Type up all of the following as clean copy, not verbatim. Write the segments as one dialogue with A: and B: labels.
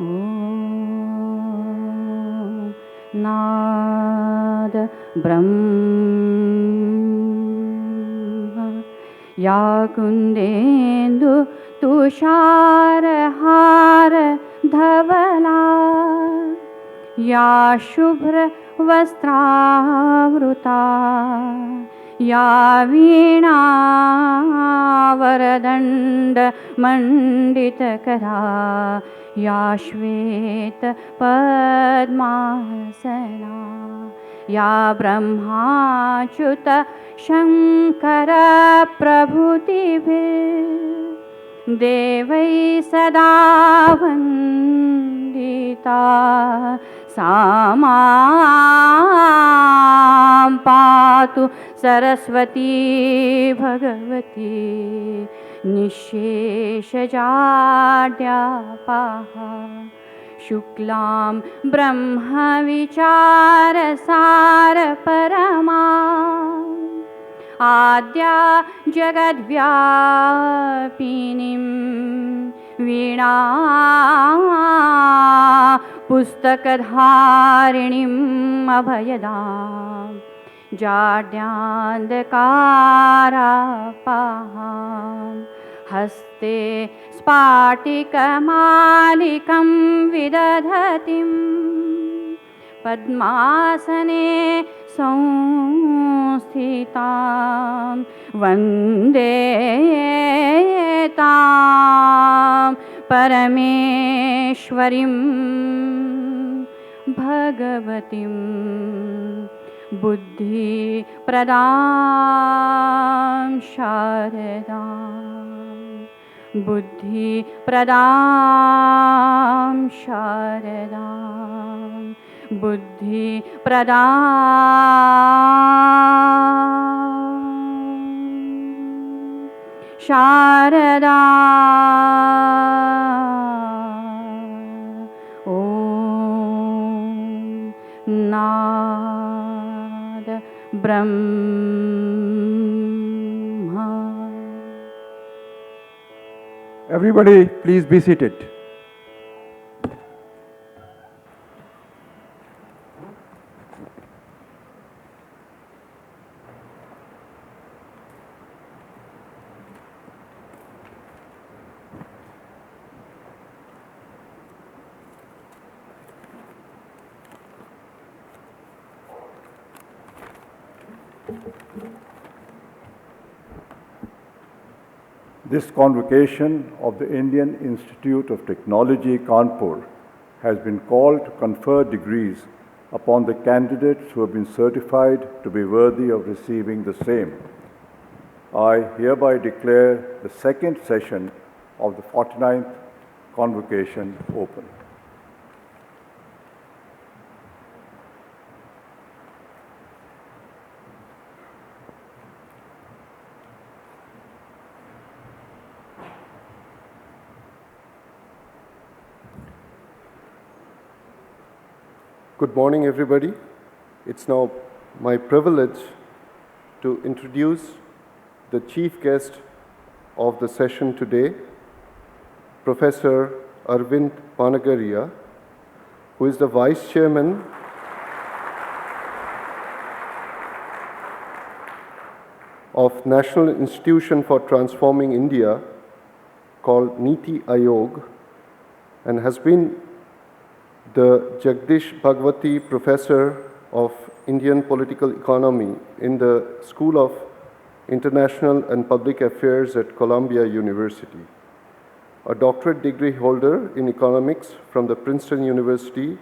A: Om Nad Brahma Ya Kundendu Tusharahara Dhavala Ya Shubhra Vastravruta Ya Veena Varadanda Manditakara Ya Shveta Padmasana Ya Brahmachuta Shankara Prabhutivir Devai Sada Vandita Samam Patu Saraswati Bhagavati Nisheshajaryapaha Shuklam Brahma Vichara Sara Parama Adya Jagadvyapinim Veena Pustakadharinim Abhayadam Jadyandkarapaham Haste Spatikamalikam Vidadhatim Padmasane Samsthitam Vande Tam Parameshwarim Bhagavatim Buddhi Pradam Sharadam Buddhi Pradam Sharadam Buddhi Pradam Sharadam Om Nad Brahma.
B: Everybody, please be seated. This convocation of the Indian Institute of Technology, Kanpur, has been called to confer degrees upon the candidates who have been certified to be worthy of receiving the same. I hereby declare the second session of the 49th convocation open.
C: Good morning, everybody. It's now my privilege to introduce the chief guest of the session today, Professor Arvind Panagaria, who is the Vice Chairman of National Institution for Transforming India, called Niti Aayog, and has been the Jagdish Bhagwati Professor of Indian Political Economy in the School of International and Public Affairs at Columbia University. A doctorate degree holder in economics from the Princeton University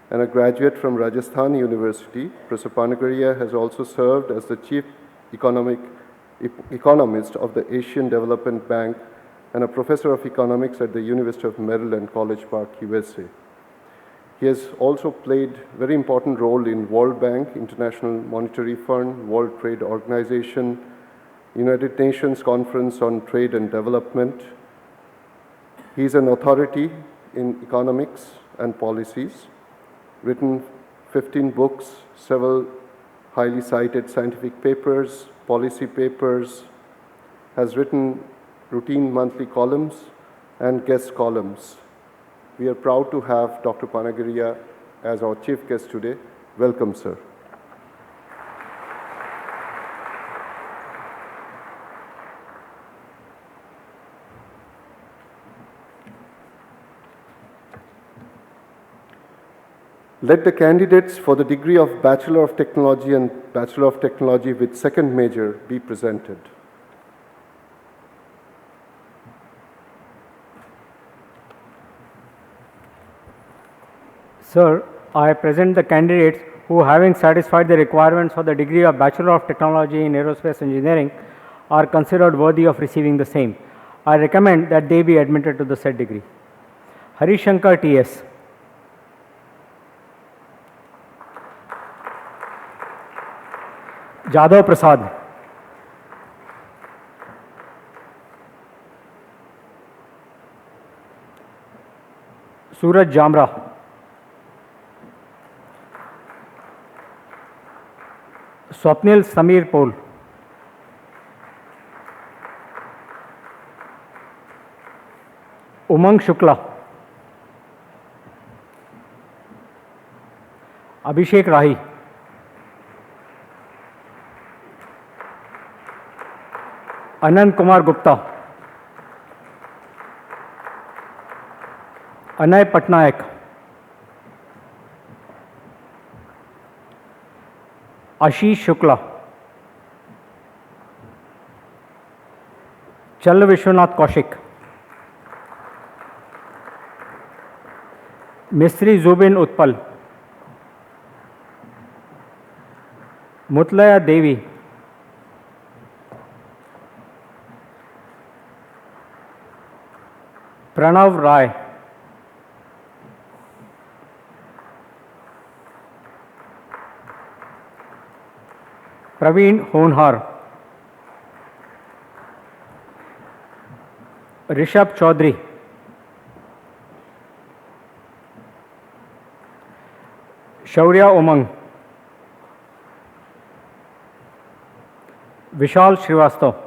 C: and a graduate from Rajasthan University, Professor Panagaria has also served as the chief economist of the Asian Development Bank and a professor of economics at the University of Maryland, College Park, USA. He has also played a very important role in World Bank, International Monetary Fund, World Trade Organization, United Nations Conference on Trade and Development. He is an authority in economics and policies, written 15 books, several highly cited scientific papers, policy papers, has written routine monthly columns and guest columns. We are proud to have Dr. Panagiriya as our chief guest today. Welcome, sir. Let the candidates for the degree of Bachelor of Technology and Bachelor of Technology with second major be presented.
D: Sir, I present the candidates who, having satisfied the requirements for the degree of Bachelor of Technology in Aerospace Engineering, are considered worthy of receiving the same. I recommend that they be admitted to the said degree. Harishankar T.S. Jadhav Prasad. Suraj Jamra. Swapnil Samir Pol. Umang Shukla. Abhishek Rahi. Anand Kumar Gupta. Anay Patnaik. Ashish Shukla. Challa Vishwanath Kaushik. Mistri Zubin Utpal. Mutlaya Devi. Pranav Rai. Praveen Honhar. Rishabh Chaudhary. Shaurya Umang. Vishal Srivastav.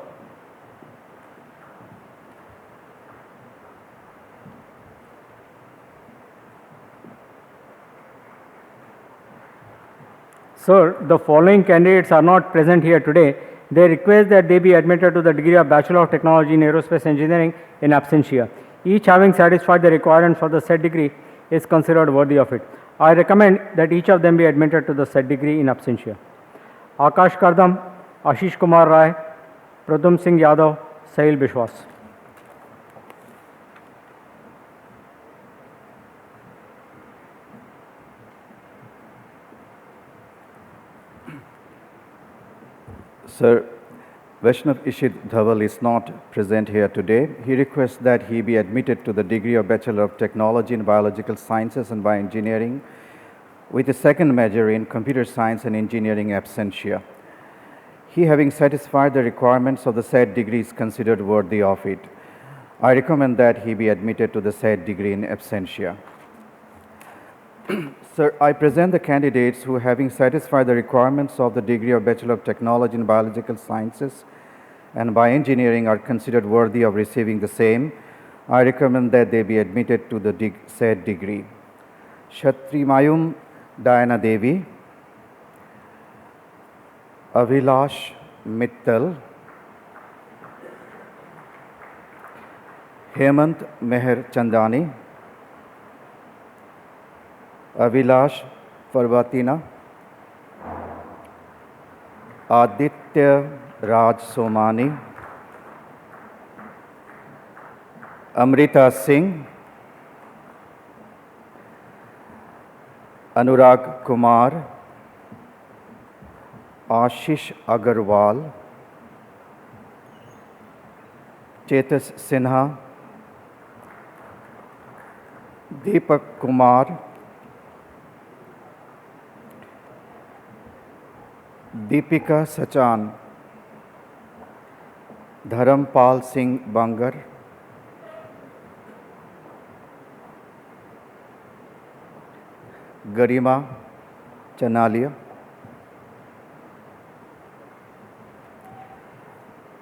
D: Sir, the following candidates are not present here today. They request that they be admitted to the degree of Bachelor of Technology in Aerospace Engineering in absentia. Each having satisfied the requirements for the said degree is considered worthy of it. I recommend that each of them be admitted to the said degree in absentia. Akash Kardam, Ashish Kumar Rai, Pradum Singh Yadav, Sahil Bishwas.
E: Sir, Vaishnav Ishit Dhaval is not present here today. He requests that he be admitted to the degree of Bachelor of Technology in Biological Sciences and Bioengineering with a second major in Computer Science and Engineering absentia. He, having satisfied the requirements of the said degree, is considered worthy of it. I recommend that he be admitted to the said degree in absentia. Sir, I present the candidates who, having satisfied the requirements of the degree of Bachelor of Technology in Biological Sciences and Bioengineering, are considered worthy of receiving the same. I recommend that they be admitted to the said degree. Shatrimayum Diana Devi, Avilash Mittal, Hemant Meher Chandani, Avilash Parvatina, Aditya Raj Somani, Amrita Singh, Anurag Kumar, Ashish Agarwal, Chetas Sinha, Deepak Kumar, Deepika Sachan, Dharampal Singh Bangar, Garima Chanalia,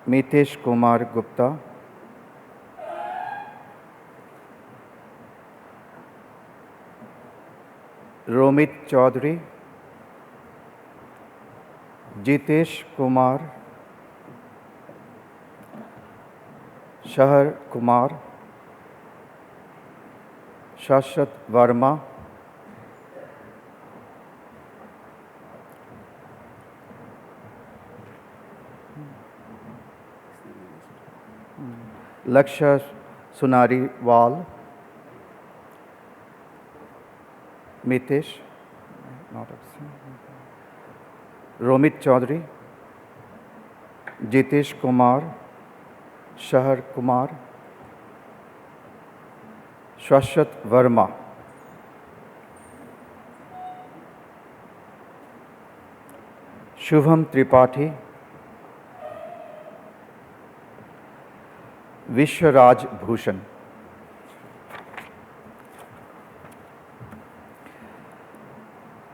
E: Mitesh Kumar Gupta, Romit Chaudhary, Jitesh Kumar, Shahar Kumar, Shashwat Verma, Lakshya Sunari Wal, Mitesh, not absent. Romit Chaudhary, Jitesh Kumar, Shahar Kumar, Shashwat Verma, Shubham Tripathi, Vishwaraj Bhushan.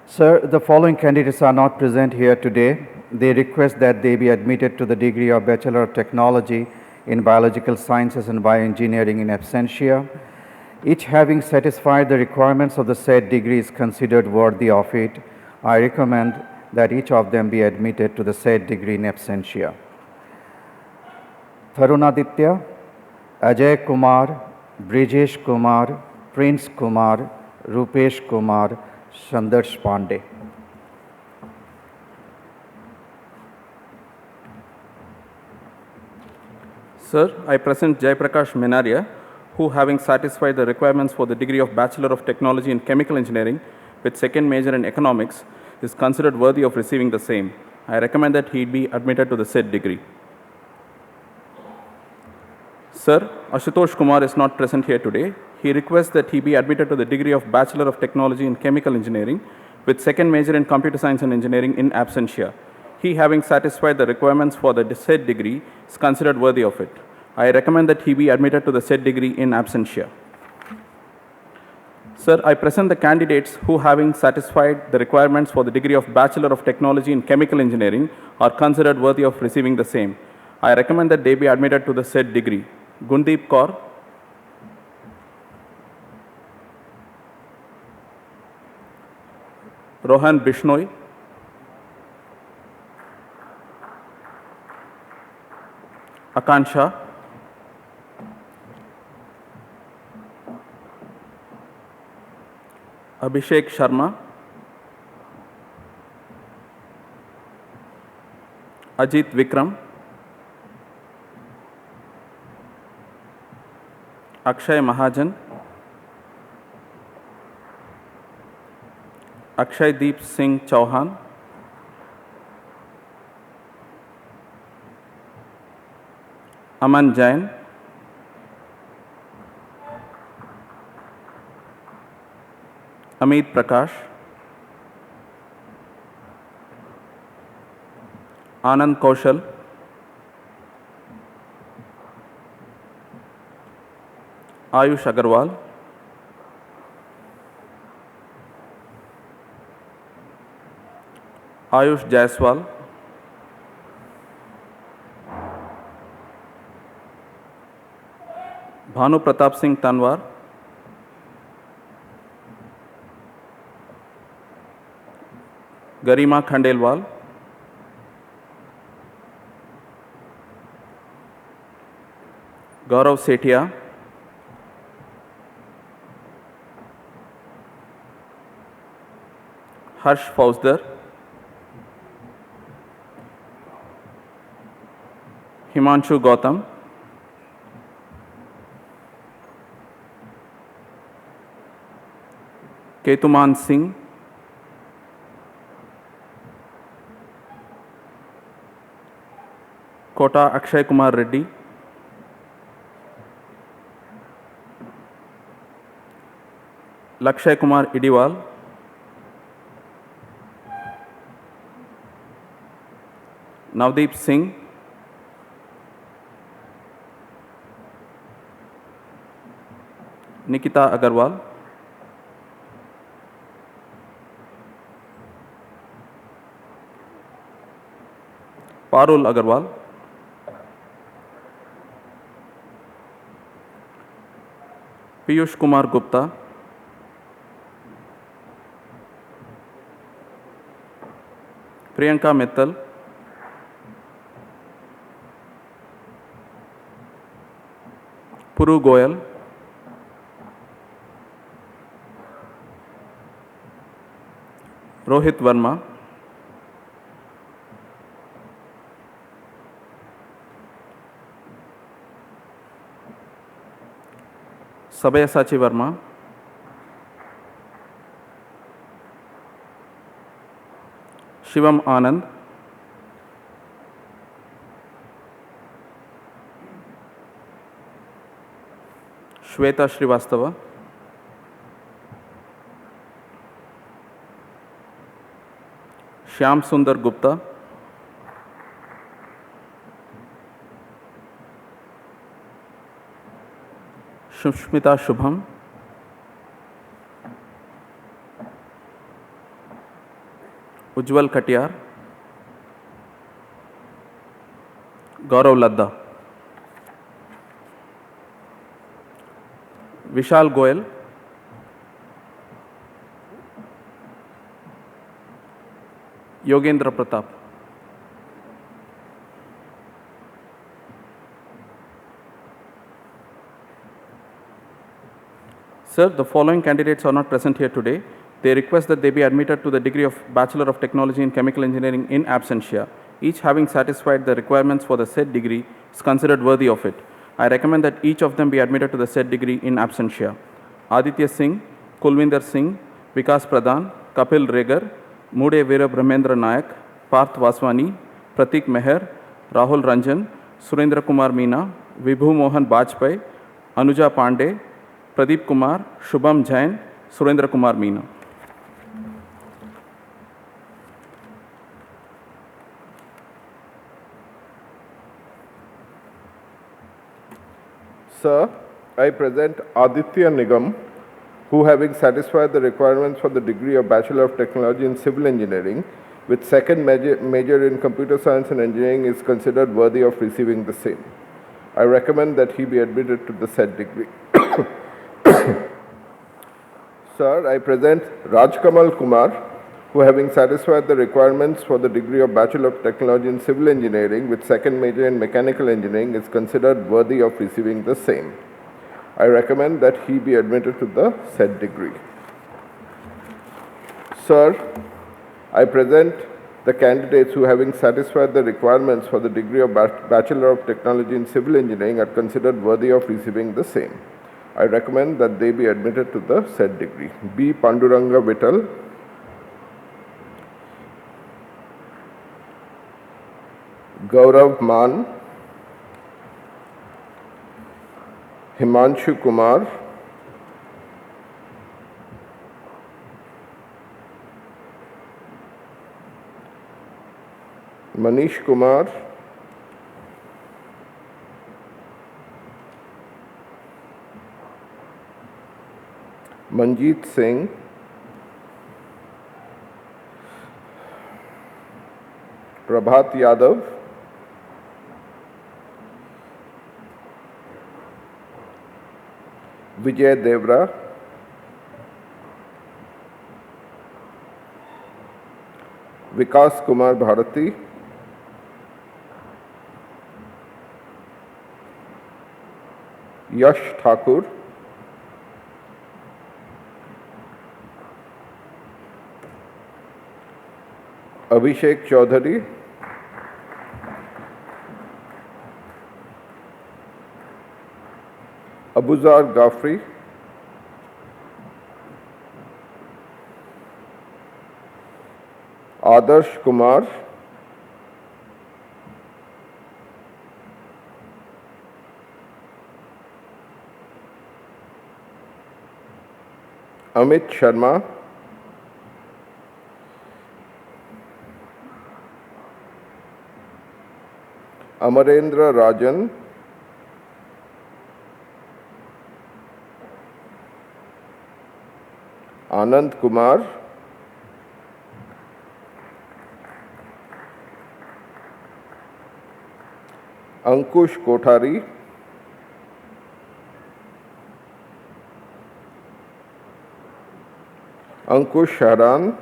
E: Sir, the following candidates are not present here today. They request that they be admitted to the degree of Bachelor of Technology in Biological Sciences and Bioengineering in absentia. Each having satisfied the requirements of the said degree is considered worthy of it. I recommend that each of them be admitted to the said degree in absentia. Tarunaditya, Ajay Kumar, Brijesh Kumar, Prince Kumar, Rupesh Kumar, Sandarsh Pandey.
F: Sir, I present Jaiprakash Menaria, who having satisfied the requirements for the degree of Bachelor of Technology in Chemical Engineering with second major in Economics is considered worthy of receiving the same. I recommend that he be admitted to the said degree. Sir, Ashutosh Kumar is not present here today. He requests that he be admitted to the degree of Bachelor of Technology in Chemical Engineering with second major in Computer Science and Engineering in absentia. He having satisfied the requirements for the said degree is considered worthy of it. I recommend that he be admitted to the said degree in absentia. Sir, I present the candidates who having satisfied the requirements for the degree of Bachelor of Technology in Chemical Engineering are considered worthy of receiving the same. I recommend that they be admitted to the said degree. Gundeep Kaur, Rohan Bishnoi, Akansha, Abhishek Sharma, Ajit Vikram, Akshay Mahajan, Akshay Deep Singh Chauhan, Aman Jain, Amit Prakash, Anand Kaushal, Ayush Agarwal, Ayush Jaiswal, Bhanu Pratap Singh Tanwar, Garima Khandelwal, Gaurav Sethia, Harsh Fausdar, Himanshu Gautam, Ketuman Singh, Kota Akshay Kumar Reddy, Lakshay Kumar Idiwal, Navdeep Singh, Nikita Agarwal, Parul Agarwal, Piyush Kumar Gupta, Priyanka Mittal, Puru Goyal, Rohit Verma, Sabyasachi Verma, Shivam Anand, Shweta Srivastava, Shyam Sundar Gupta, Sushmita Shubham, Ujjwal Katiyar, Gaurav Ladda, Vishal Goyal, Yogendra Pratap. Sir, the following candidates are not present here today. They request that they be admitted to the degree of Bachelor of Technology in Chemical Engineering in absentia. Each having satisfied the requirements for the said degree is considered worthy of it. I recommend that each of them be admitted to the said degree in absentia. Aditya Singh, Kulvinder Singh, Vikas Pradhan, Kapil Regar, Mude Veera Brahmendra Nayak, Parth Vaswani, Pratik Meher, Rahul Ranjan, Surendra Kumar Meena, Vibhu Mohan Bajpai, Anuja Pandey, Pradeep Kumar, Shubham Jain, Surendra Kumar Meena.
G: Sir, I present Aditya Nigam, who having satisfied the requirements for the degree of Bachelor of Technology in Civil Engineering with second major in Computer Science and Engineering is considered worthy of receiving the same. I recommend that he be admitted to the said degree. Sir, I present Rajkamal Kumar, who having satisfied the requirements for the degree of Bachelor of Technology in Civil Engineering with second major in Mechanical Engineering is considered worthy of receiving the same. I recommend that he be admitted to the said degree. Sir, I present the candidates who having satisfied the requirements for the degree of Bachelor of Technology in Civil Engineering are considered worthy of receiving the same. I recommend that they be admitted to the said degree. B. Panduranga Vittal, Gaurav Man, Himanshu Kumar, Manish Kumar, Manjeet Singh, Prabhat Yadav, Vijay Devra, Vikas Kumar Bharati, Yash Thakur, Abhishek Chaudhary, Abuzar Ghaffri, Adarsh Kumar, Amit Sharma, Amarendra Rajan, Anand Kumar, Ankush Kothari, Ankush Shahran,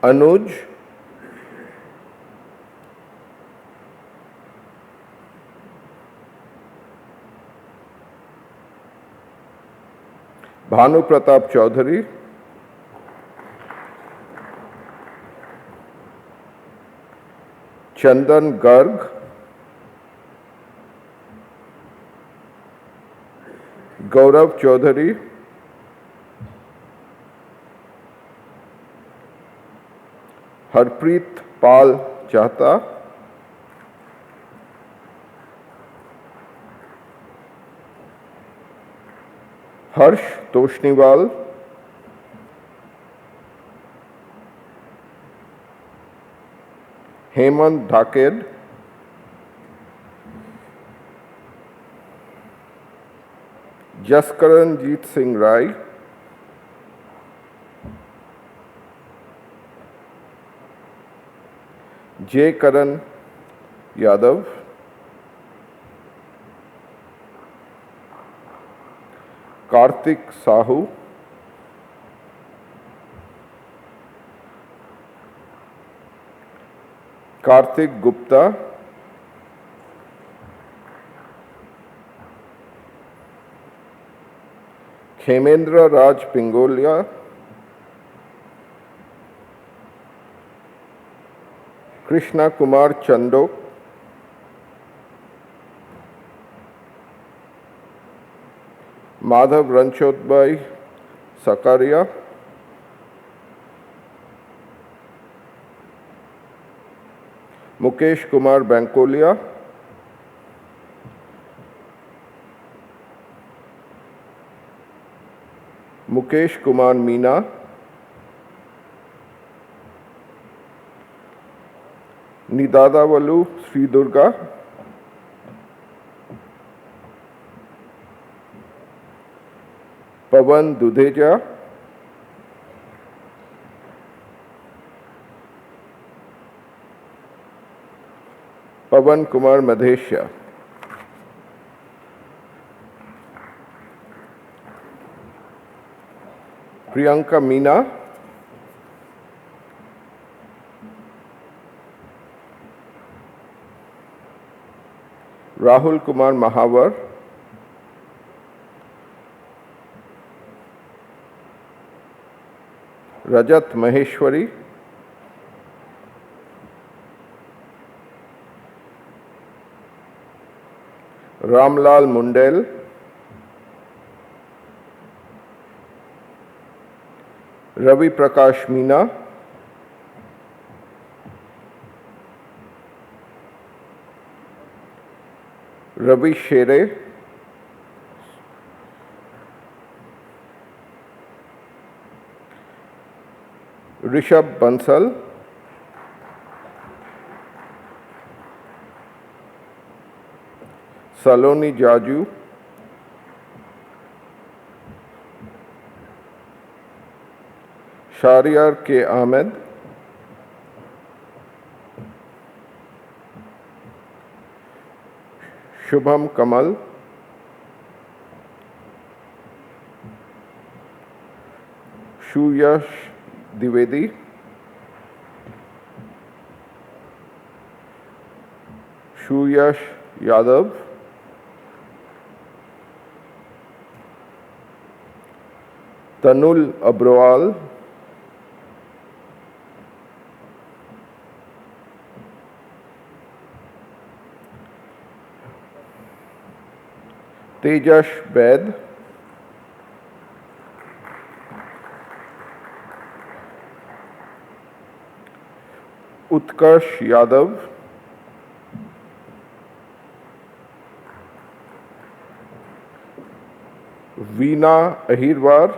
G: Anuj, Bhanu Pratap Chaudhary, Chandan Garg, Gaurav Chaudhary, Harpreet Pal Chahta, Harsh Toshniwal, Hemant Dhaked, Jaskaranjit Singh Rai, J. Karan Yadav, Karthik Sahu, Karthik Gupta, Khemendra Raj Pingolia, Krishna Kumar Chandok, Madhav Ranchotbai Sakaria, Mukesh Kumar Bankolia, Mukesh Kumar Meena, Nidadavalu Sri Durga, Pavan Dudeja, Pavan Kumar Madhesya. Priyanka Meena, Rahul Kumar Mahavar, Rajat Maheshwari, Ramlal Mundel, Ravi Prakash Meena, Ravi Shere, Rishabh Bansal, Saloni Jaju, Shahryar K. Ahmed, Shubham Kamal, Shuyash Dwivedi, Shuyash Yadav, Tanul Abroal, Tejash Bed, Utkarsh Yadav, Veena Ahirwar,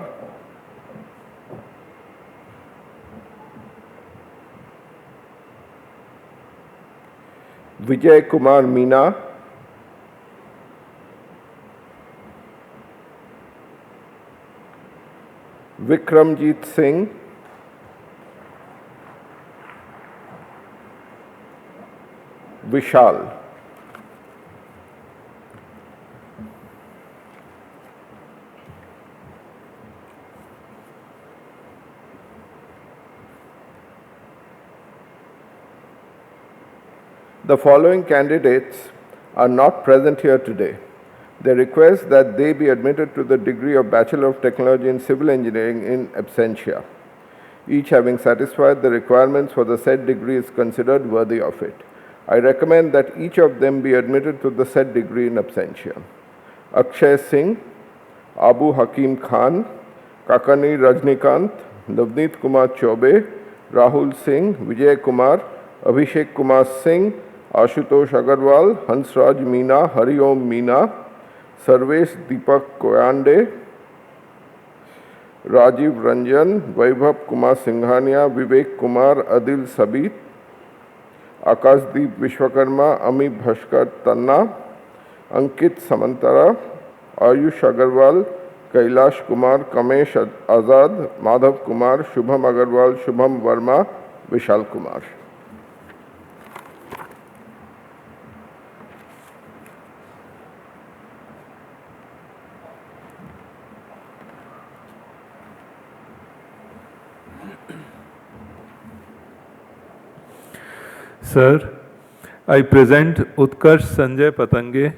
G: Vijay Kumar Meena, Vikramjit Singh, Vishal. The following candidates are not present here today. They request that they be admitted to the degree of Bachelor of Technology in Civil Engineering in absentia. Each having satisfied the requirements for the said degree is considered worthy of it. I recommend that each of them be admitted to the said degree in absentia. Akshay Singh, Abu Hakim Khan, Kakani Rajnikant, Navneet Kumar Chaube, Rahul Singh, Vijay Kumar, Abhishek Kumar Singh, Ashutosh Agarwal, Hansraj Meena, Hariom Meena, Sarvesh Deepak Koyande, Rajiv Ranjan, Vaibhav Kumar Singhania, Vivek Kumar, Adil Sabit, Akashdeep Vishwakarma, Ami Bhaskar Tanna, Ankit Samantara, Ayush Agarwal, Kailash Kumar, Kamesh Azad, Madhav Kumar, Shubham Agarwal, Shubham Verma, Vishal Kumar.
H: Sir, I present Utkarsh Sanjay Patange,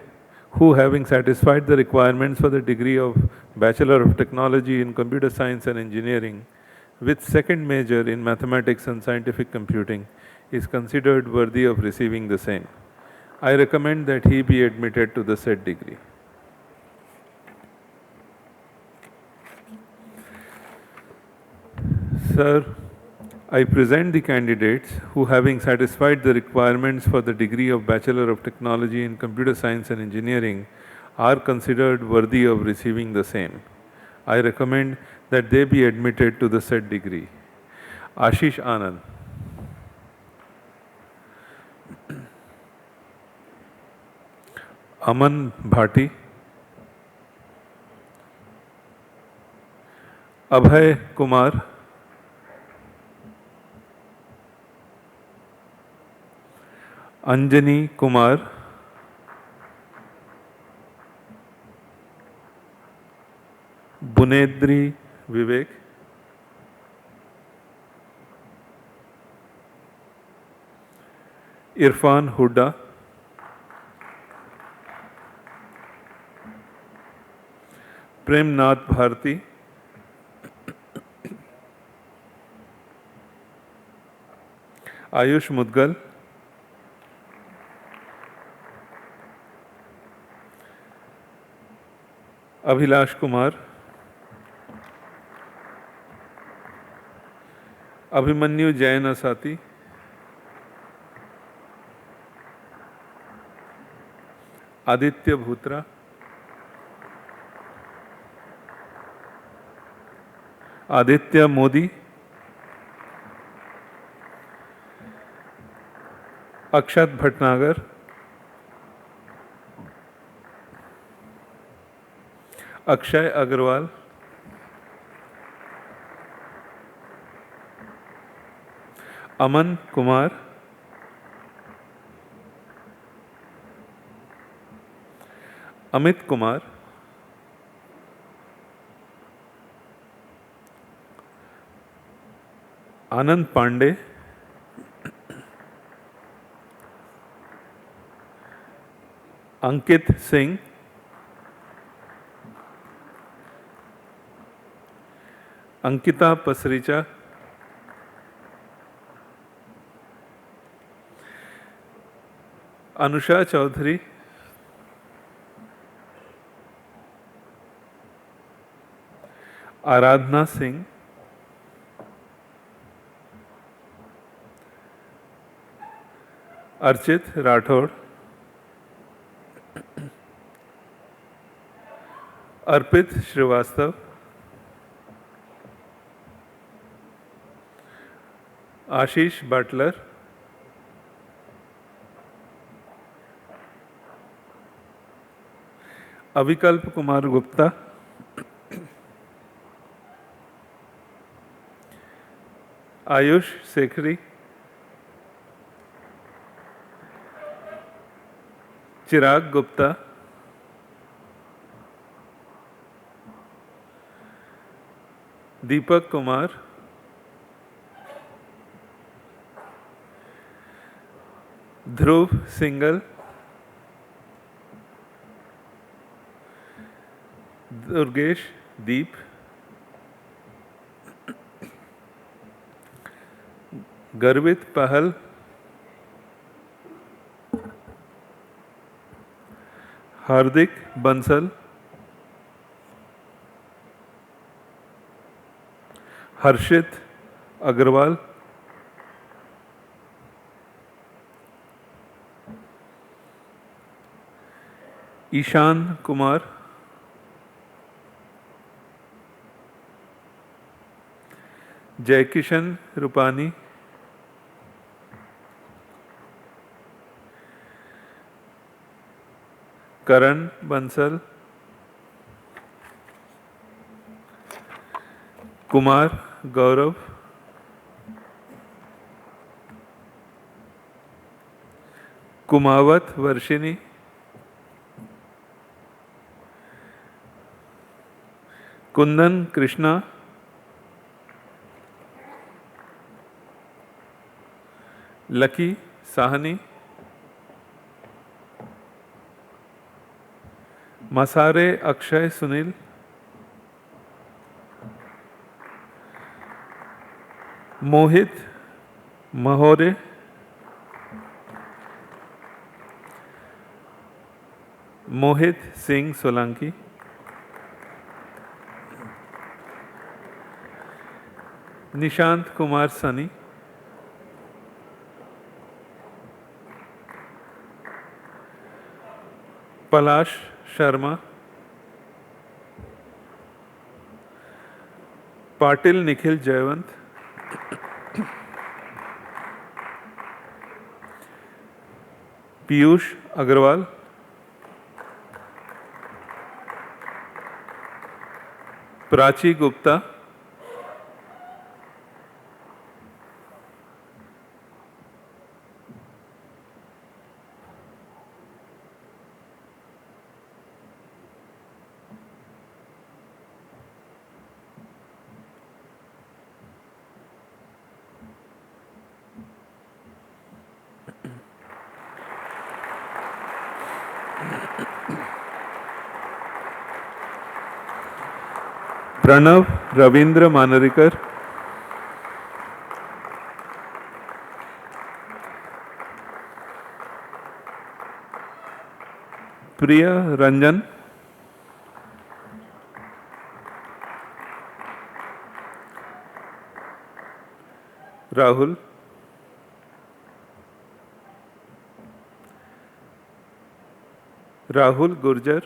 H: who having satisfied the requirements for the degree of Bachelor of Technology in Computer Science and Engineering with second major in Mathematics and Scientific Computing, is considered worthy of receiving the same. I recommend that he be admitted to the said degree. Sir, I present the candidates who, having satisfied the requirements for the degree of Bachelor of Technology in Computer Science and Engineering, are considered worthy of receiving the same. I recommend that they be admitted to the said degree. Ashish Anand, Aman Bhati, Abhay Kumar, Anjani Kumar, Bunedri Vivek, Irfan Hudda, Premnath Bharti, Ayush Mudgal, Abhilash Kumar, Abhimanyu Jain Asati, Aditya Bhutra, Aditya Modi, Akshat Bhatnagar, Akshay Agarwal, Aman Kumar, Amit Kumar, Anand Pandey, Ankit Singh, Ankita Pasricha, Anusha Chaudhary, Aradhna Singh, Archit Rathod, Arpit Srivastav, Ashish Butler, Avikalp Kumar Gupta, Ayush Sekhri, Chirag Gupta, Deepak Kumar, Dhruv Singhal, Durgesh Deep, Garvit Pahal, Hardik Bansal, Harshit Agarwal, Ishan Kumar, Jaykishan Rupani, Karan Bansal, Kumar Gaurav, Kumawat Varshini, Kundan Krishna, Lucky Sahani, Masare Akshay Sunil, Mohit Mahore, Mohit Singh Solanki, Nishant Kumar Sani, Palash Sharma, Patil Nikhil Jayawant, Piyush Agarwal, Prachi Gupta, Pranav Ravindra Manarikar, Priya Ranjan, Rahul, Rahul Gurjar,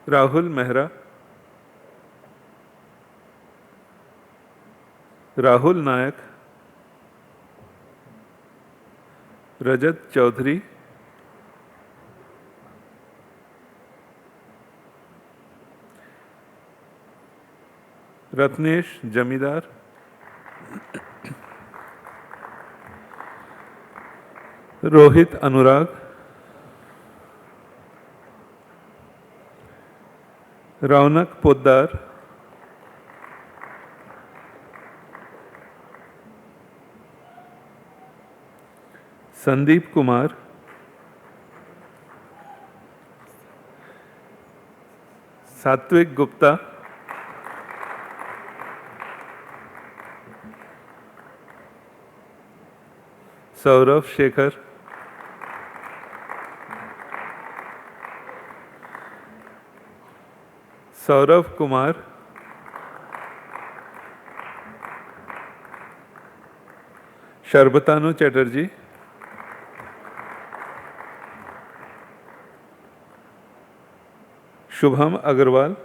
H: Rahul Mehra, Rahul Nayak, Rajat Chaudhary, Ratnesh Jamidar, Rohit Anurag, Raunak Poddar, Sandeep Kumar, Satvik Gupta, Saurav Shekhar, Saurav Kumar, Sharbatanu Chatterjee, Shubham Agarwal,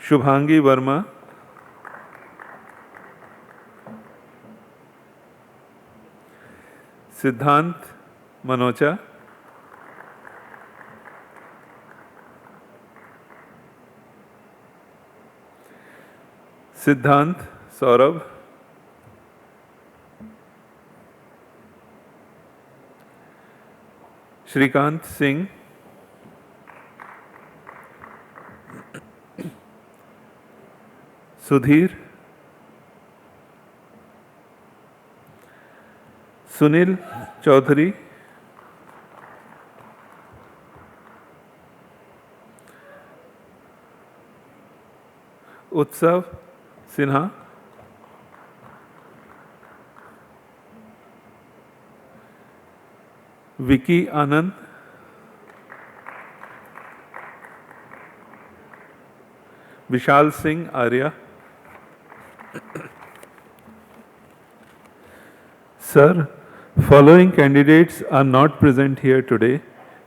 H: Shubhangi Verma, Siddhant Manocha, Siddhant Saurabh, Shrikant Singh, Sudhir, Sunil Chaudhary, Utsav Sinha, Vicky Anand, Vishal Singh Arya. Sir, following candidates are not present here today.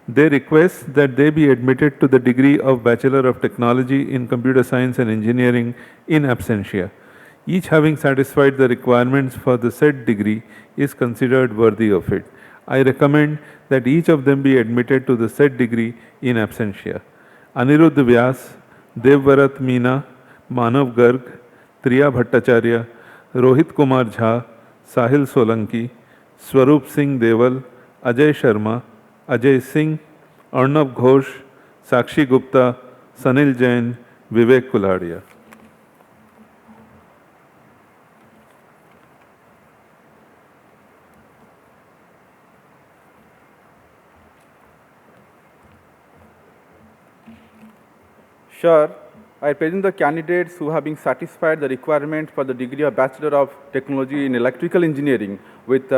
H: They request that they be admitted to the degree of Bachelor of Technology in Computer Science and Engineering in absentia. Each having satisfied the requirements for the said degree is considered worthy of it. I recommend that each of them be admitted to the said degree in absentia. Aniruddha Vyas, Devvarat Meena, Manav Garg, Triya Bhattacharya, Rohit Kumar Jha, Sahil Solanki, Swarup Singh Deval, Ajay Sharma, Ajay Singh, Arnav Ghosh, Sakshi Gupta, Sanil Jain, Vivek Kuladia.
F: Sure, I present the candidates who have been satisfied the requirement for the degree of Bachelor of Technology in Electrical Engineering with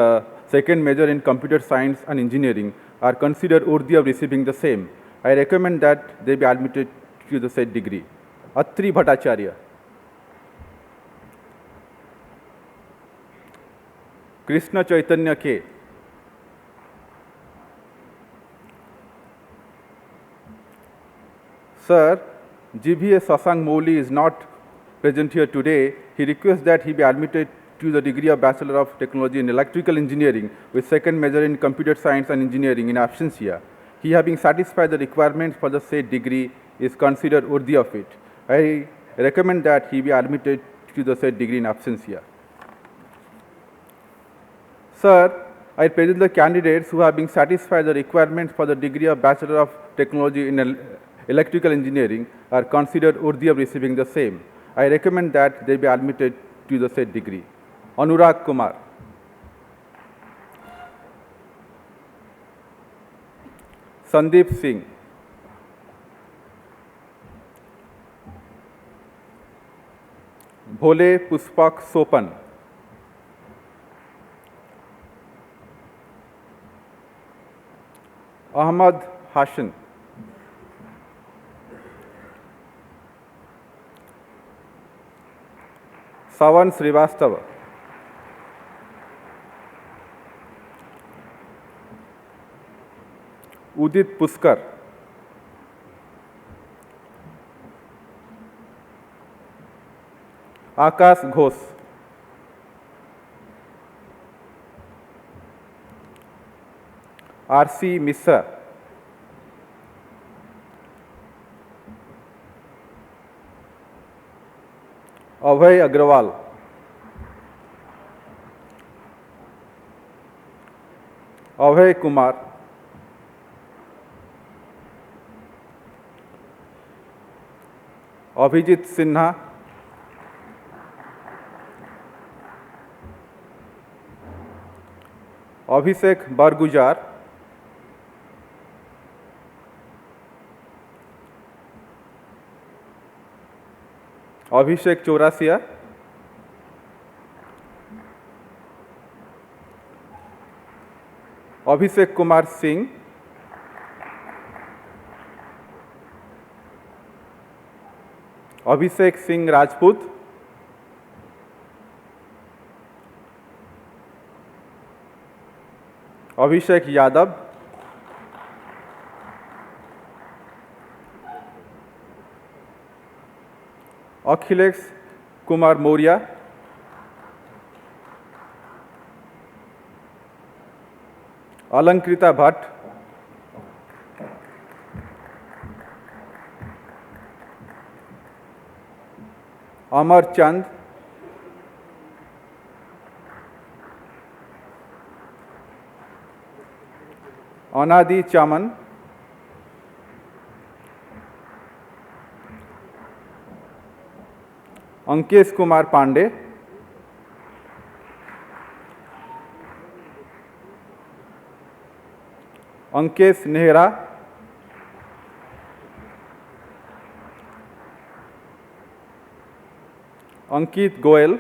F: second major in Computer Science and Engineering are considered worthy of receiving the same. I recommend that they be admitted to the said degree. Atri Bhattacharya, Krishna Chaitanya K, Sir, GVA Sasang Mouli is not present here today. He requests that he be admitted to the degree of Bachelor of Technology in Electrical Engineering with second major in Computer Science and Engineering in absentia. He, having satisfied the requirements for the said degree, is considered worthy of it. I recommend that he be admitted to the said degree in absentia. Sir, I present the candidates who have been satisfied the requirements for the degree of Bachelor of Technology in Electrical Engineering are considered worthy of receiving the same. I recommend that they be admitted to the said degree. Anurag Kumar, Sandeep Singh, Bhole Puspak Sopan, Ahmad Hassan, Sawan Srivastava, Udit Puskar, Akash Ghosh, R.C. Missa, Abhay Agrawal, Abhay Kumar, Abhijit Sinha, Abhishek Bargujar, Abhishek Chaurasia, Abhishek Kumar Singh, Abhishek Singh Rajput, Abhishek Yadav, Akhilesh Kumar Moria, Alankrita Bhatt, Amar Chand, Anadi Chaman,
E: Ankesh Kumar Pandey, Ankesh Nehra, Ankit Goyal,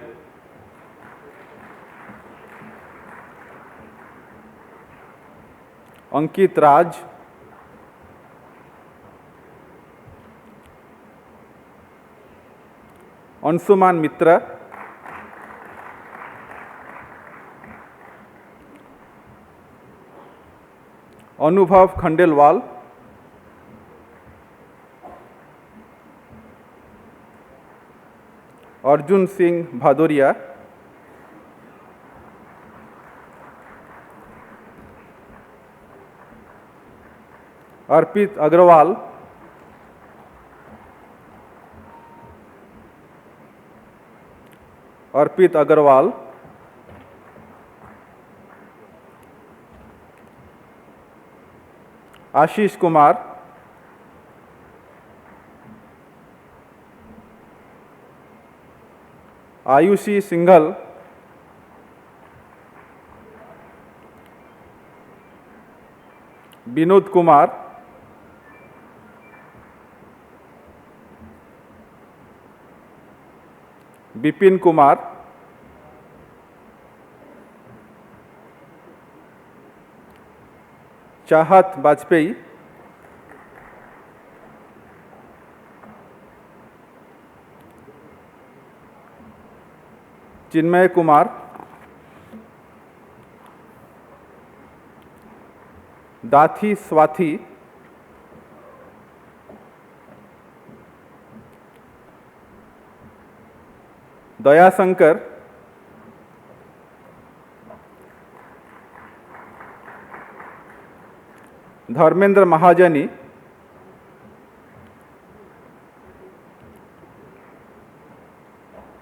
E: अंकित राज, अंशुमान मित्र, अनुभव खंडेलवाल, अर्जुन सिंह भादोरिया, अर्पित अग्रवाल, अर्पित अग्रवाल, आशीष कुमार, आयुषी सिंघल, विनोद कुमार, विपिन कुमार, चाहत वाजपेयी, चिन्मय कुमार, दाथी स्वाति, दयाशंकर, धर्मेंद्र महाजनी,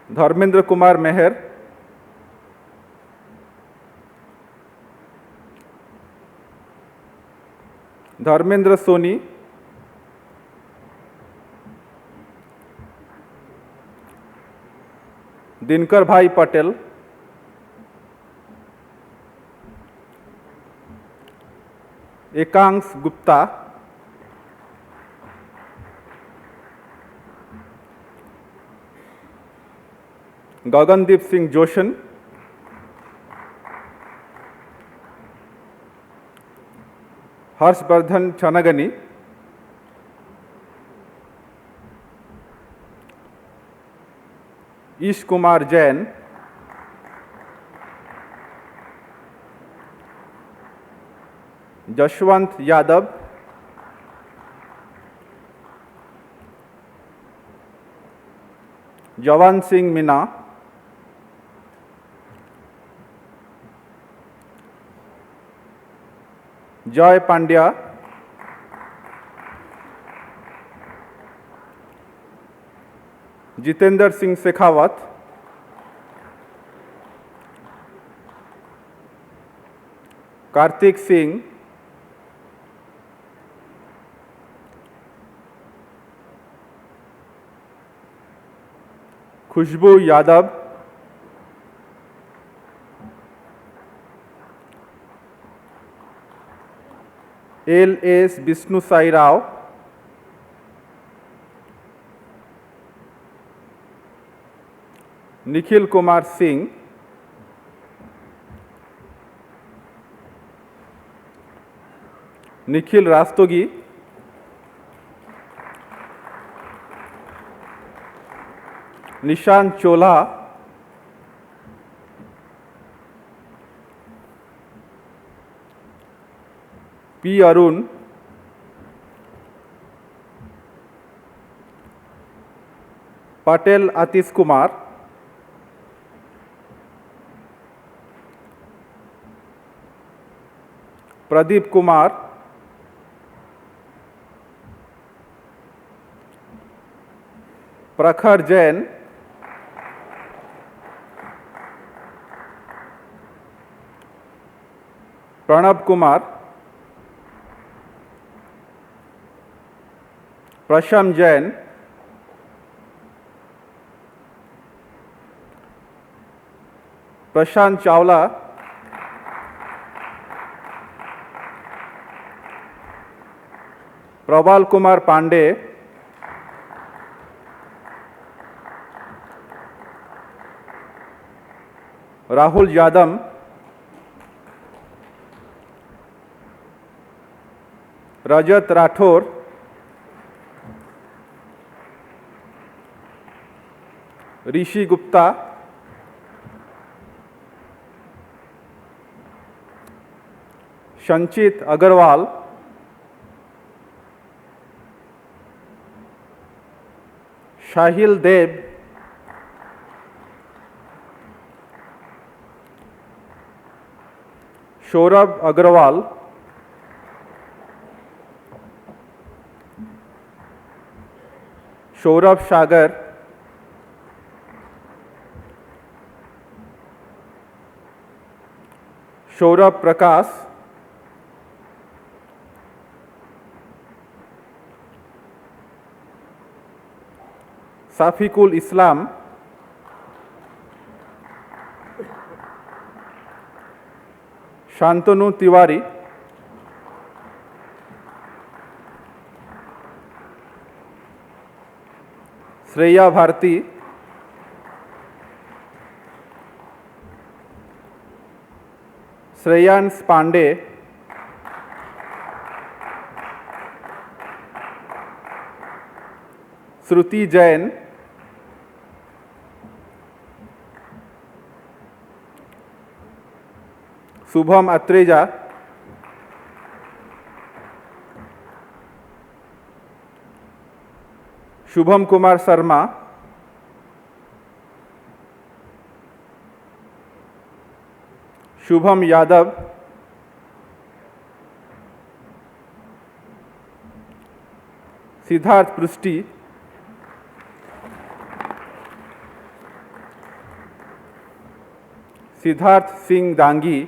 E: धर्मेंद्र कुमार मेहर, धर्मेंद्र सोनी, दिनकर भाई पटेल, एकांश गुप्ता, गगनदीप सिंह जोशन, हर्षवर्धन चनगनी, ईश कुमार जैन, जशवंत यादव, जवान सिंह मीना, जय पांड्या, जितेंद्र सिंह शेखावत, कार्तिक सिंह, खुशबू Yadav, LS. Vishnu Sai Rao, Nikhil Kumar Singh, Nikhil Rastogi, Nishant चोला, P Arun, Patel आतिश कुमार, प्रदीप कुमार, प्रखर Jain, Pranab Kumar, Prasham Jain,
F: Prashant Chawla, Prabal Kumar Pandey, Rahul Yadam, Rajat Rathore, Rishi Gupta, Shanchit Agarwal, Shahil Deb, Shorab Agarwal, Shorab Sagar, Shorab Prakash, Safikul Islam, Shantanu Tiwari, Shreya Bharti, Shreyans Pandey, Shruti Jain, Subham Atreja, Shubham Kumar Sharma, Shubham Yadav, Siddharth Prusti, Siddharth Singh Dangi,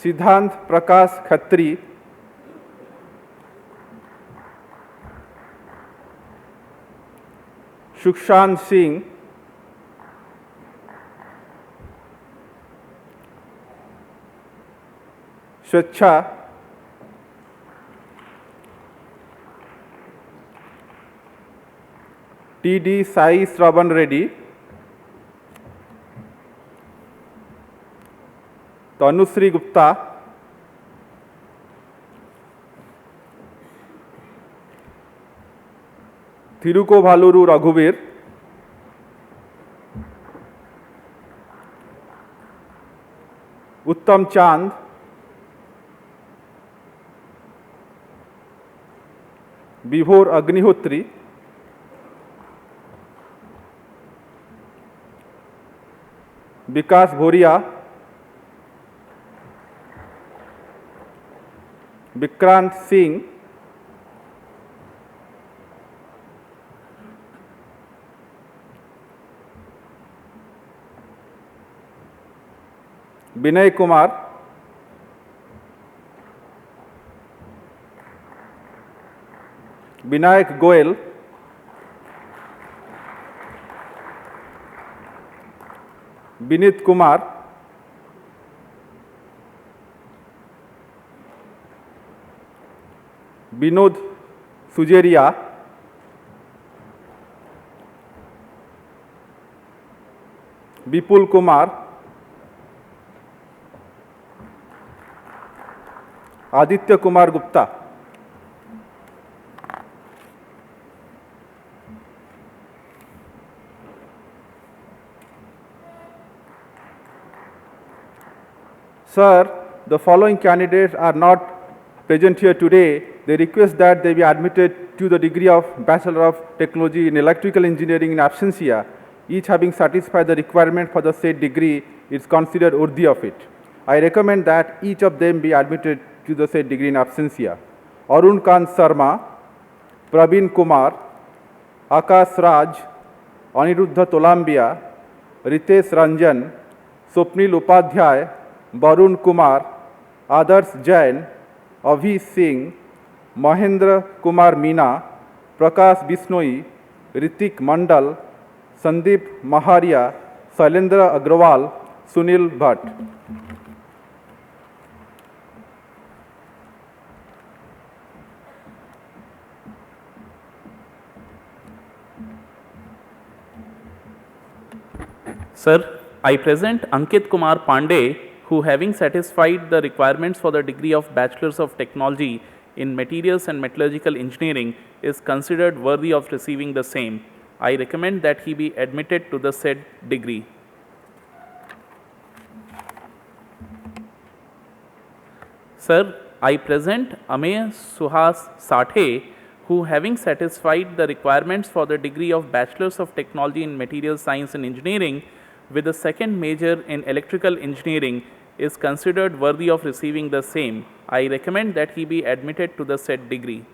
F: Siddhant Prakash Khatri, Sukshan Singh, Swecha, T.D. Sai Shravan Reddy, Tanushree Gupta, Thirukovaluru Raghubir, Uttam Chand, Vibhor Agnihotri, Vikas Bhoria, Vikrant Singh, Vinay Kumar, Vinayak Goel, Vinit Kumar, Vinod Sujeria, Vipul Kumar, Aditya Kumar Gupta. Sir, the following candidates are not present here today. They request that they be admitted to the degree of Bachelor of Technology in Electrical Engineering in absentia. Each having satisfied the requirement for the said degree is considered worthy of it. I recommend that each of them be admitted to the said degree in absentia. Arun Kant Sharma, Praveen Kumar, Akash Raj, Aniruddha Tolambia, Ritesh Ranjan, Swapnil Upadhyay, Varun Kumar, Adarsh Jain, Avi Singh, Mahendra Kumar Meena, Prakash Bishnoi,
E: Ritik Mandal, Sandeep Maharia, Sailendra Agrawal, Sunil Bhatt.
F: Sir, I present Ankit Kumar Pandey, who having satisfied the requirements for the degree of Bachelors of Technology in Materials and Metallurgical Engineering is considered worthy of receiving the same. I recommend that he be admitted to the said degree. Sir, I present Amey Suhas Sathe, who having satisfied the requirements for the degree of Bachelors of Technology in Materials Science and Engineering with a second major in Electrical Engineering is considered worthy of receiving the same. I recommend that he be admitted to the said degree.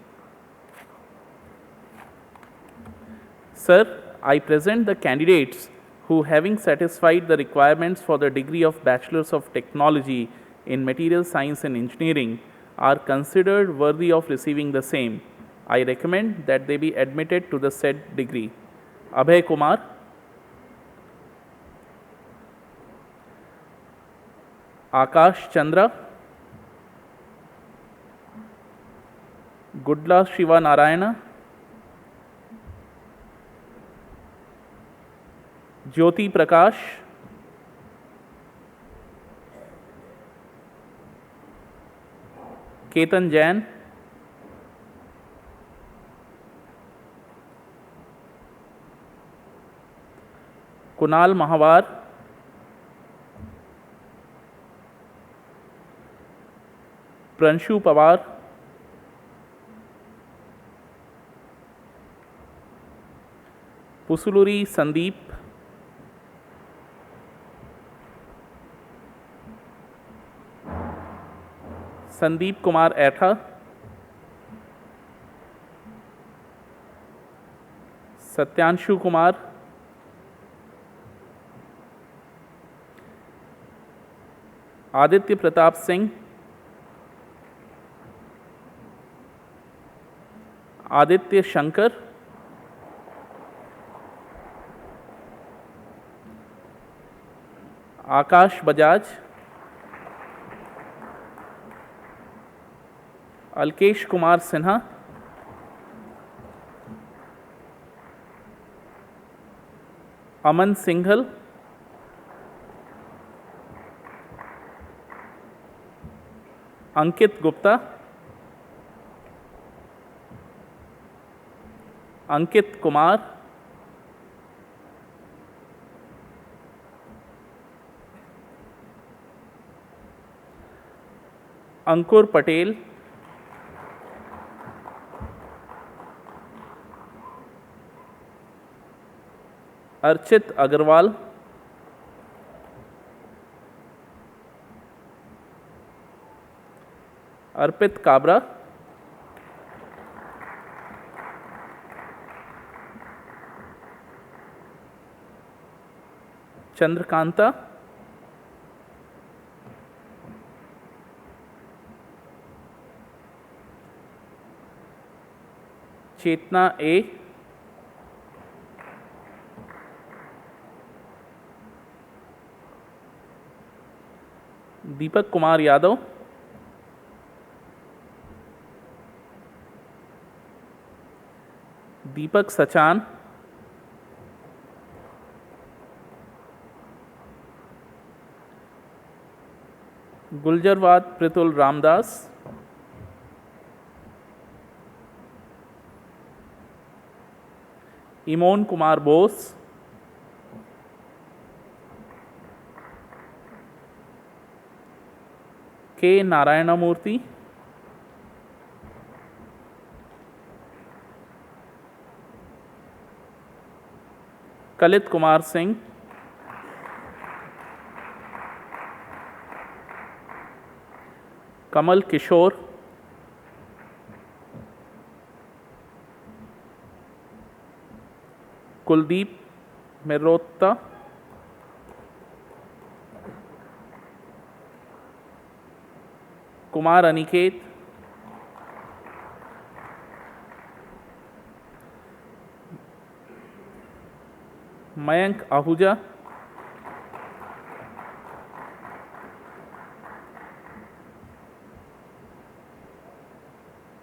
F: Sir, I present the candidates who having satisfied the requirements for the degree of Bachelors of Technology in Materials Science and Engineering are considered worthy of receiving the same. I recommend that they be admitted to the said degree. Abhay Kumar, Akash Chandra, Gudla Shiva Narayana, Jyoti Prakash, Ketan Jain, Kunal Mahawar, Pranshu Pawar, Pusuluri Sandeep, Sandeep Kumar Etha, Satyanshu Kumar, Aditya Pratap Singh, Aditya Shankar, Akash Bajaj, Alkesh Kumar Sinha, Aman Singhal, Ankit Gupta, Ankit Kumar, Ankur Patel, Archit Agarwal, Arpit Kabra, Chandrakanta, Chetna A, Deepak Kumar Yadav, Deepak Sachan, Guljarwad Pritul Ramdas, Imon Kumar Bose, K. Narayanamurthy, Kalit Kumar Singh, Kamal Kishore, Kuldeep Mehrotra, Kumar Aniket, Mayank Ahuja,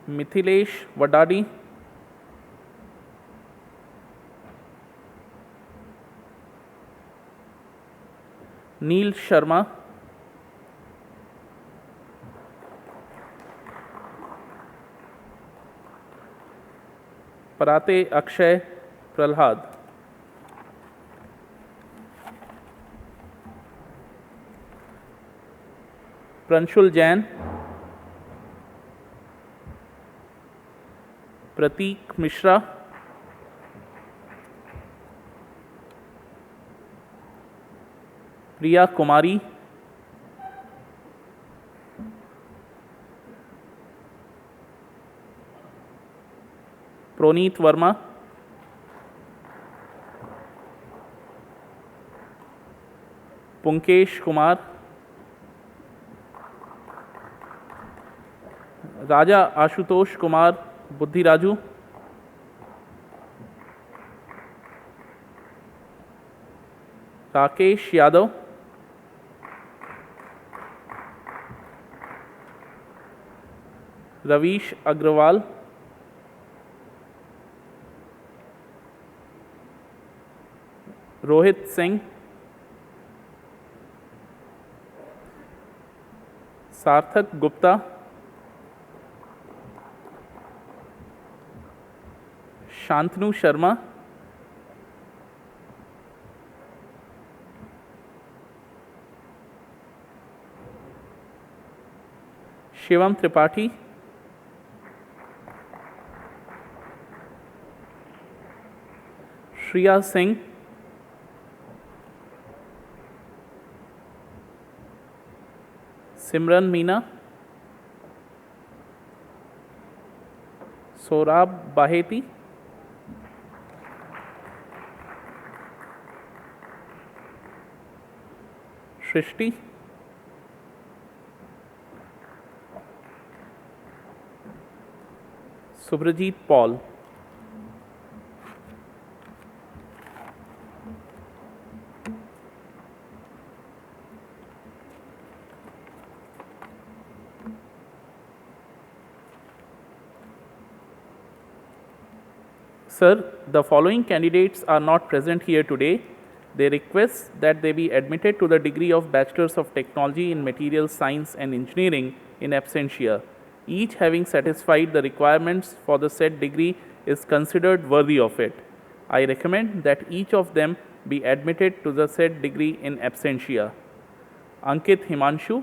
F: Mithilesh Vadadi, Neil Sharma, Parate Akshay Pralhad, Pranshul Jain, Prateek Mishra, Priya Kumari, Proneet Verma, Punkesh Kumar, Raja Ashutosh Kumar Buddhi Raju, Rakesh Yadav, Ravish Agrawal, Rohit Singh, Sarthak Gupta, Shantanu Sharma, Shivam Tripathi, Shriya Singh, Simran Meena, Sorab Baheti, Shrishti, Subhrajit Paul. Sir, the following candidates are not present here today. They request that they be admitted to the degree of Bachelors of Technology in Materials Science and Engineering in absentia. Each having satisfied the requirements for the said degree is considered worthy of it. I recommend that each of them be admitted to the said degree in absentia. Ankit Himanshu,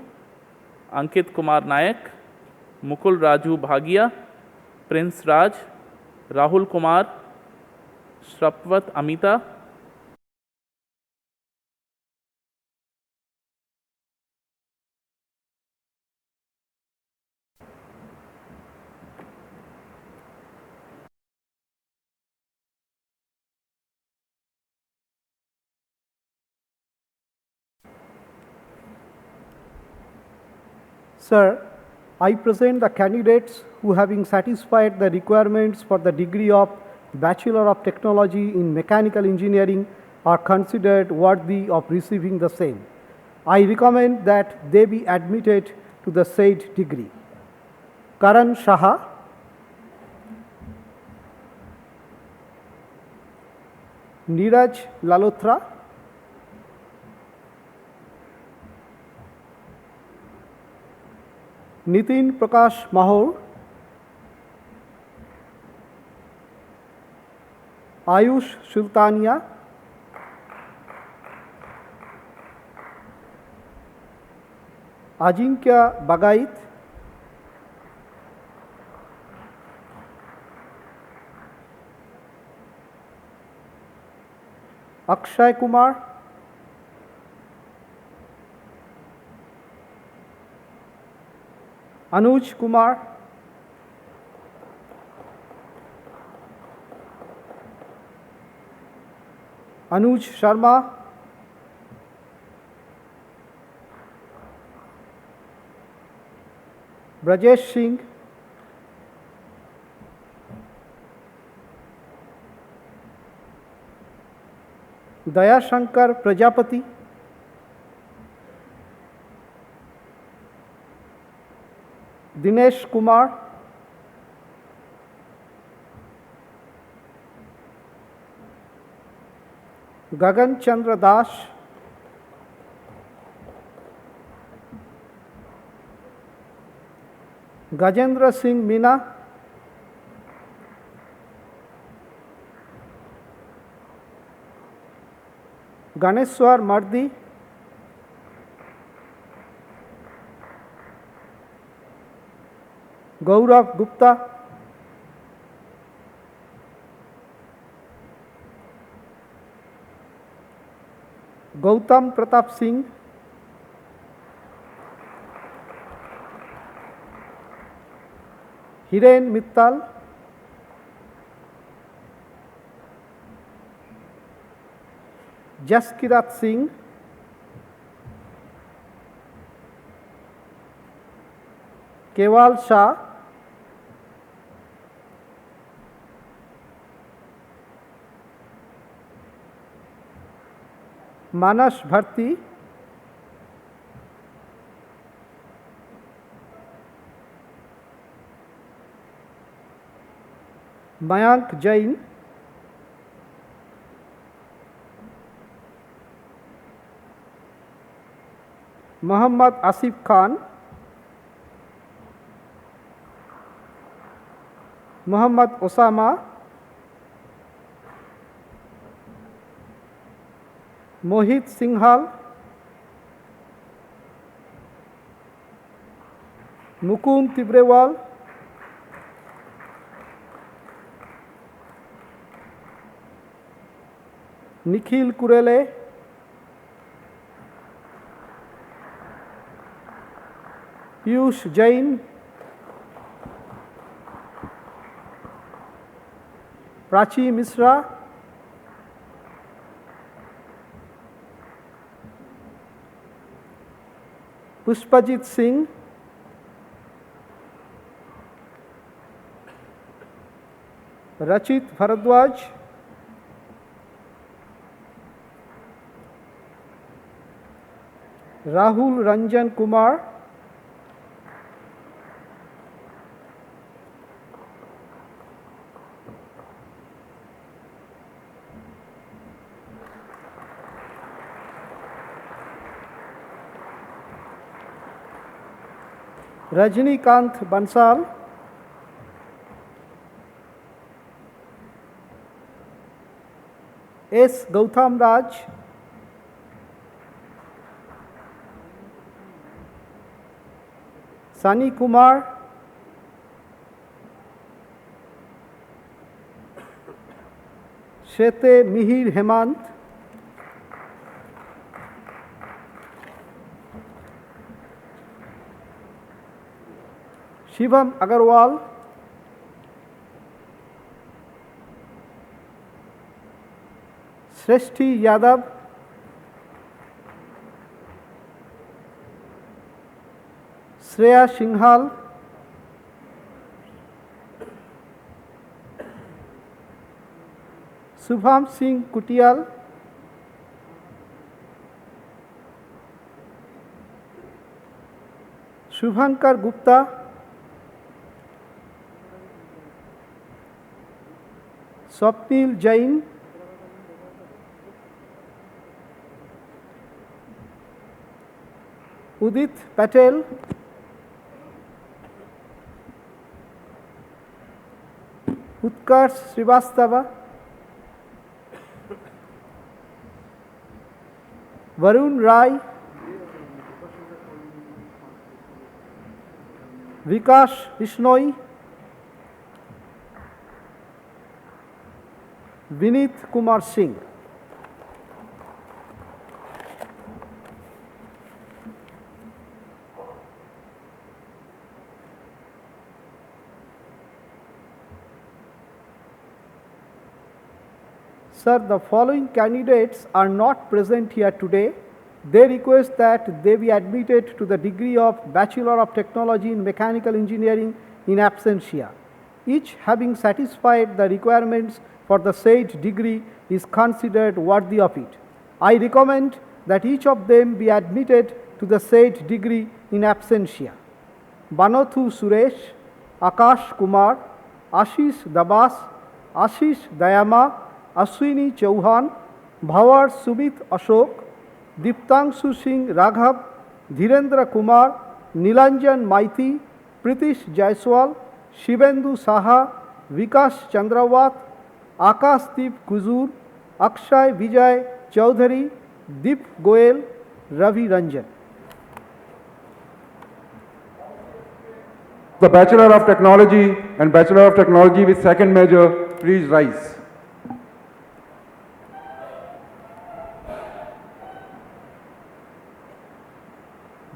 F: Ankit Kumar Nayak, Mukul Raju Bhagia, Prince Raj, Rahul Kumar, Shrapwat Amita,
I: Sir, I present the candidates who, having satisfied the requirements for the degree of Bachelor of Technology in Mechanical Engineering, are considered worthy of receiving the same. I recommend that they be admitted to the said degree. Karan Shaha, Neeraj Lalotra, Nitin Prakash Mahor, Ayush Sultania, Ajinkya Bagait, Akshay Kumar, Anuj Kumar, Anuj Sharma, Brajesh Singh, Dayashankar Prajapati, Dinesh Kumar, Gagan Chandra Das, Gajendra Singh Meena, Ganeshwar Mardi, Gaurav Gupta, Gautam Pratap Singh, Hiren Mittal, Jaskirat Singh, Keval Shah, Manas Bharti, Mayank Jain, Muhammad Asif Khan, Muhammad Osama, Mohit Singhal, Mukund Tibrewal, Nikhil Kurele, Piyush Jain, Prachi Misra, Pushpajit Singh, Rachit Bharadwaj, Rahul Ranjan Kumar, Rajnikant Bansal, S. Gautam Raj, Sani Kumar, Shete Mihir Hemant, Shivam Agarwal, Shreshti Yadav, Shreya Singhal, Subham Singh Kutial, Shubhankar Gupta, Swapnil Jain, Udit Patel, Utkarsh Srivastava, Varun Rai, Vikash Bishnoi, Vinit Kumar Singh. Sir, the following candidates are not present here today. They request that they be admitted to the degree of Bachelor of Technology in Mechanical Engineering in absentia, each having satisfied the requirements for the said degree is considered worthy of it. I recommend that each of them be admitted to the said degree in absentia. Banothu Suresh, Akash Kumar, Ashish Dabas, Ashish Dayama, Ashwini Chauhan, Bhawar Sumit Ashok, Diptangshu Singh Raghav, Dhirendra Kumar, Nilanjan Maiti, Pritish Jaiswal, Shivendu Saha, Vikas Chandrawat, Akashdeep Kuzur, Akshay Vijay Chaudhary, Deep Goel, Ravi Ranjan.
J: The Bachelor of Technology and Bachelor of Technology with second major, please rise.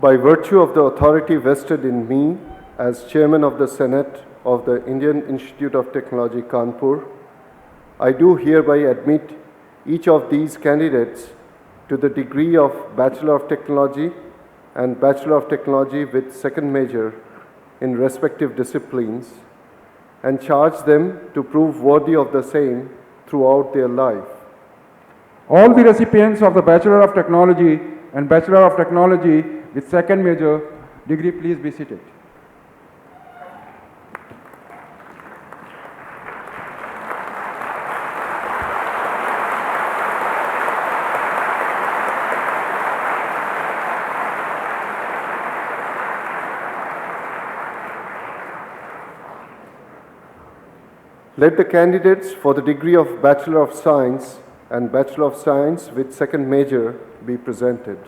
C: By virtue of the authority vested in me as Chairman of the Senate of the Indian Institute of Technology, Kanpur, I do hereby admit each of these candidates to the degree of Bachelor of Technology and Bachelor of Technology with second major in respective disciplines and charge them to prove worthy of the same throughout their life.
J: All the recipients of the Bachelor of Technology and Bachelor of Technology with second major degree, please be seated.
C: Let the candidates for the degree of Bachelor of Science and Bachelor of Science with second major be presented.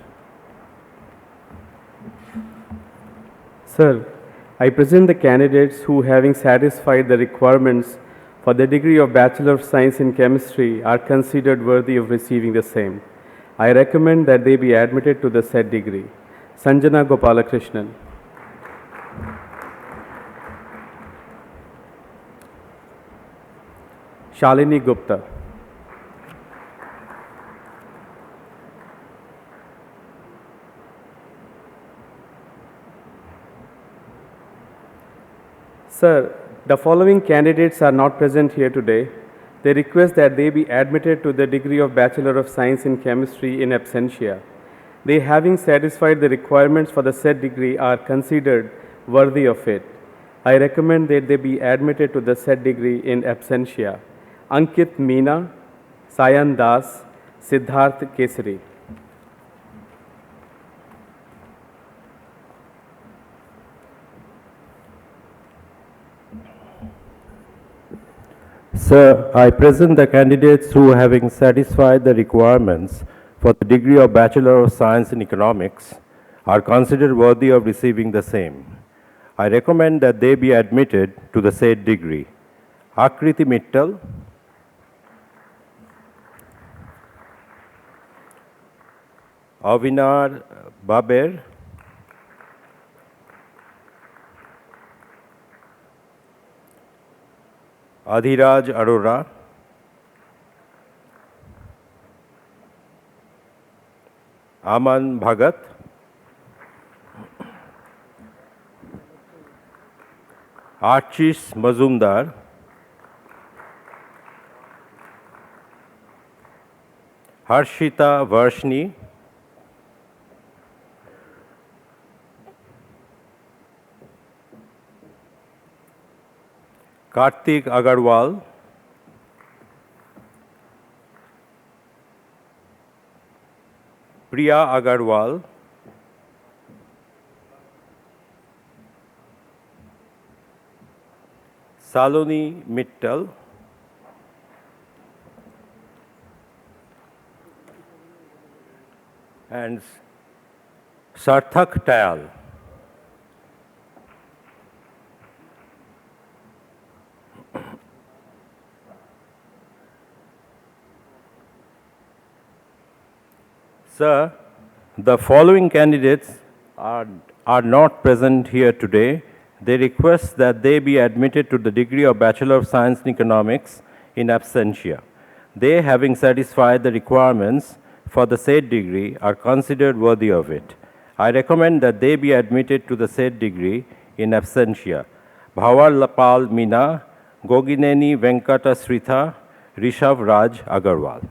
K: Sir, I present the candidates who, having satisfied the requirements for the degree of Bachelor of Science in Chemistry, are considered worthy of receiving the same. I recommend that they be admitted to the said degree. Sanjana Gopalakrishnan. Shalini Gupta. Sir, the following candidates are not present here today. They request that they be admitted to the degree of Bachelor of Science in Chemistry in absentia. They, having satisfied the requirements for the said degree, are considered worthy of it. I recommend that they be admitted to the said degree in absentia. Ankit Meena, Sayan Das, Siddharth Kesari.
L: Sir, I present the candidates who, having satisfied the requirements for the degree of Bachelor of Science in Economics, are considered worthy of receiving the same. I recommend that they be admitted to the said degree. Akriti Mittal, Avinar Baber, Adhiraj Arora, Aman Bhagat, Archis Mazumdar, Harshita Varshni, Kartik Agarwal, Priya Agarwal, Saloni Mittal, and Sarthak Tayal. Sir, the following candidates are not present here today. They request that they be admitted to the degree of Bachelor of Science in Economics in absentia. They, having satisfied the requirements for the said degree, are considered worthy of it. I recommend that they be admitted to the said degree in absentia. Bhawar Lapal Meena, Gogineni Venkata Sritha, Rishabh Raj Agarwal.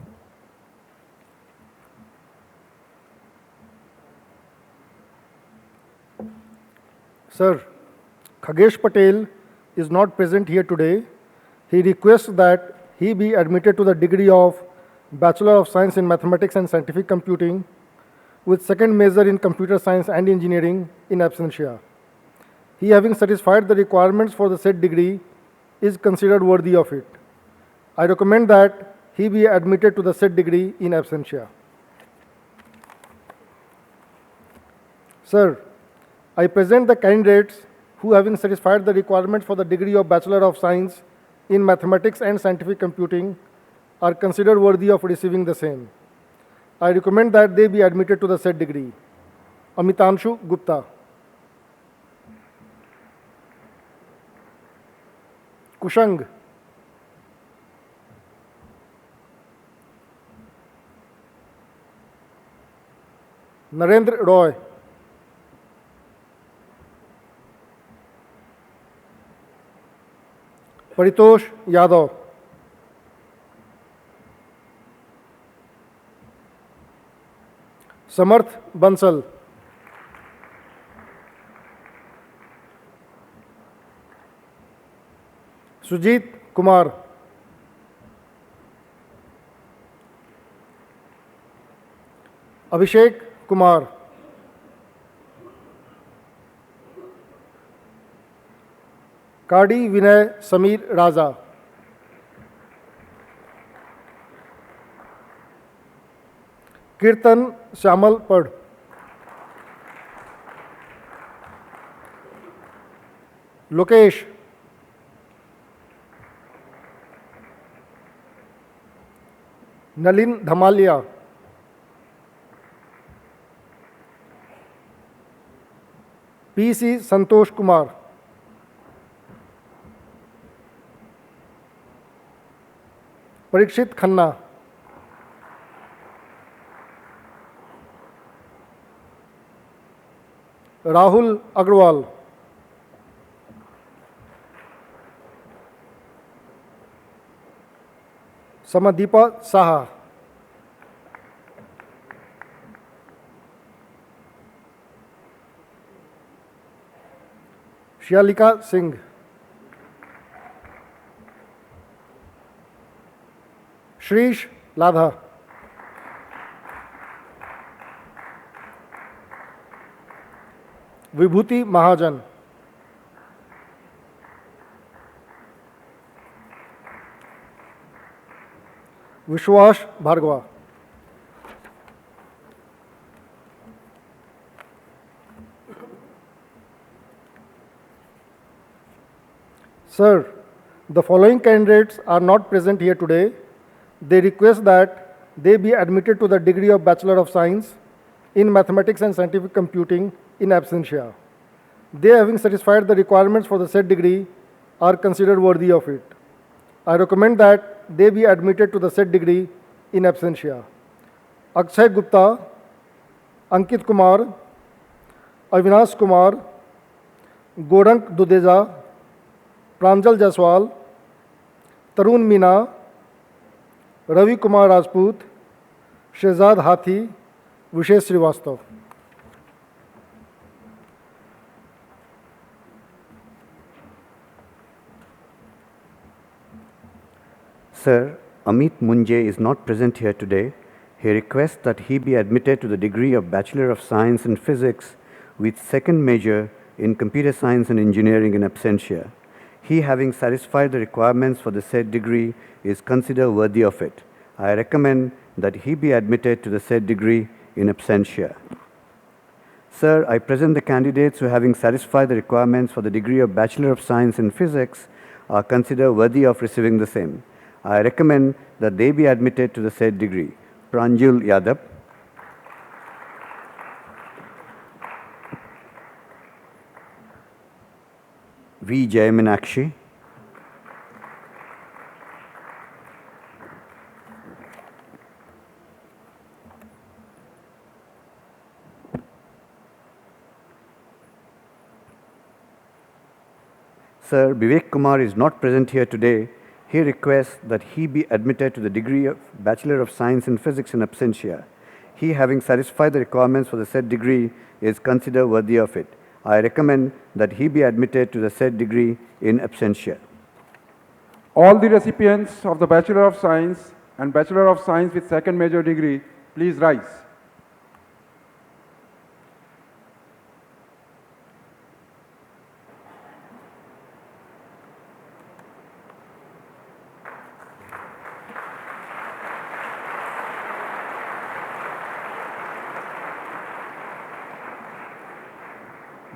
M: Sir, Khagesh Patel is not present here today. He requests that he be admitted to the degree of Bachelor of Science in Mathematics and Scientific Computing with second major in Computer Science and Engineering in absentia. He, having satisfied the requirements for the said degree, is considered worthy of it. I recommend that he be admitted to the said degree in absentia. Sir, I present the candidates who, having satisfied the requirements for the degree of Bachelor of Science in Mathematics and Scientific Computing, are considered worthy of receiving the same. I recommend that they be admitted to the said degree. Amitanshu Gupta. Kushang. Narendra Roy. Paritosh Yadav. Samarth Bansal. Sujit Kumar. Abhishek Kumar. Kadi Vinay Samir Raza. Kirtan Shamal Pad. Lokesh. Nalin Dhamalia. P.C. Santosh Kumar. Parikshit Khanna. Rahul Agrawal. Samadeepa Saha. Shyalika Singh. Shrish Ladha. Vibhuti Mahajan. Vishwas Bhargava. Sir, the following candidates are not present here today. They request that they be admitted to the degree of Bachelor of Science in Mathematics and Scientific Computing in absentia. They, having satisfied the requirements for the said degree, are considered worthy of it. I recommend that they be admitted to the said degree in absentia. Akshay Gupta, Ankit Kumar, Avinash Kumar, Gorank Dudeja, Pranjal Jaswal, Tarun Meena, Ravi Kumar Rajput, Shehzad Hathi, Vishesh Srivastav.
E: Sir, Amit Munje is not present here today. He requests that he be admitted to the degree of Bachelor of Science in Physics with second major in Computer Science and Engineering in absentia. He, having satisfied the requirements for the said degree, is considered worthy of it. I recommend that he be admitted to the said degree in absentia. Sir, I present the candidates who, having satisfied the requirements for the degree of Bachelor of Science in Physics, are considered worthy of receiving the same. I recommend that they be admitted to the said degree. Pranjul Yadav, V. Jayaminakshi, Sir, Vivek Kumar is not present here today.
N: He requests that he be admitted to the degree of Bachelor of Science in Physics in absentia. He, having satisfied the requirements for the said degree, is considered worthy of it. I recommend that he be admitted to the said degree in absentia.
J: All the recipients of the Bachelor of Science and Bachelor of Science with second major degree, please rise.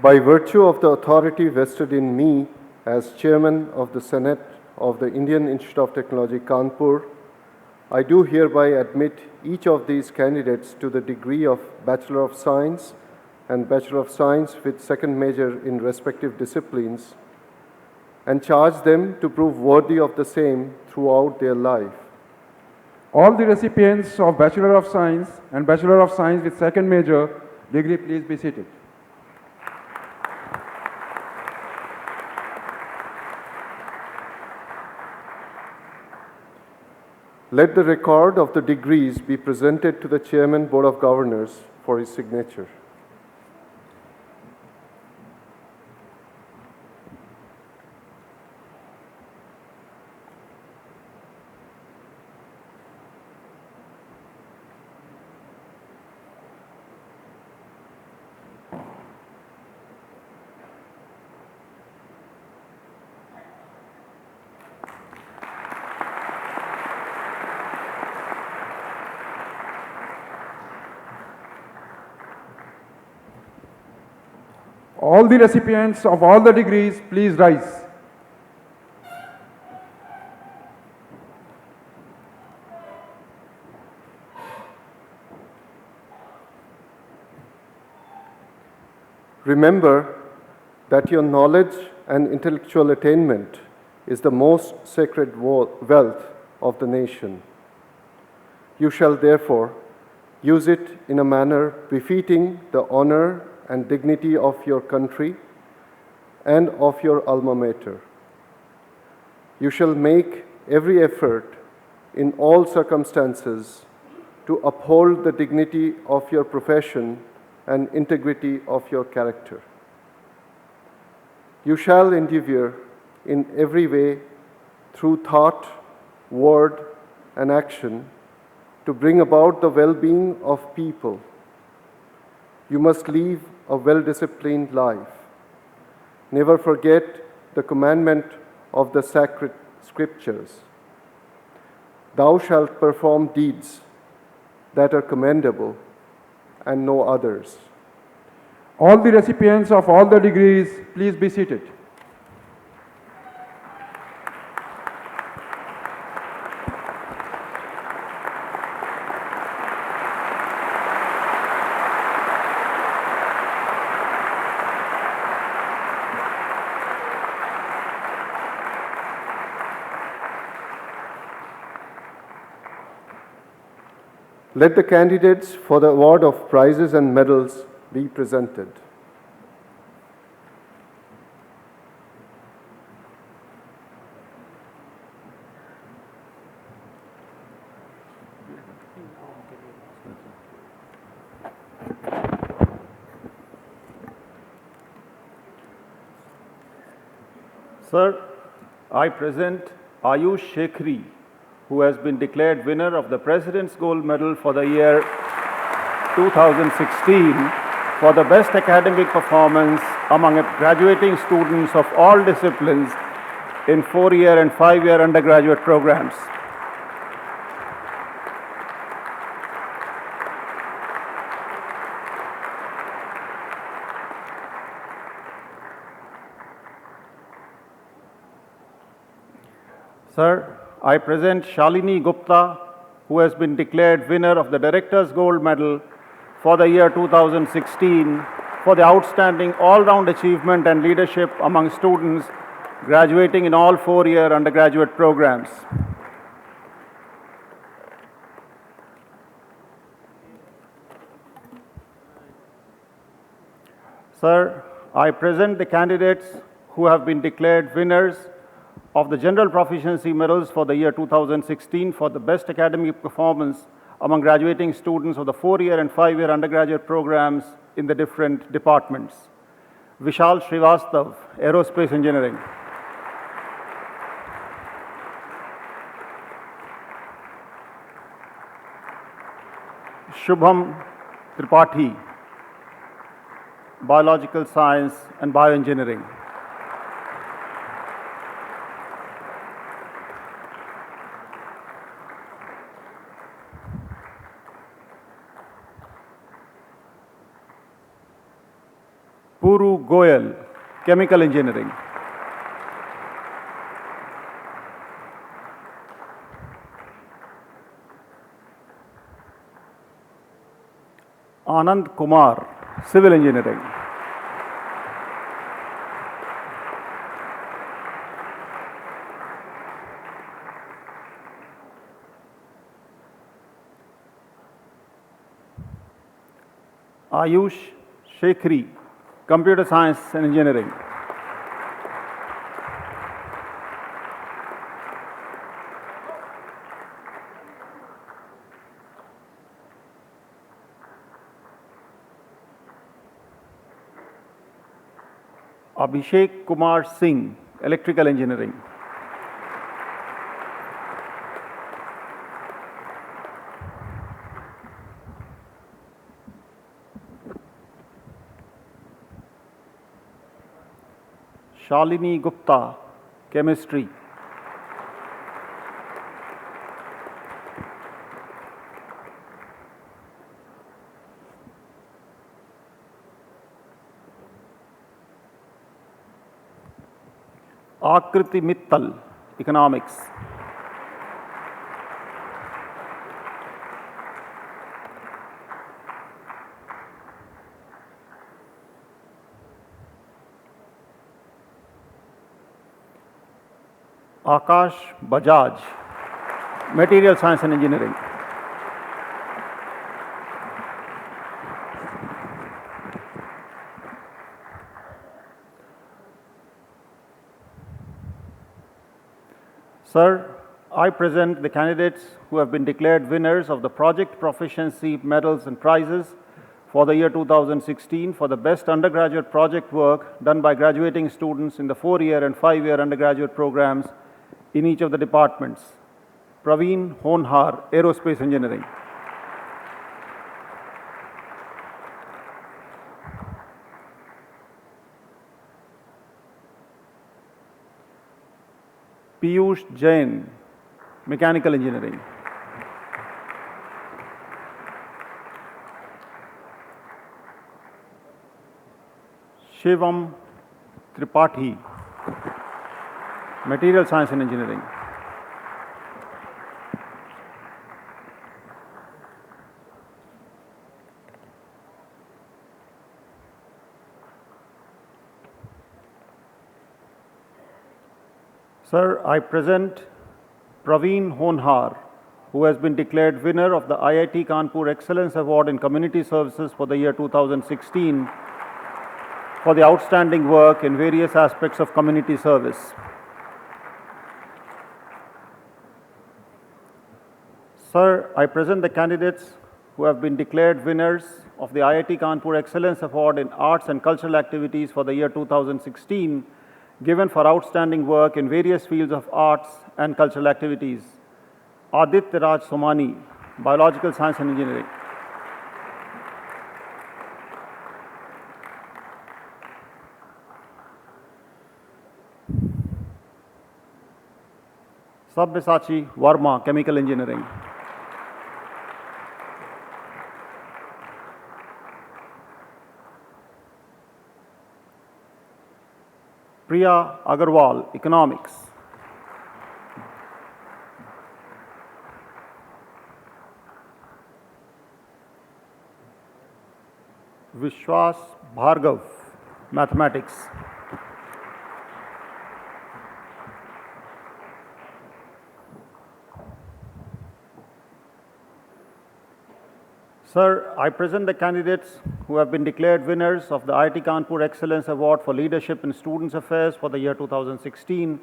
C: By virtue of the authority vested in me as Chairman of the Senate of the Indian Institute of Technology, Kanpur, I do hereby admit each of these candidates to the degree of Bachelor of Science and Bachelor of Science with second major in respective disciplines, and charge them to prove worthy of the same throughout their life.
J: All the recipients of Bachelor of Science and Bachelor of Science with second major degree, please be seated.
C: Let the record of the degrees be presented to the Chairman Board of Governors for his signature.
J: All the recipients of all the degrees, please rise.
C: Remember that your knowledge and intellectual attainment is the most sacred wealth of the nation. You shall therefore use it in a manner befitting the honor and dignity of your country and of your alma mater. You shall make every effort in all circumstances to uphold the dignity of your profession and integrity of your character. You shall endeavor in every way through thought, word, and action to bring about the well-being of people. You must live a well-disciplined life. Never forget the commandment of the sacred scriptures. Thou shalt perform deeds that are commendable and no others.
J: All the recipients of all the degrees, please be seated.
C: Let the candidates for the award of prizes and medals be presented.
O: Sir, I present Ayush Shekhri, who has been declared winner of the President's Gold Medal for the year 2016 for the best academic performance among graduating students of all disciplines in 4-year and 5-year undergraduate programs. Sir, I present Shalini Gupta, who has been declared winner of the Director's Gold Medal for the year 2016 for the outstanding all-round achievement and leadership among students graduating in all 4-year undergraduate programs. Sir, I present the candidates who have been declared winners of the general proficiency medals for the year 2016 for the best academic performance among graduating students of the 4-year and 5-year undergraduate programs in the different departments. Vishal Srivastav, Aerospace Engineering. Shubham Tripathi, Biological Science and Bioengineering. Puru Goyal, Chemical Engineering. Anand Kumar, Civil Engineering. Ayush Shekhri, Computer Science and Engineering. Abhishek Kumar Singh, Electrical Engineering. Shalini Gupta, Chemistry. Akriti Mittal, Economics. Akash Bajaj, Material Science and Engineering. Sir, I present the candidates who have been declared winners of the Project Proficiency Medals and Prizes for the year 2016 for the best undergraduate project work done by graduating students in the 4-year and 5-year undergraduate programs in each of the departments. Praveen Honhar, Aerospace Engineering. Piyush Jain, Mechanical Engineering. Shivam Tripathi, Material Science and Engineering. Sir, I present Praveen Honhar, who has been declared winner of the IIT Kanpur Excellence Award in Community Services for the year 2016 for the outstanding work in various aspects of community service. Sir, I present the candidates who have been declared winners of the IIT Kanpur Excellence Award in Arts and Cultural Activities for the year 2016, given for outstanding work in various fields of arts and cultural activities. Aditya Raj Somani, Biological Science and Engineering. Sabyasachi Verma, Chemical Engineering. Priya Agarwal, Economics. Vishwas Bhargav, Mathematics. Sir, I present the candidates who have been declared winners of the IIT Kanpur Excellence Award for Leadership in Students' Affairs for the year 2016,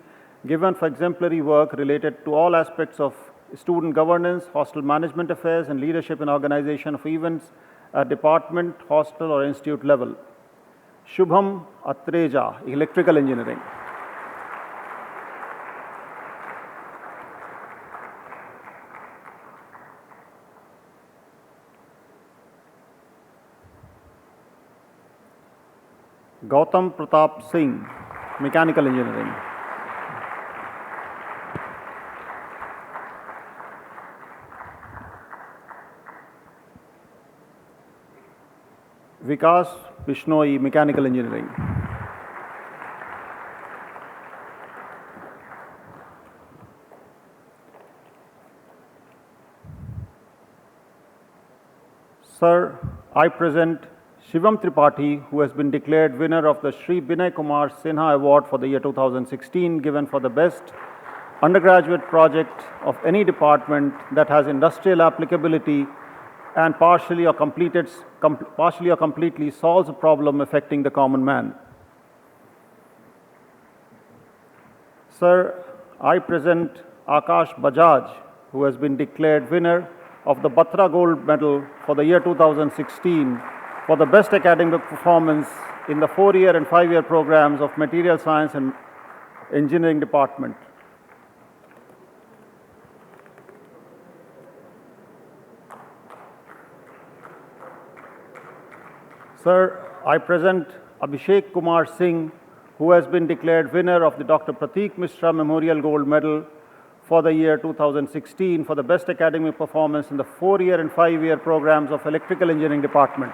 O: given for exemplary work related to all aspects of student governance, hostel management affairs, and leadership in organization of events at department, hostel, or institute level. Shubham Atreja, Electrical Engineering. Gautam Pratap Singh, Mechanical Engineering. Vikas Bishnoi, Mechanical Engineering. Sir, I present Shivam Tripathi, who has been declared winner of the Sri Binay Kumar Sinha Award for the year 2016, given for the best undergraduate project of any department that has industrial applicability and partially or completely solves a problem affecting the common man. Sir, I present Akash Bajaj, who has been declared winner of the Batra Gold Medal for the year 2016 for the best academic performance in the 4-year and 5-year programs of Material Science and Engineering Department. Sir, I present Abhishek Kumar Singh, who has been declared winner of the Dr. Prateek Mishra Memorial Gold Medal for the year 2016 for the best academic performance in the 4-year and 5-year programs of Electrical Engineering Department.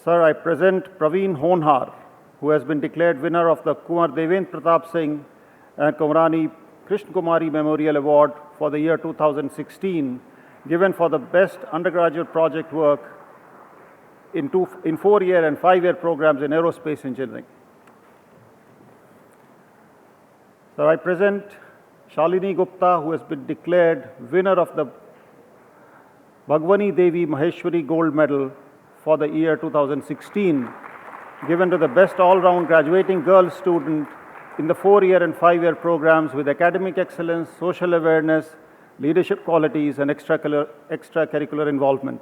O: Sir, I present Praveen Honhar, who has been declared winner of the Kumar Devendra Pratap Singh and Kumrani Krishna Kumari Memorial Award for the year 2016, given for the best undergraduate project work in 4-year and 5-year programs in aerospace engineering. So I present Shalini Gupta, who has been declared winner of the Bhagwani Devi Maheshwari Gold Medal for the year 2016, given to the best all-round graduating girl student in the 4-year and 5-year programs with academic excellence, social awareness, leadership qualities, and extracurricular involvement.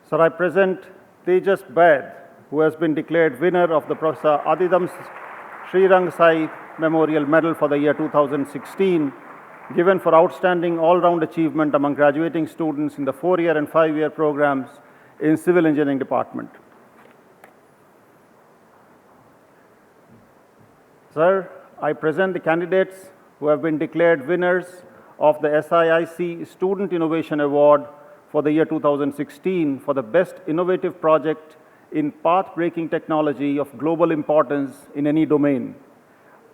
O: Sir, I present Tejas Baid, who has been declared winner of the Professor Adidam Srirang Sai Memorial Medal for the year 2016, given for outstanding all-round achievement among graduating students in the 4-year and 5-year programs in Civil Engineering Department. Sir, I present the candidates who have been declared winners of the SIIC Student Innovation Award for the year 2016 for the best innovative project in path-breaking technology of global importance in any domain.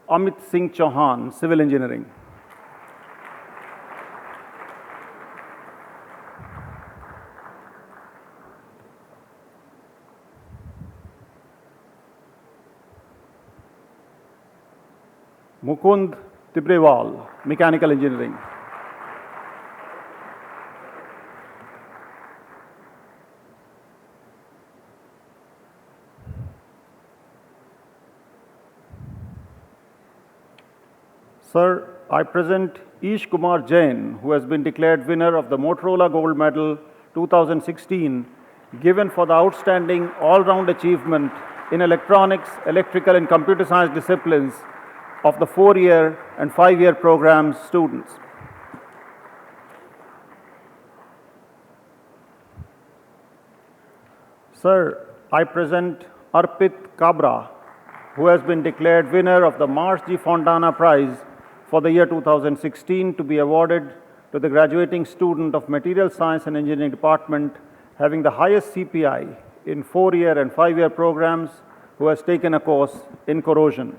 O: Amit Singh Chauhan, Civil Engineering. Mukund Tibrewal, Mechanical Engineering. Sir, I present Ish Kumar Jain, who has been declared winner of the Motorola Gold Medal 2016, given for the outstanding all-round achievement in electronics, electrical, and computer science disciplines of the 4-year and 5-year programs students. Sir, I present Arpit Kabra, who has been declared winner of the Mars G. Fontana Prize for the year 2016 to be awarded to the graduating student of Material Science and Engineering Department having the highest CPI in 4-year and 5-year programs who has taken a course in corrosion.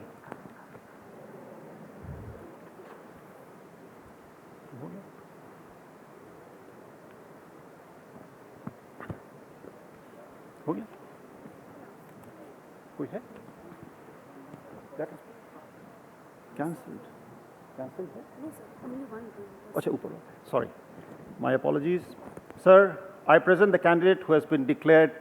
O: कोई है? Cancelled. Cancelled है?
A: No, sir. Only one.
O: अच्छा ऊपर. Sorry. My apologies. Sir, I present the candidate who has been declared,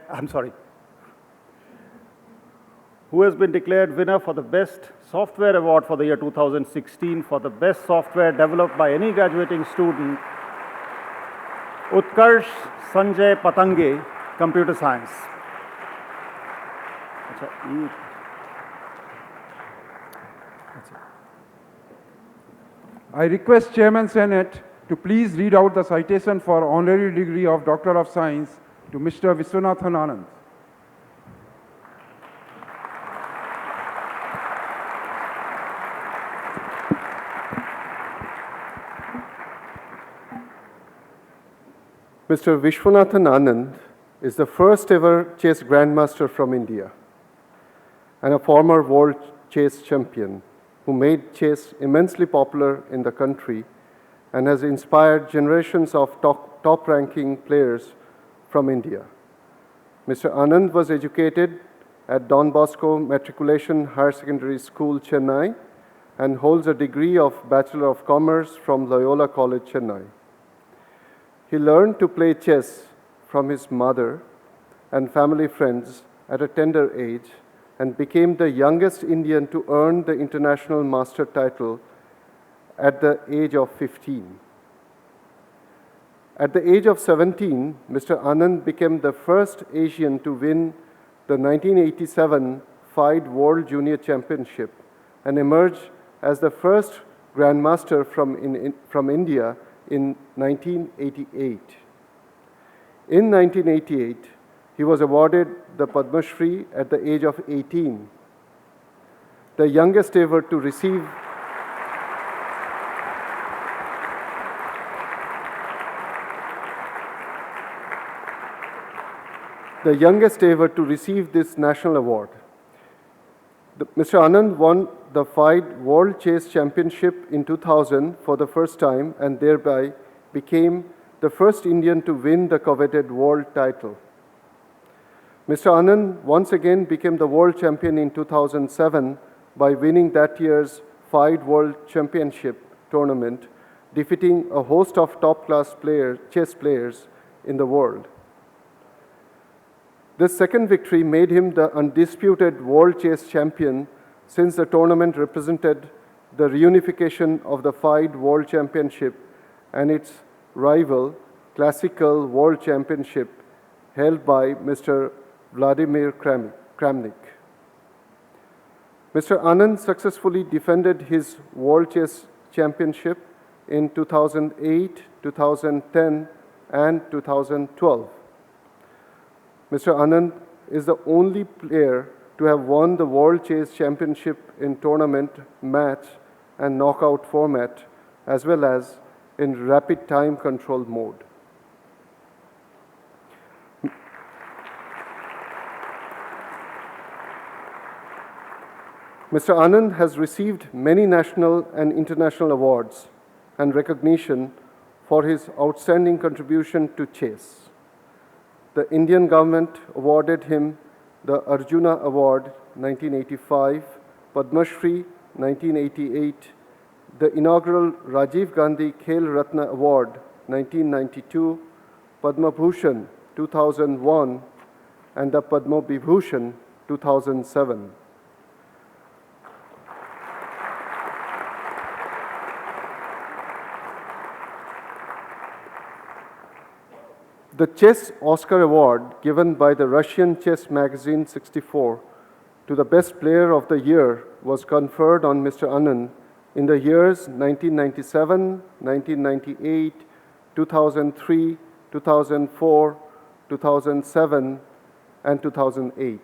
O: who has been declared winner for the Best Software Award for the year 2016 for the best software developed by any graduating student, Utkarsh Sanjay Patange, Computer Science.
J: I request Chairman Senate to please read out the citation for honorary degree of Doctor of Science to Mr. Viswanathan Anand.
C: Mr. Viswanathan Anand is the first ever chess grandmaster from India and a former world chess champion who made chess immensely popular in the country and has inspired generations of top-ranking players from India. Mr. Anand was educated at Don Bosco Matriculation Higher Secondary School, Chennai, and holds a degree of Bachelor of Commerce from Loyola College, Chennai. He learned to play chess from his mother and family friends at a tender age and became the youngest Indian to earn the international master title at the age of 15. At the age of 17, Mr. Anand became the first Asian to win the 1987 FIDE World Junior Championship and emerged as the first grandmaster from India in 1988. In 1988, he was awarded the Padma Shri at the age of 18, the youngest ever to receive this national award. Mr. Anand won the FIDE World Chess Championship in 2000 for the first time and thereby became the first Indian to win the coveted world title. Mr. Anand once again became the world champion in 2007 by winning that year's FIDE World Championship tournament, defeating a host of top-class chess players in the world. This second victory made him the undisputed world chess champion since the tournament represented the reunification of the FIDE World Championship and its rival Classical World Championship held by Mr. Vladimir Kramnik. Mr. Anand successfully defended his World Chess Championship in 2008, 2010, and 2012. Mr. Anand is the only player to have won the World Chess Championship in tournament, match, and knockout format, as well as in rapid time control mode. Mr. Anand has received many national and international awards and recognition for his outstanding contribution to chess. The Indian government awarded him the Arjuna Award 1985, Padma Shri 1988, the inaugural Rajiv Gandhi Khel Ratna Award 1992, Padma Bhushan 2001, and the Padma Vibhushan 2007. The Chess Oscar Award given by the Russian chess magazine 64 to the best player of the year was conferred on Mr. Anand in the years 1997, 1998, 2003, 2004, 2007, and 2008.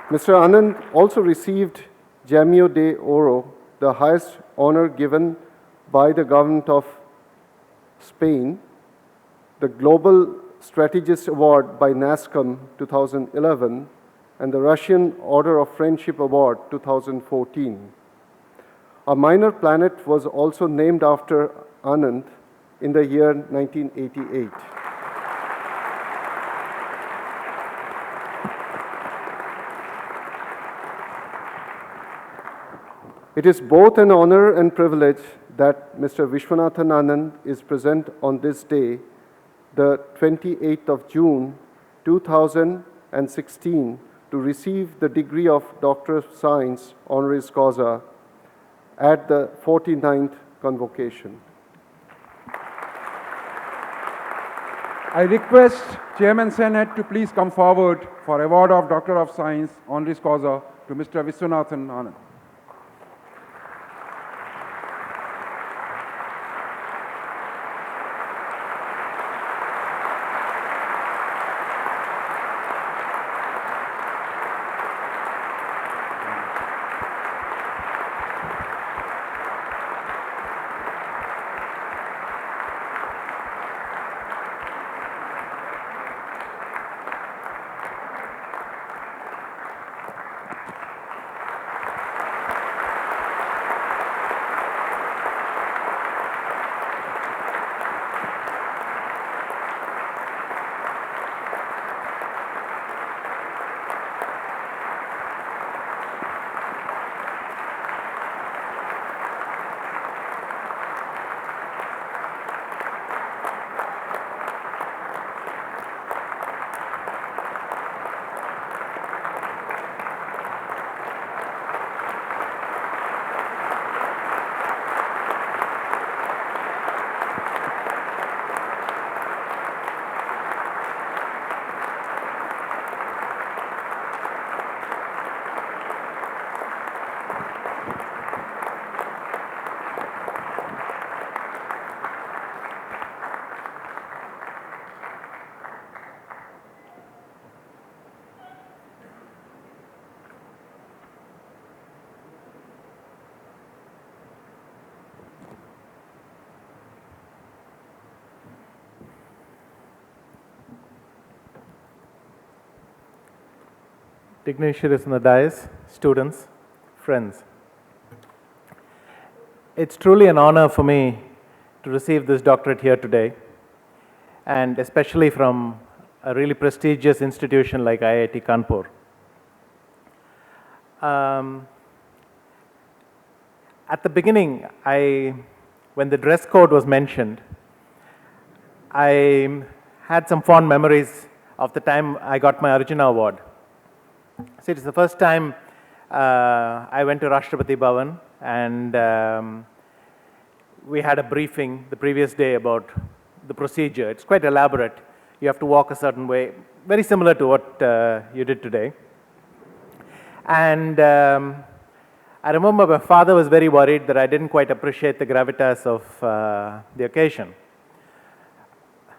C: Mr. Anand also received Jamio de Oro, the highest honor given by the government of Spain, the Global Strategist Award by NASCOM 2011, and the Russian Order of Friendship Award 2014. A minor planet was also named after Anand in the year 1988. It is both an honor and privilege that Mr. Viswanathan Anand is present on this day, the 28th of June 2016, to receive the degree of Doctor of Science honoris causa at the 49th convocation.
J: I request Chairman Senate to please come forward for award of Doctor of Science honoris causa to Mr. Viswanathan Anand.
P: Dignitaries on the dais, students, friends. It's truly an honor for me to receive this doctorate here today, and especially from a really prestigious institution like IIT Kanpur. At the beginning, when the dress code was mentioned, I had some fond memories of the time I got my Arjuna Award. So it's the first time I went to Rashtrapati Bhavan, and we had a briefing the previous day about the procedure. It's quite elaborate. You have to walk a certain way, very similar to what you did today. And I remember my father was very worried that I didn't quite appreciate the gravitas of the occasion.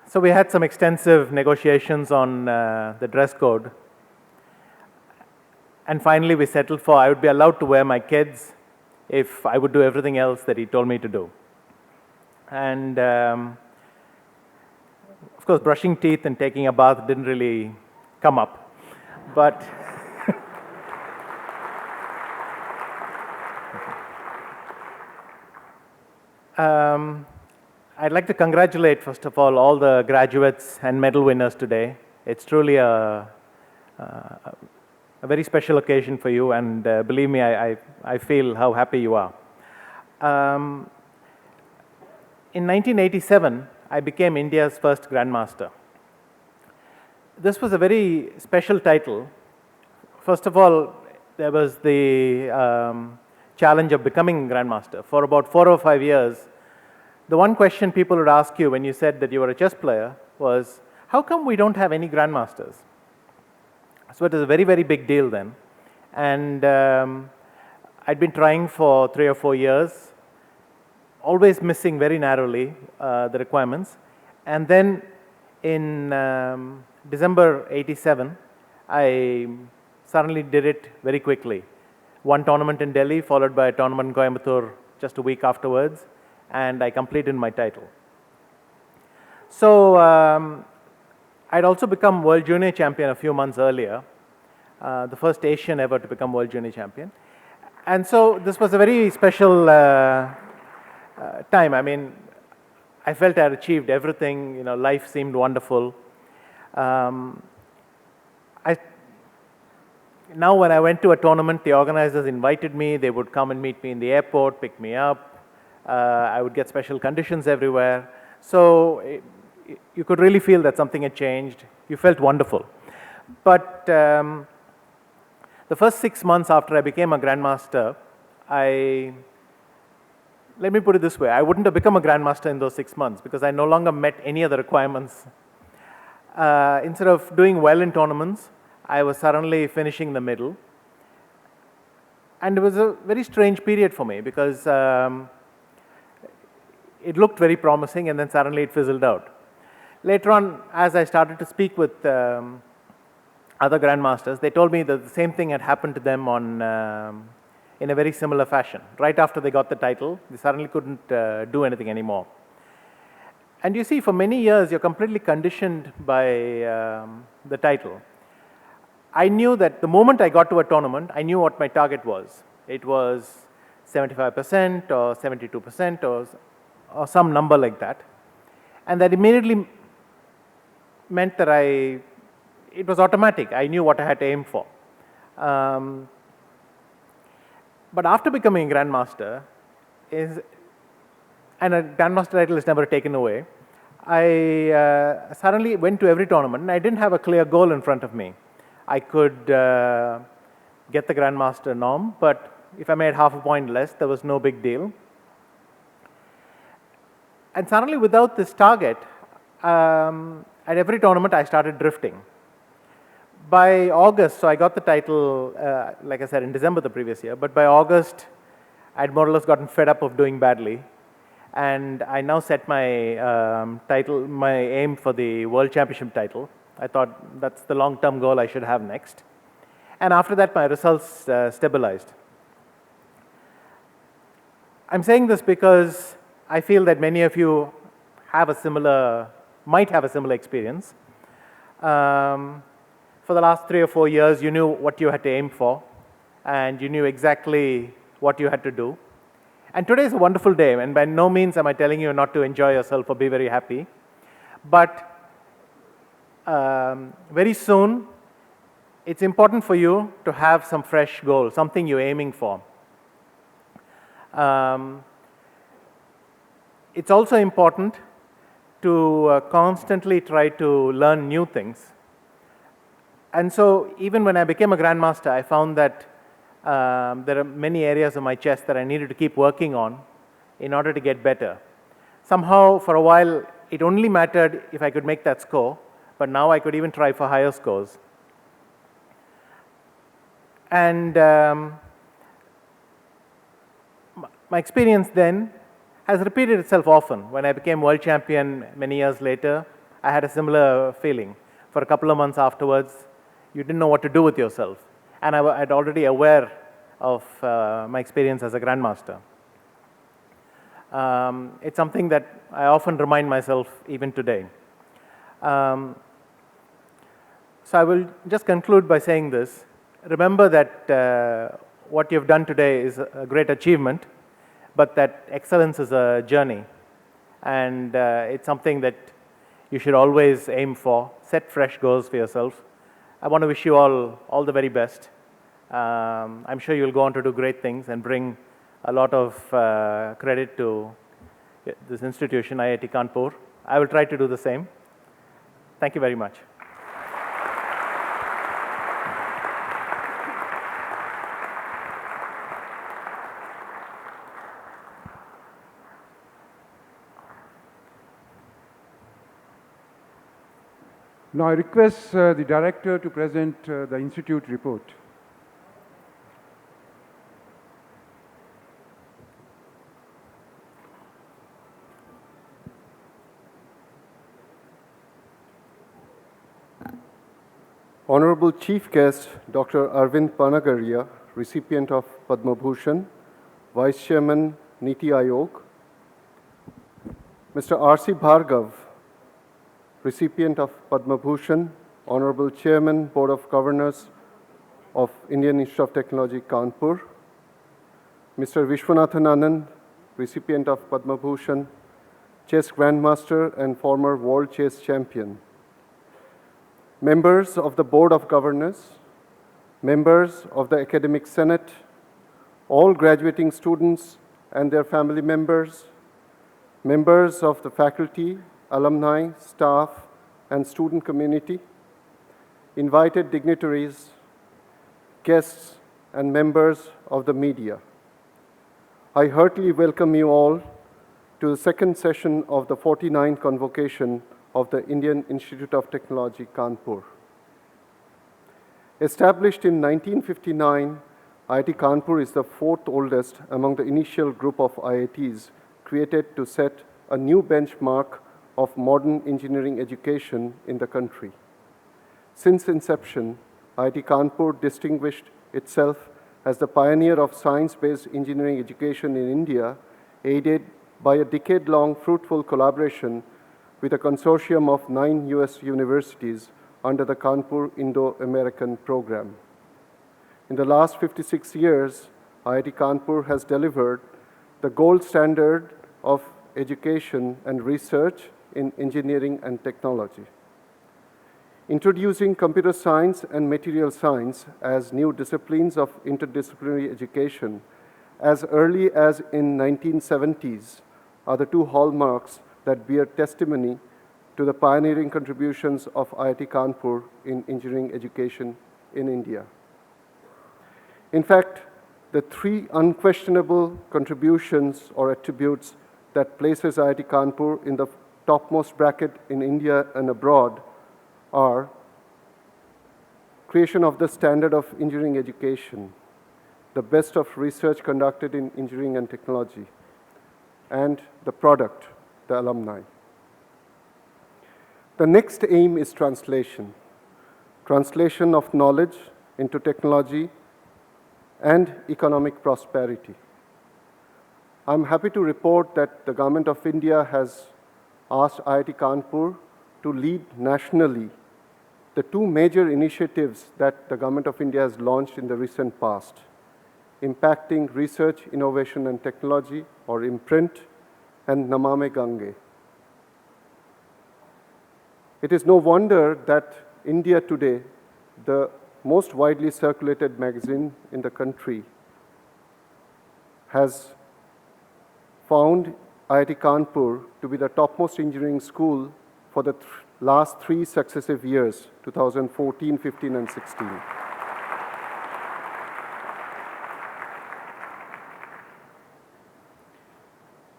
P: So we had some extensive negotiations on the dress code. And finally, we settled for I would be allowed to wear my kids if I would do everything else that he told me to do. And of course, brushing teeth and taking a bath didn't really come up. But I'd like to congratulate, first of all the graduates and medal winners today. It's truly a very special occasion for you, and believe me, I feel how happy you are. In 1987, I became India's first Grandmaster. This was a very special title. First of all, there was the challenge of becoming Grandmaster. For about 4 or 5 years, the one question people would ask you when you said that you were a chess player was, how come we don't have any Grandmasters? So it was a very, very big deal then. And I'd been trying for 3 or 4 years, always missing very narrowly the requirements. And then in December 87, I suddenly did it very quickly. One tournament in Delhi, followed by a tournament in Coimbatore just a week afterwards, and I completed my title. So I'd also become World Junior Champion a few months earlier, the first Asian ever to become World Junior Champion. And so this was a very special time. I mean, I felt I had achieved everything, you know, life seemed wonderful. Now when I went to a tournament, the organizers invited me, they would come and meet me in the airport, pick me up, I would get special conditions everywhere. So you could really feel that something had changed. You felt wonderful. But the first 6 months after I became a Grandmaster, let me put it this way, I wouldn't have become a Grandmaster in those 6 months because I no longer met any of the requirements. Instead of doing well in tournaments, I was suddenly finishing in the middle. And it was a very strange period for me because it looked very promising and then suddenly it fizzled out. Later on, as I started to speak with other Grandmasters, they told me that the same thing had happened to them in a very similar fashion. Right after they got the title, they suddenly couldn't do anything anymore. And you see, for many years, you're completely conditioned by the title. I knew that the moment I got to a tournament, I knew what my target was. It was 75% or 72% or some number like that. And that immediately meant that it was automatic. I knew what I had to aim for. But after becoming a Grandmaster, and a Grandmaster title is never taken away, I suddenly went to every tournament and I didn't have a clear goal in front of me. I could get the Grandmaster norm, but if I made half a point less, there was no big deal. And suddenly, without this target, at every tournament, I started drifting. By August, so I got the title, like I said, in December the previous year, but by August, I'd more or less gotten fed up of doing badly. And I now set my title, my aim for the World Championship title. I thought that's the long-term goal I should have next. And after that, my results stabilized. I'm saying this because I feel that many of you might have a similar experience. For the last 3 or 4 years, you knew what you had to aim for, and you knew exactly what you had to do. And today is a wonderful day, and by no means am I telling you not to enjoy yourself or be very happy. But very soon, it's important for you to have some fresh goal, something you're aiming for. It's also important to constantly try to learn new things. And so even when I became a Grandmaster, I found that there are many areas of my chess that I needed to keep working on in order to get better. Somehow, for a while, it only mattered if I could make that score, but now I could even try for higher scores. And my experience then has repeated itself often. When I became world champion many years later, I had a similar feeling. For a couple of months afterwards, you didn't know what to do with yourself. And I'd already aware of my experience as a Grandmaster. It's something that I often remind myself even today. So I will just conclude by saying this. Remember that what you've done today is a great achievement, but that excellence is a journey. And it's something that you should always aim for. Set fresh goals for yourself. I want to wish you all the very best. I'm sure you'll go on to do great things and bring a lot of credit to this institution, IIT Kanpur. I will try to do the same. Thank you very much.
J: Now I request the director to present the institute report.
C: Honorable Chief Guest, Dr. Arvind Panagaria, recipient of Padma Bhushan, Vice Chairman, Niti Aayog, Mr. R.C. Bhargav, recipient of Padma Bhushan, Honorable Chairman, Board of Governors of Indian Institute of Technology, Kanpur, Mr. Viswanathan Anand, recipient of Padma Bhushan, Chess Grandmaster and former World Chess Champion, members of the Board of Governors, members of the Academic Senate, all graduating students and their family members, members of the faculty, alumni, staff, and student community, invited dignitaries, guests, and members of the media. I heartily welcome you all to the second session of the 49th convocation of the Indian Institute of Technology, Kanpur. Established in 1959, IIT Kanpur is the fourth oldest among the initial group of IITs created to set a new benchmark of modern engineering education in the country. Since inception, IIT Kanpur distinguished itself as the pioneer of science-based engineering education in India, aided by a decade-long fruitful collaboration with a consortium of 9 US universities under the Kanpur Indo-American program. In the last 56 years, IIT Kanpur has delivered the gold standard of education and research in engineering and technology. Introducing computer science and material science as new disciplines of interdisciplinary education as early as in 1970s are the two hallmarks that bear testimony to the pioneering contributions of IIT Kanpur in engineering education in India. In fact, the three unquestionable contributions or attributes that places IIT Kanpur in the topmost bracket in India and abroad are creation of the standard of engineering education, the best of research conducted in engineering and technology, and the product, the alumni. The next aim is translation. Translation of knowledge into technology and economic prosperity. I'm happy to report that the Government of India has asked IIT Kanpur to lead nationally the two major initiatives that the Government of India has launched in the recent past, impacting research, innovation, and technology, or IMPRINT, and Namame Gange. It is no wonder that India Today, the most widely circulated magazine in the country, has found IIT Kanpur to be the topmost engineering school for the last 3 successive years, 2014, 15, and 16.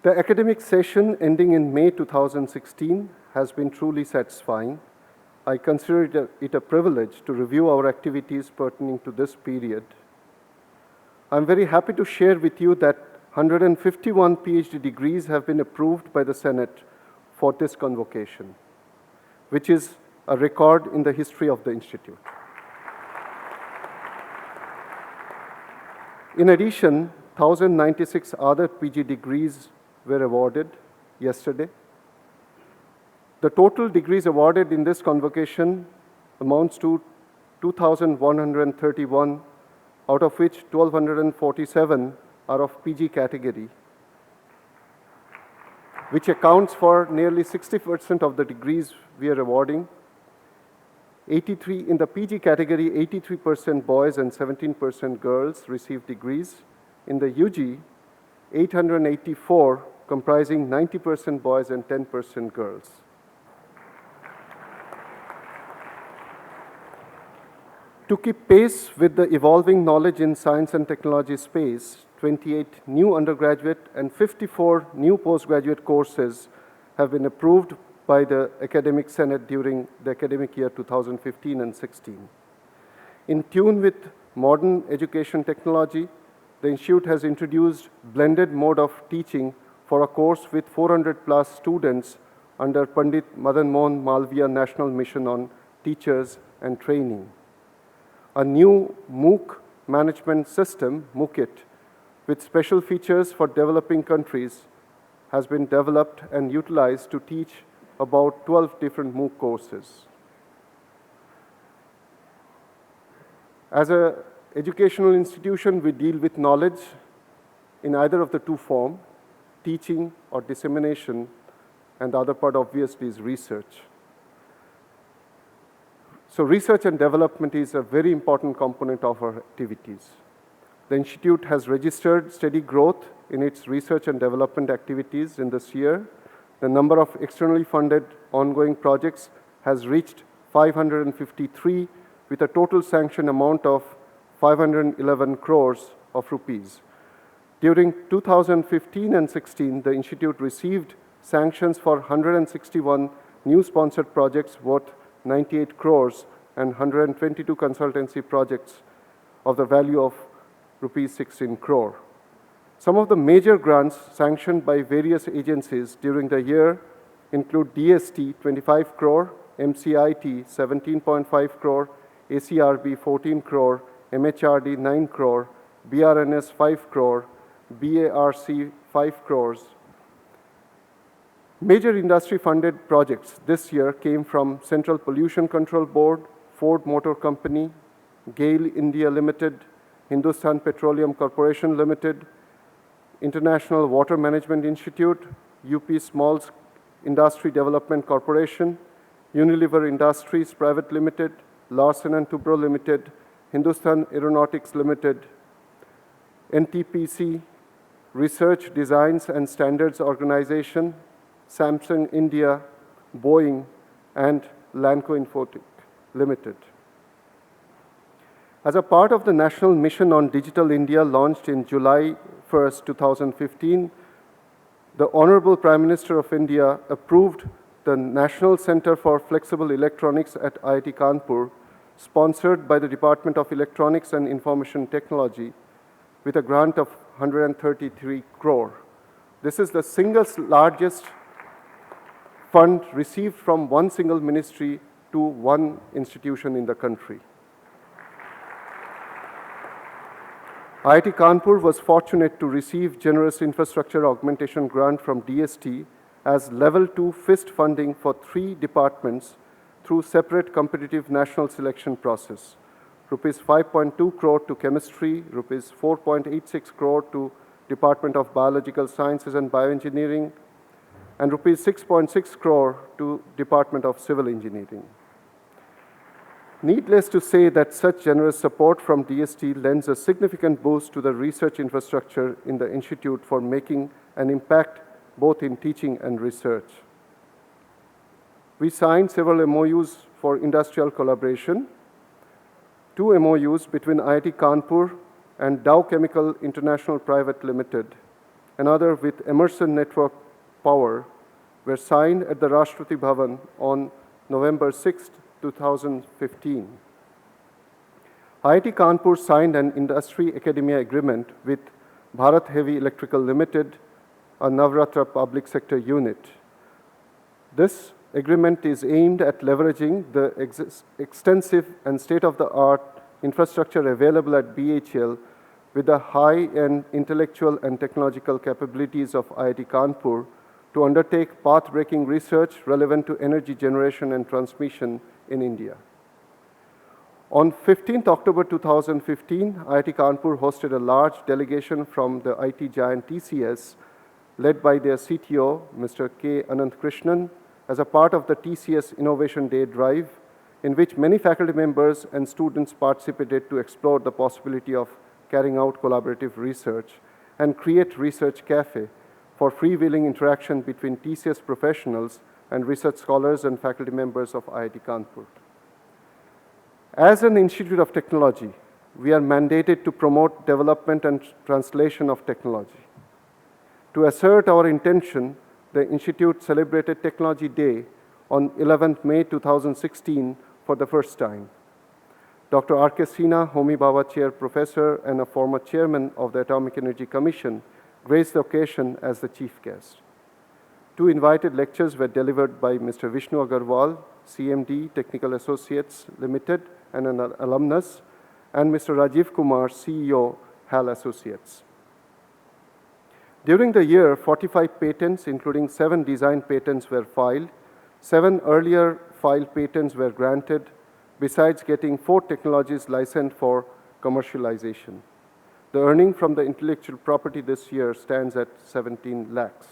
C: The academic session ending in May 2016 has been truly satisfying. I consider it a privilege to review our activities pertaining to this period. I'm very happy to share with you that 151 PhD degrees have been approved by the Senate for this convocation, which is a record in the history of the Institute. In addition, 1,096 other PG degrees were awarded yesterday. The total degrees awarded in this convocation amounts to 2,131, out of which 1,247 are of PG category, which accounts for nearly 60% of the degrees we are awarding. 83 in the PG category, 83% boys and 17% girls received degrees. In the UG, 884, comprising 90% boys and 10% girls. To keep pace with the evolving knowledge in science and technology space, 28 new undergraduate and 54 new postgraduate courses have been approved by the Academic Senate during the academic year 2015 and 16. In tune with modern education technology, the Institute has introduced blended mode of teaching for a course with 400 plus students under Pandit Madan Mohan Malviya National Mission on Teachers and Training. A new MOOC management system, MOOCit, with special features for developing countries, has been developed and utilized to teach about 12 different MOOC courses. As an educational institution, we deal with knowledge in either of the two forms, teaching or dissemination, and the other part obviously is research. So research and development is a very important component of our activities. The institute has registered steady growth in its research and development activities in this year. The number of externally funded ongoing projects has reached 553 with a total sanction amount of 511 crores of rupees. During 2015 and 16, the institute received sanctions for 161 new sponsored projects worth 98 crores and 122 consultancy projects of the value of rupees 16 crore. Some of the major grants sanctioned by various agencies during the year include DST 25 crore, MCIT 17.5 crore, ACRB 14 crore, MHRD 9 crore, BRNS 5 crore, BARC 5 crores. Major industry-funded projects this year came from Central Pollution Control Board, Ford Motor Company, GAIL India Limited, Hindustan Petroleum Corporation Limited, International Water Management Institute, UP Small Industry Development Corporation, Unilever Industries Private Limited, Larsen & Toubro Limited, Hindustan Aeronautics Limited, NTPC, Research Designs and Standards Organization, Samsung India, Boeing, and Lanco Infotech Limited. As a part of the National Mission on Digital India launched in July 1st, 2015, the Honorable Prime Minister of India approved the National Center for Flexible Electronics at IIT Kanpur, sponsored by the Department of Electronics and Information Technology, with a grant of 133 crore. This is the single largest fund received from one single ministry to one institution in the country. IIT Kanpur was fortunate to receive generous infrastructure augmentation grant from DST as level 2 FIST funding for 3 departments through separate competitive national selection process. Rupees 5.2 crore to chemistry, rupees 4.86 crore to Department of Biological Sciences and Bioengineering, and rupees 6.6 crore to Department of Civil Engineering. Needless to say that such generous support from DST lends a significant boost to the research infrastructure in the institute for making an impact both in teaching and research. We signed several MOUs for industrial collaboration, 2 MOUs between IIT Kanpur and Dow Chemical International Private Limited, another with Emerson Network Power, were signed at the Rashtrapati Bhavan on November 6, 2015. IIT Kanpur signed an industry academia agreement with Bharat Heavy Electrical Limited, a Navratra public sector unit. This agreement is aimed at leveraging the extensive and state-of-the-art infrastructure available at BHEL with the high-end intellectual and technological capabilities of IIT Kanpur to undertake path-breaking research relevant to energy generation and transmission in India. On 15th October 2015, IIT Kanpur hosted a large delegation from the IT giant TCS, led by their CTO, Mr. K. Anand Krishnan, as a part of the TCS Innovation Day drive, in which many faculty members and students participated to explore the possibility of carrying out collaborative research and create research cafe for freewheeling interaction between TCS professionals and research scholars and faculty members of IIT Kanpur. As an institute of technology, we are mandated to promote development and translation of technology. To assert our intention, the institute celebrated Technology Day on 11th May 2016 for the first time. Dr. R.K. Sinha, Homi Bhabha Chair Professor and a former chairman of the Atomic Energy Commission, graced the occasion as the chief guest. 2 invited lectures were delivered by Mr. Vishnu Agarwal, CMD Technical Associates Limited and an alumnus, and Mr. Rajiv Kumar, CEO, HAL Associates. During the year, 45 patents, including 7 design patents, were filed. 7 earlier filed patents were granted, besides getting 4 technologies licensed for commercialization. The earning from the intellectual property this year stands at 17 lakhs.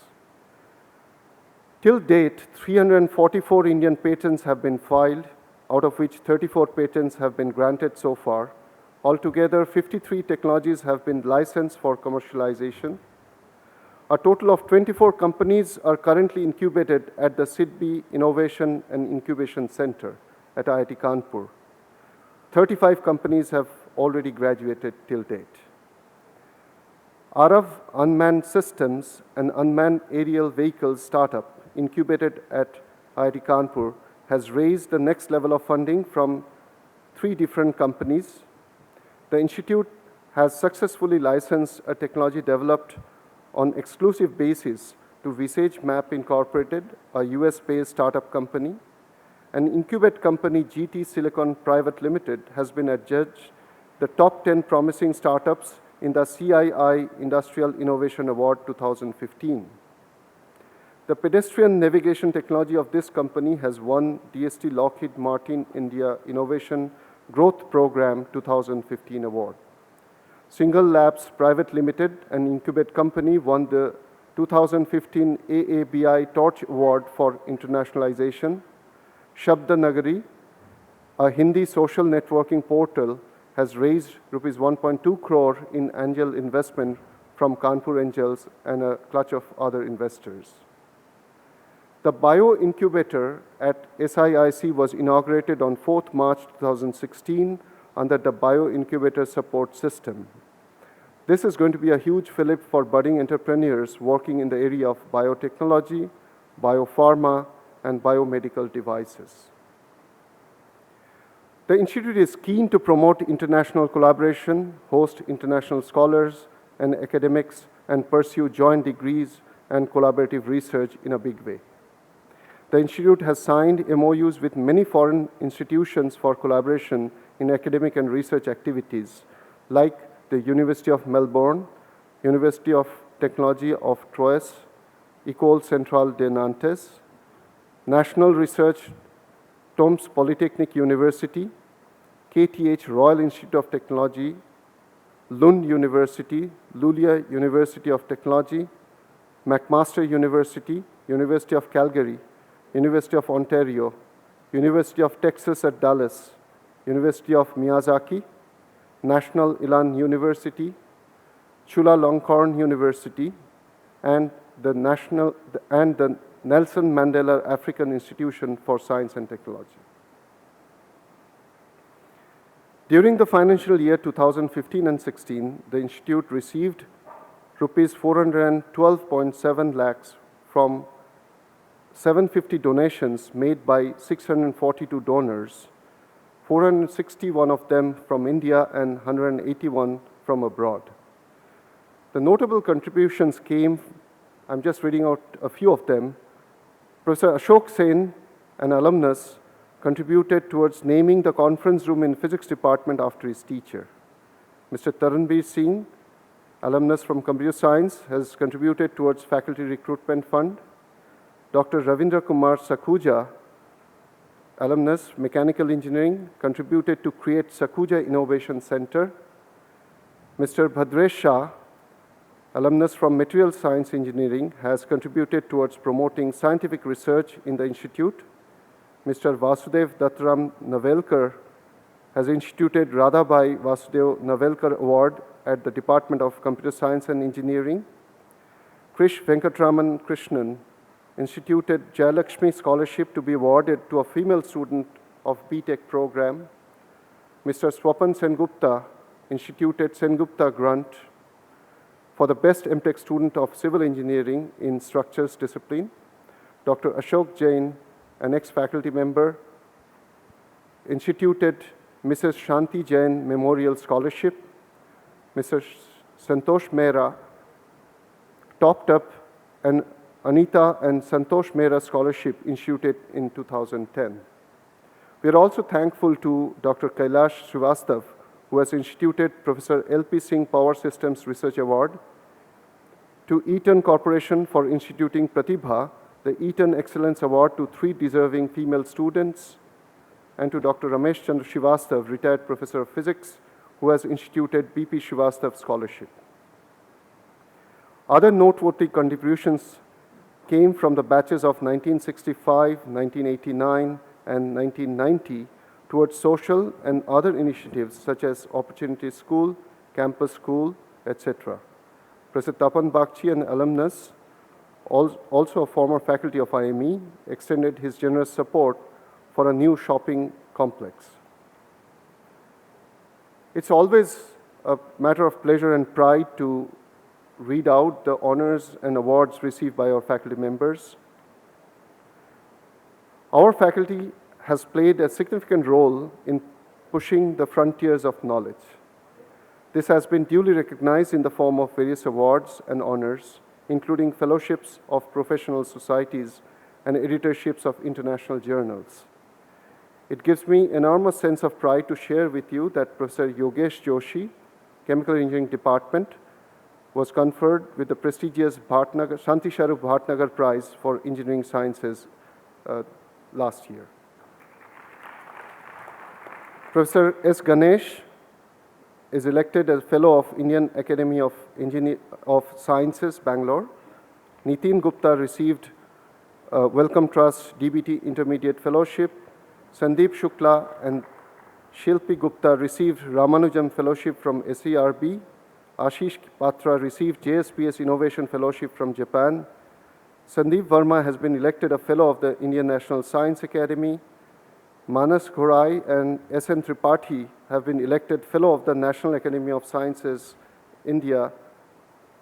C: Till date, 344 Indian patents have been filed, out of which 34 patents have been granted so far, Altogether, 53 technologies have been licensed for commercialization. A total of 24 companies are currently incubated at the SIDBI Innovation and Incubation Center at IIT Kanpur. 35 companies have already graduated till date. Arav Unmanned Systems, an unmanned aerial vehicles startup incubated at IIT Kanpur, has raised the next level of funding from 3 different companies. The institute has successfully licensed a technology developed on exclusive basis to Visage Map Incorporated, a US-based startup company. An incubate company, GT Silicon Private Limited, has been adjudged the top 10 promising startups in the CII Industrial Innovation Award 2015. The pedestrian navigation technology of this company has won DST Lockheed Martin India Innovation Growth Program 2015 award. Single Labs Private Limited, an incubate company, won the 2015 AABI Torch Award for Internationalization. Shabda Nagari, a Hindi social networking portal, has raised rupees 1.2 crore in angel investment from Kanpur Angels and a clutch of other investors. The Bio Incubator at SIIC was inaugurated on 4th March 2016 under the Bio Incubator Support System. This is going to be a huge fillip for budding entrepreneurs working in the area of biotechnology, biopharma, and biomedical devices. The Institute is keen to promote international collaboration, host international scholars and academics, and pursue joint degrees and collaborative research in a big way. The Institute has signed MOUs with many foreign institutions for collaboration in academic and research activities, like the University of Melbourne, University of Technology of Troyes, École Centrale de Nantes, National Research Toms Polytechnic University, KTH Royal Institute of Technology, Lund University, Luleå University of Technology, McMaster University, University of Calgary, University of Ontario, University of Texas at Dallas, University of Miyazaki, National Ilan University, Chulalongkorn University, and the Nelson Mandela African Institution for Science and Technology. During the financial year 2015 and 16, the Institute received rupees 412.7 lakhs from 750 donations made by 642 donors, 461 of them from India and 181 from abroad. The notable contributions came, I'm just reading out a few of them. Professor Ashok Sen, an alumnus, contributed towards naming the conference room in physics department after his teacher. Mr. Taranbir Singh, alumnus from computer science, has contributed towards faculty recruitment fund. Dr. Ravindra Kumar Sakhuja, alumnus, mechanical engineering, contributed to create Sakhuja Innovation Center. Mr. Bhadresh Shah, alumnus from material science engineering, has contributed towards promoting scientific research in the institute. Mr. Vasudev Dattaram Navelkar has instituted Radhabai Vasudev Navelkar Award at the Department of Computer Science and Engineering. Krish Venkatraman Krishnan instituted Jayalakshmi Scholarship to be awarded to a female student of B.Tech program. Mr. Swapan Sengupta instituted Sengupta Grant for the best M.Tech student of civil engineering in structures discipline. Dr. Ashok Jain, an ex-faculty member, instituted Mrs. Shanti Jain Memorial Scholarship. Mr. Santosh Mehra topped up an Anita and Santosh Mehra Scholarship instituted in 2010. We are also thankful to Dr. Kailash Srivastav, who has instituted Professor L.P. Singh Power Systems Research Award, to Eaton Corporation for instituting Pratibha, the Eaton Excellence Award to 3 deserving female students, and to Dr. Ramesh Chandra Srivastav, retired professor of physics, who has instituted B.P. Srivastav Scholarship. Other noteworthy contributions came from the batches of 1965, 1989, and 1990 towards social and other initiatives such as Opportunity School, Campus School, etc. Professor Tapan Bakchi, an alumnus, also a former faculty of IME, extended his generous support for a new shopping complex. It's always a matter of pleasure and pride to read out the honors and awards received by our faculty members. Our faculty has played a significant role in pushing the frontiers of knowledge. This has been duly recognized in the form of various awards and honors, including fellowships of professional societies and editorships of international journals. It gives me enormous sense of pride to share with you that Professor Yogesh Joshi, Chemical Engineering Department, was conferred with the prestigious Shanti Sharup Bhatnagar Prize for Engineering Sciences last year. Professor S. Ganesh is elected as Fellow of Indian Academy of Sciences, Bangalore. Nitin Gupta received Wellcome Trust DBT Intermediate Fellowship. Sandeep Shukla and Shilpi Gupta received Ramanujam Fellowship from SERB. Ashish Patra received JSPS Innovation Fellowship from Japan. Sandeep Verma has been elected a Fellow of the Indian National Science Academy. Manas Ghorai and S.N. Tripathi have been elected Fellow of the National Academy of Sciences, India.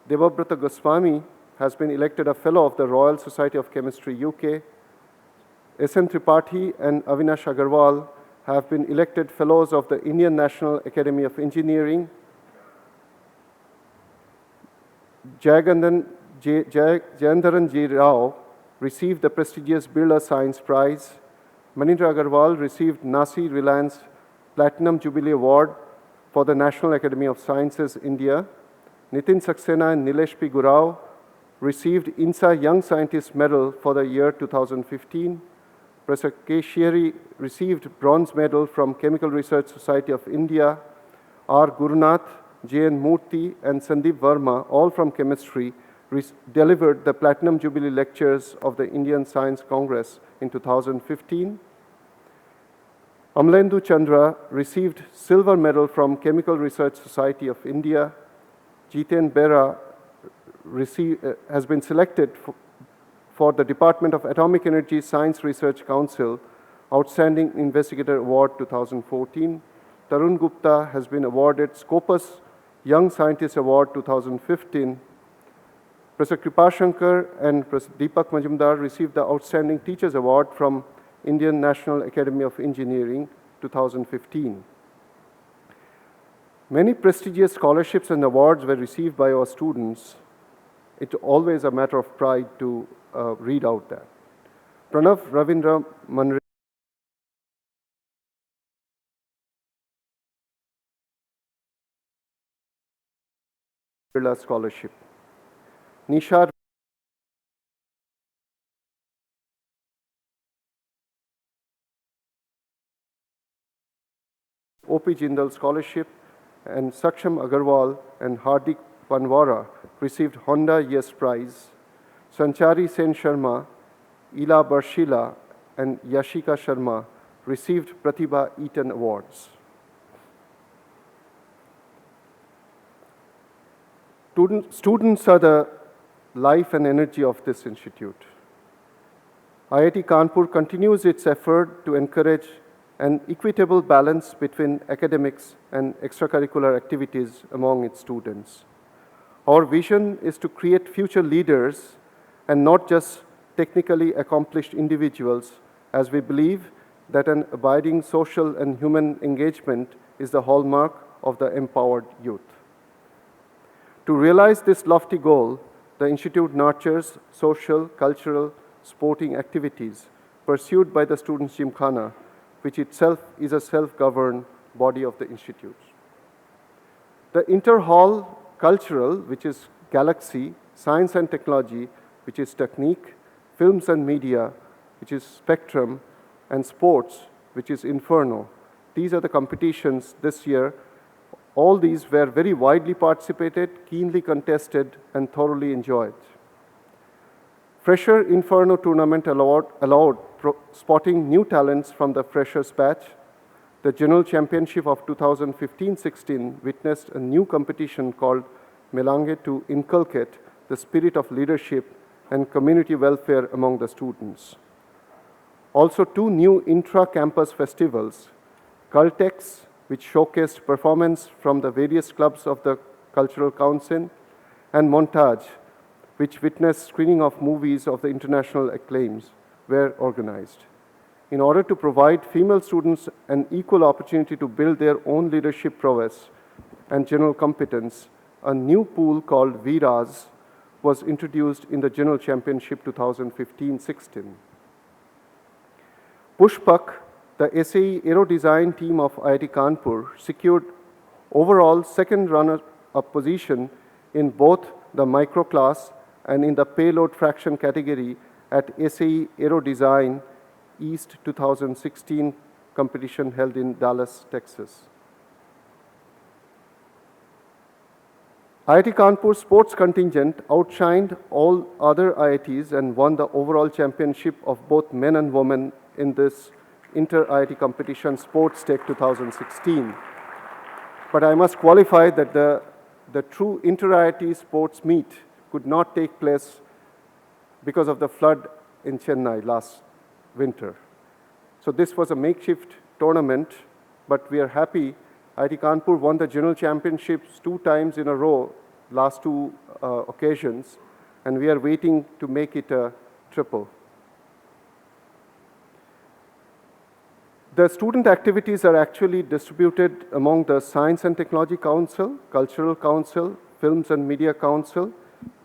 C: Devabrata Goswami has been elected a Fellow of the Royal Society of Chemistry, UK. S.N. Tripathi and Avinash Agarwal have been elected Fellows of the Indian National Academy of Engineering. Jayandaran J. Rao received the prestigious Birla Science Prize. Manindra Agarwal received Nasi Reliance Platinum Jubilee Award for the National Academy of Sciences, India. Nitin Saxena and Nilesh P. Gurao received INSA Young Scientist Medal for the year 2015. Professor K. Sherry received Bronze Medal from Chemical Research Society of India. R. Gurunath, J.N. Murthy, and Sandeep Verma, all from chemistry, delivered the Platinum Jubilee Lectures of the Indian Science Congress in 2015. Amlendu Chandra received Silver Medal from Chemical Research Society of India. Jiten Bera has been selected for the Department of Atomic Energy Science Research Council Outstanding Investigator Award 2014. Tarun Gupta has been awarded Scopus Young Scientist Award 2015. Professor Kripashankar and Professor Deepak Majumdar received the Outstanding Teachers Award from Indian National Academy of Engineering 2015. Many prestigious scholarships and awards were received by our students. It's always a matter of pride to read out that. Pranav Ravindra Manre Birla Scholarship. Nishar O.P. Jindal Scholarship, and Saksham Agarwal and Hardik Panwara received Honda Yes Prize. Sanchari Sen Sharma, Ila Barshila, and Yashika Sharma received Pratibha Eaton Awards. Students are the life and energy of this institute. IIT Kanpur continues its effort to encourage an equitable balance between academics and extracurricular activities among its students. Our vision is to create future leaders and not just technically accomplished individuals, as we believe that an abiding social and human engagement is the hallmark of the empowered youth. To realize this lofty goal, the Institute nurtures social, cultural, sporting activities pursued by the Students' Gymkhana, which itself is a self-governed body of the Institute. The Inter-Hall Cultural, which is Galaxy, Science and Technology, which is Technique, Films and Media, which is Spectrum, and Sports, which is Inferno. These are the competitions this year. All these were very widely participated, keenly contested, and thoroughly enjoyed. Fresher Inferno tournament allowed spotting new talents from the freshers batch. The General Championship of 2015-16 witnessed a new competition called Melange to inculcate the spirit of leadership and community welfare among the students. Also, 2 new intra-campus festivals, Cultex, which showcased performance from the various clubs of the Cultural Council, and Montage, which witnessed screening of movies of the international acclaims, were organized. In order to provide female students an equal opportunity to build their own leadership prowess and general competence, a new pool called Viras was introduced in the General Championship 2015-16. Pushpak, the SAE Aero Design team of IIT Kanpur, secured overall second runner-up position in both the micro class and in the payload fraction category at SAE Aero Design East 2016 competition held in Dallas, Texas. IIT Kanpur sports contingent outshined all other IITs and won the overall championship of both men and women in this inter-IIT competition Sports Tech 2016. But I must qualify that the true inter-IIT sports meet could not take place because of the flood in Chennai last winter. So this was a makeshift tournament, but we are happy IIT Kanpur won the general championships 2 times in a row, last 2 occasions, and we are waiting to make it a triple. The student activities are actually distributed among the Science and Technology Council, Cultural Council, Films and Media Council,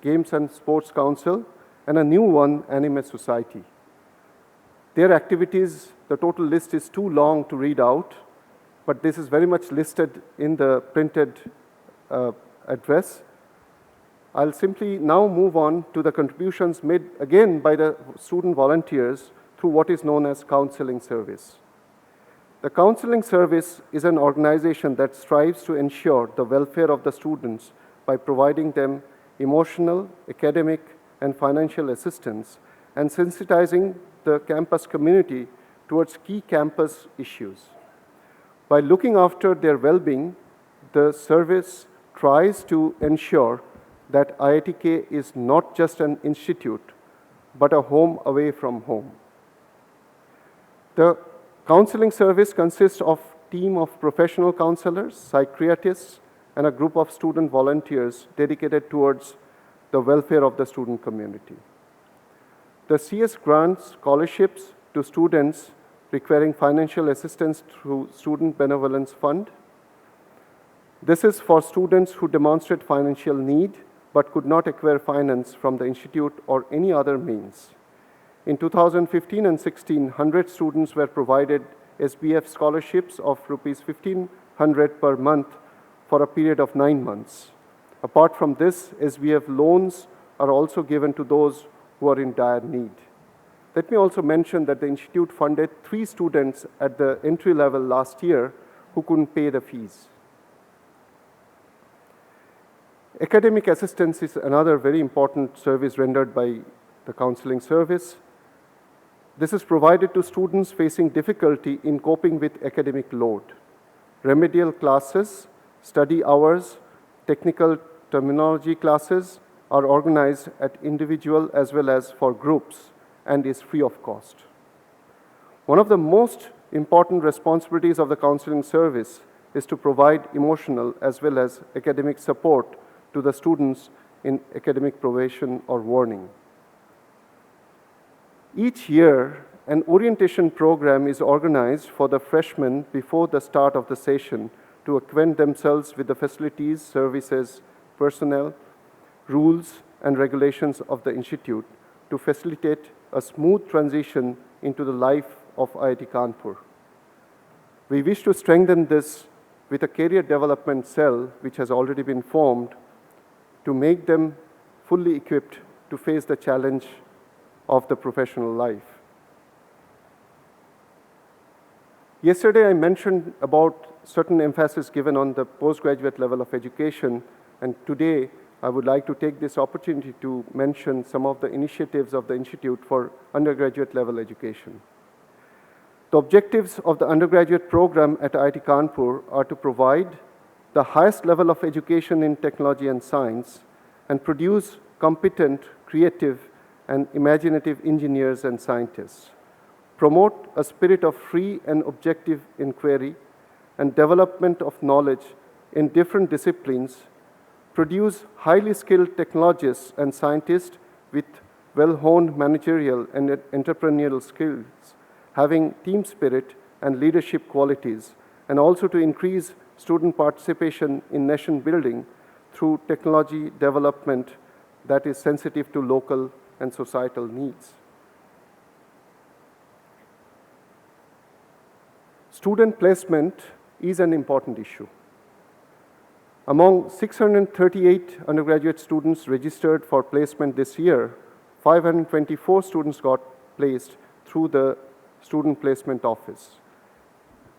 C: Games and Sports Council, and a new one, Anime Society. Their activities, the total list is too long to read out, but this is very much listed in the printed address. I'll simply now move on to the contributions made again by the student volunteers through what is known as counseling service. The counseling service is an organization that strives to ensure the welfare of the students by providing them emotional, academic, and financial assistance and sensitizing the campus community towards key campus issues. By looking after their well-being, the service tries to ensure that IITK is not just an institute, but a home away from home. The counseling service consists of a team of professional counselors, psychiatrists, and a group of student volunteers dedicated towards the welfare of the student community. The CS grants scholarships to students requiring financial assistance through Student Benevolence Fund. This is for students who demonstrate financial need but could not acquire finance from the institute or any other means. In 2015 and 16, 100 students were provided SBF scholarships of rupees 1,500 per month for a period of 9 months. Apart from this, SBF loans are also given to those who are in dire need. Let me also mention that the institute funded 3 students at the entry level last year who couldn't pay the fees. Academic assistance is another very important service rendered by the counseling service. This is provided to students facing difficulty in coping with academic load. Remedial classes, study hours, technical terminology classes are organized at individual as well as for groups and is free of cost. One of the most important responsibilities of the counseling service is to provide emotional as well as academic support to the students in academic probation or warning. Each year, an orientation program is organized for the freshmen before the start of the session to acquaint themselves with the facilities, services, personnel, rules, and regulations of the institute to facilitate a smooth transition into the life of IIT Kanpur. We wish to strengthen this with a career development cell which has already been formed to make them fully equipped to face the challenge of the professional life. Yesterday I mentioned about certain emphasis given on the postgraduate level of education, and today I would like to take this opportunity to mention some of the initiatives of the Institute for undergraduate level education. The objectives of the undergraduate program at IIT Kanpur are to provide the highest level of education in technology and science and produce competent, creative, and imaginative engineers and scientists, promote a spirit of free and objective inquiry and development of knowledge in different disciplines, produce highly skilled technologists and scientists with well-honed managerial and entrepreneurial skills, having team spirit and leadership qualities, and also to increase student participation in nation building through technology development that is sensitive to local and societal needs. Student placement is an important issue. Among 638 undergraduate students registered for placement this year, 524 students got placed through the Student Placement Office.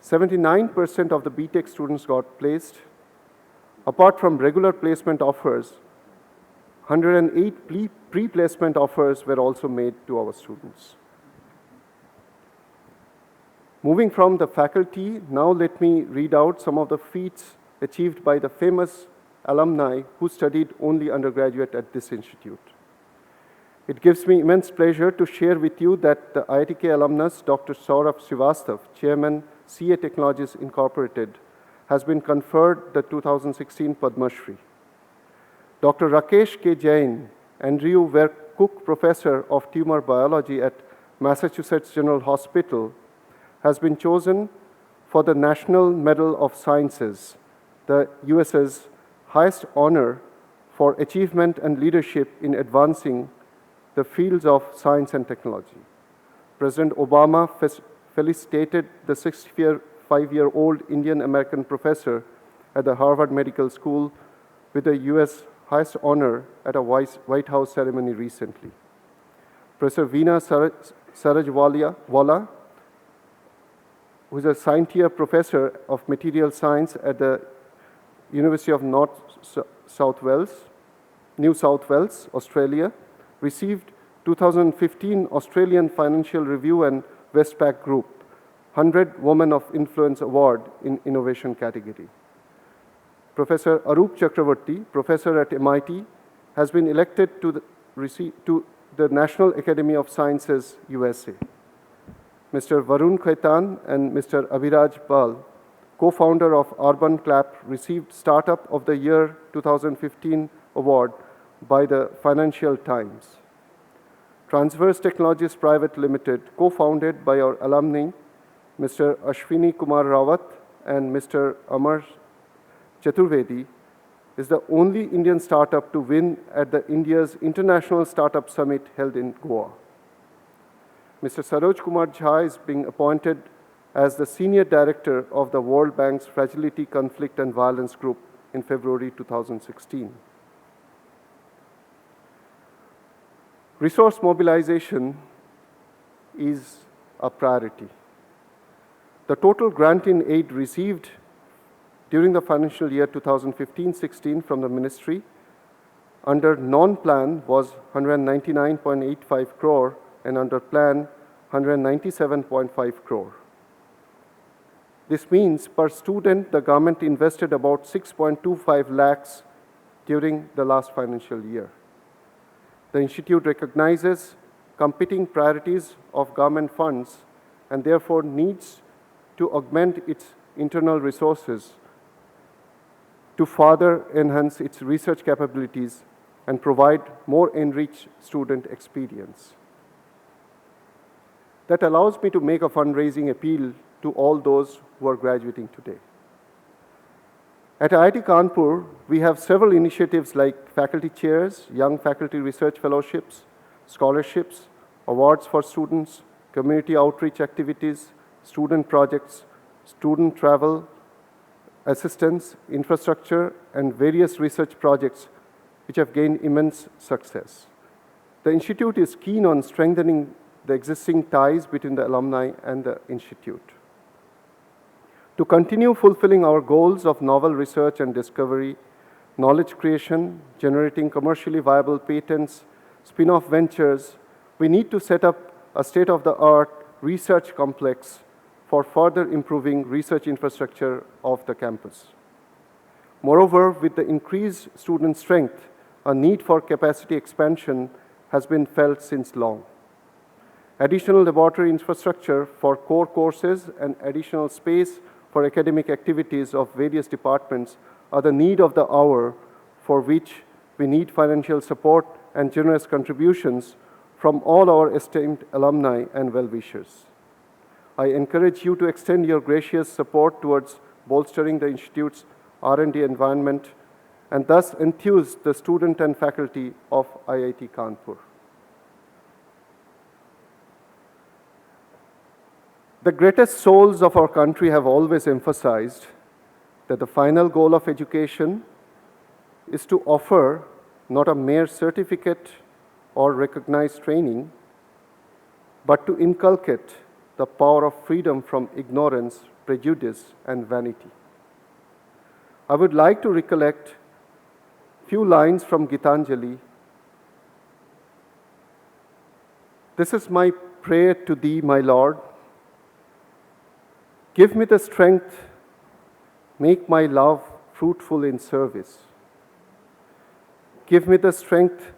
C: 79% of the B.Tech students got placed. Apart from regular placement offers, 108 pre-placement offers were also made to our students. Moving from the faculty, now let me read out some of the feats achieved by the famous alumni who studied only undergraduate at this institute. It gives me immense pleasure to share with you that the IITK alumnus, Dr. Saurabh Srivastav, Chairman, CA Technologies Incorporated, has been conferred the 2016 Padma Shri. Dr. Rakesh K. Jain, Andrew Ware Cook Professor of Tumor Biology at Massachusetts General Hospital, has been chosen for the National Medal of Sciences, the US's highest honor for achievement and leadership in advancing the fields of science and technology. President Obama felicitated the 65-year-old Indian-American professor at the Harvard Medical School with the US highest honor at a White House ceremony recently. Professor Veena Sarajwala, who is a Scientia Professor of Material Science at the University of New South Wales, Australia, received 2015 Australian Financial Review and Westpac Group 100 Women of Influence Award in Innovation category. Professor Arup Chakravarti, professor at MIT, has been elected to the National Academy of Sciences, USA. Mr. Varun Khaitan and Mr. Abhiraj Pal, co-founder of Urban Clap, received Startup of the Year 2015 award by the Financial Times. Transverse Technologies Private Limited, co-founded by our alumni, Mr. Ashwini Kumar Rawat and Mr. Amar Chaturvedi, is the only Indian startup to win at the India's International Startup Summit held in Goa. Mr. Saroj Kumar Jha is being appointed as the Senior Director of the World Bank's Fragility, Conflict and Violence Group in February 2016. Resource mobilization is a priority. The total grant in aid received during the financial year 2015-16 from the ministry under non-plan was 199.85 crore and under plan 197.5 crore. This means per student the government invested about 6.25 lakhs during the last financial year. The institute recognizes competing priorities of government funds and therefore needs to augment its internal resources to further enhance its research capabilities and provide more enriched student experience. That allows me to make a fundraising appeal to all those who are graduating today. At IIT Kanpur, we have several initiatives like faculty chairs, young faculty research fellowships, scholarships, awards for students, community outreach activities, student projects, student travel assistance, infrastructure, and various research projects which have gained immense success. The institute is keen on strengthening the existing ties between the alumni and the institute. To continue fulfilling our goals of novel research and discovery, knowledge creation, generating commercially viable patents, spin-off ventures, we need to set up a state-of-the-art research complex for further improving research infrastructure of the campus. Moreover, with the increased student strength, a need for capacity expansion has been felt since long. Additional laboratory infrastructure for core courses and additional space for academic activities of various departments are the need of the hour, for which we need financial support and generous contributions from all our esteemed alumni and well-wishers. I encourage you to extend your gracious support towards bolstering the Institute's R&D environment and thus enthuse the student and faculty of IIT Kanpur. The greatest souls of our country have always emphasized that the final goal of education is to offer not a mere certificate or recognized training, but to inculcate the power of freedom from ignorance, prejudice, and vanity. I would like to recollect few lines from Gitanjali. This is my prayer to thee, my Lord. Give me the strength, make my love fruitful in service. Give me the strength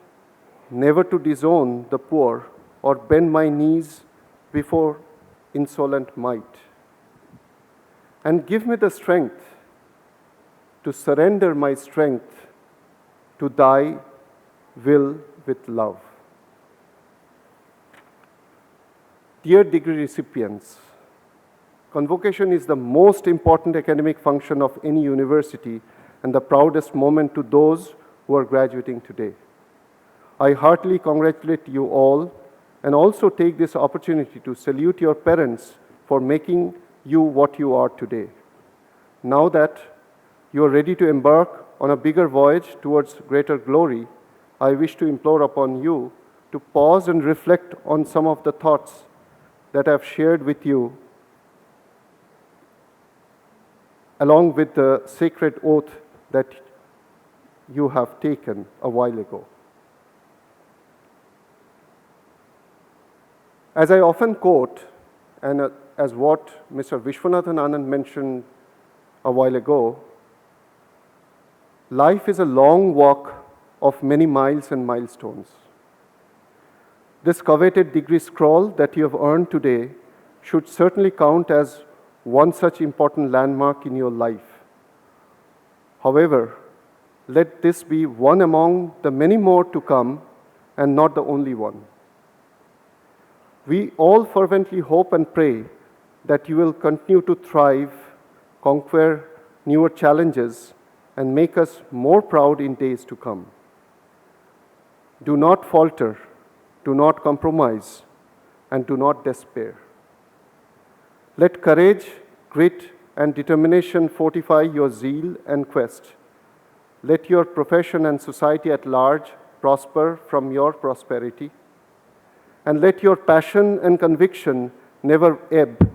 C: never to disown the poor or bend my knees before insolent might. And give me the strength to surrender my strength to thy will with love. Dear degree recipients, convocation is the most important academic function of any university and the proudest moment to those who are graduating today. I heartily congratulate you all and also take this opportunity to salute your parents for making you what you are today. Now that you are ready to embark on a bigger voyage towards greater glory, I wish to implore upon you to pause and reflect on some of the thoughts that I have shared with you, along with the sacred oath that you have taken a while ago. As I often quote, and as what Mr. Viswanathan Anand mentioned a while ago, life is a long walk of many miles and milestones. This coveted degree scroll that you have earned today should certainly count as one such important landmark in your life. However, let this be one among the many more to come and not the only one. We all fervently hope and pray that you will continue to thrive, conquer newer challenges, and make us more proud in days to come. Do not falter, do not compromise, and do not despair. Let courage, grit, and determination fortify your zeal and quest. Let your profession and society at large prosper from your prosperity. And let your passion and conviction never ebb,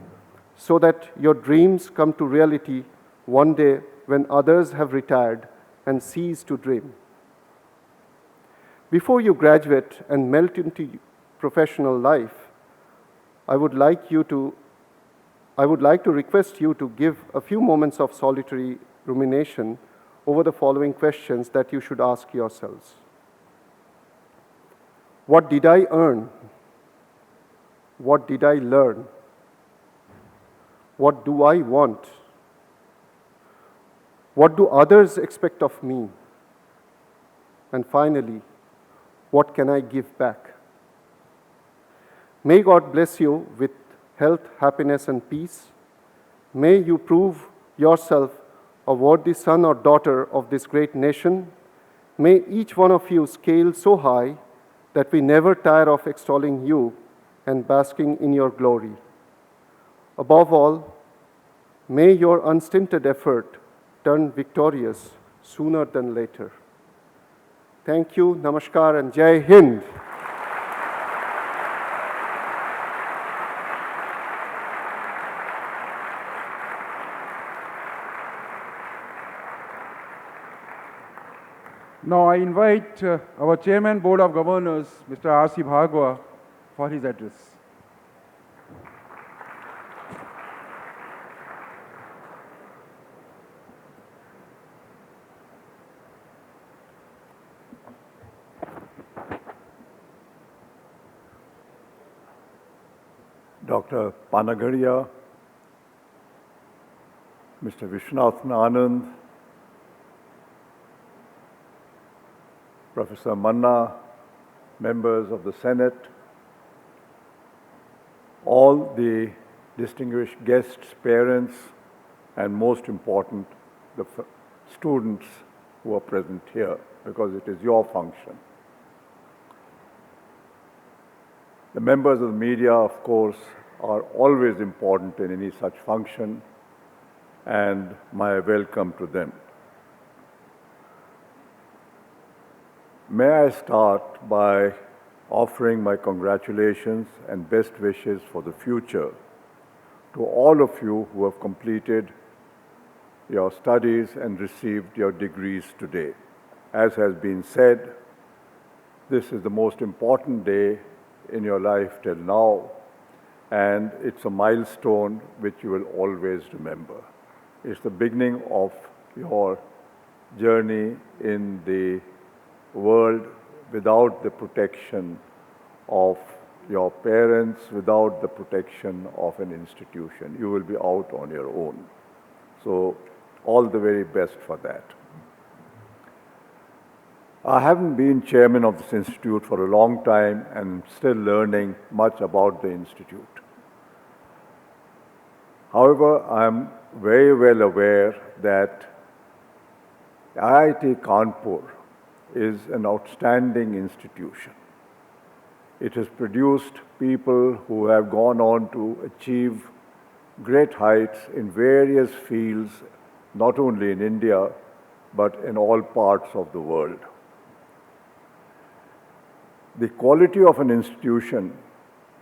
C: so that your dreams come to reality one day when others have retired and cease to dream. Before you graduate and melt into professional life, I would like to request you to give a few moments of solitary rumination over the following questions that you should ask yourselves. What did I earn? What did I learn? What do I want? What do others expect of me? And finally, what can I give back? May God bless you with health, happiness, and peace. May you prove yourself a worthy son or daughter of this great nation. May each one of you scale so high that we never tire of extolling you and basking in your glory. Above all, may your unstinted effort turn victorious sooner than later. Thank you, Namaskar, and Jai Hind.
J: Now I invite our Chairman, Board of Governors, Mr. R.C. Bhargava, for his address.
B: Dr. Panagaria, Mr. Viswanathan Anand, Professor Manna, members of the Senate, all the distinguished guests, parents, and most important, the students who are present here, because it is your function. The members of the media, of course, are always important in any such function, and my welcome to them. May I start by offering my congratulations and best wishes for the future to all of you who have completed your studies and received your degrees today. As has been said, this is the most important day in your life till now, and it's a milestone which you will always remember. It's the beginning of your journey in the world without the protection of your parents, without the protection of an institution. You will be out on your own. So, all the very best for that. I haven't been chairman of this institute for a long time and still learning much about the institute. However, I'm very well aware that IIT Kanpur is an outstanding institution. It has produced people who have gone on to achieve great heights in various fields, not only in India, but in all parts of the world. The quality of an institution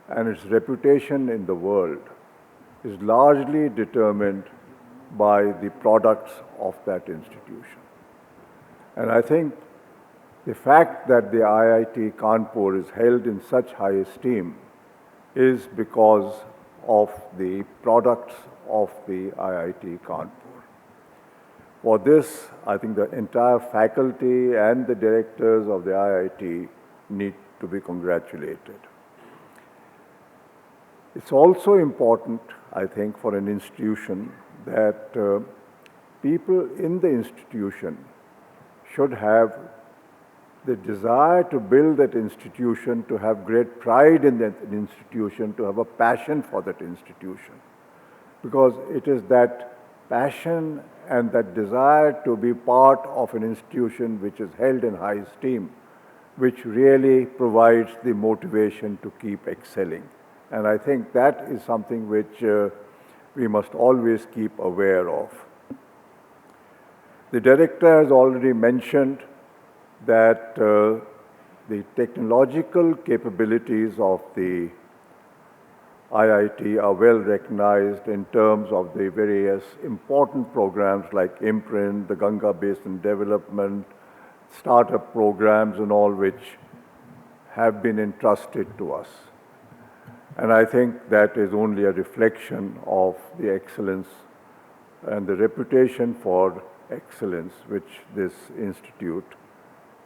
B: and its reputation in the world is largely determined by the products of that institution. And I think the fact that the IIT Kanpur is held in such high esteem is because of the products of the IIT Kanpur. For this, I think the entire faculty and the directors of the IIT need to be congratulated. It's also important, I think, for an institution that people in the institution should have the desire to build that institution, to have great pride in that institution, to have a passion for that institution. Because it is that passion and that desire to be part of an institution which is held in high esteem, which really provides the motivation to keep excelling. And I think that is something which we must always keep aware of. The director has already mentioned that the technological capabilities of the IIT are well recognized in terms of the various important programs like Imprint, the Ganga Basin Development, startup programs and all which have been entrusted to us. And I think that is only a reflection of the excellence and the reputation for excellence which this institute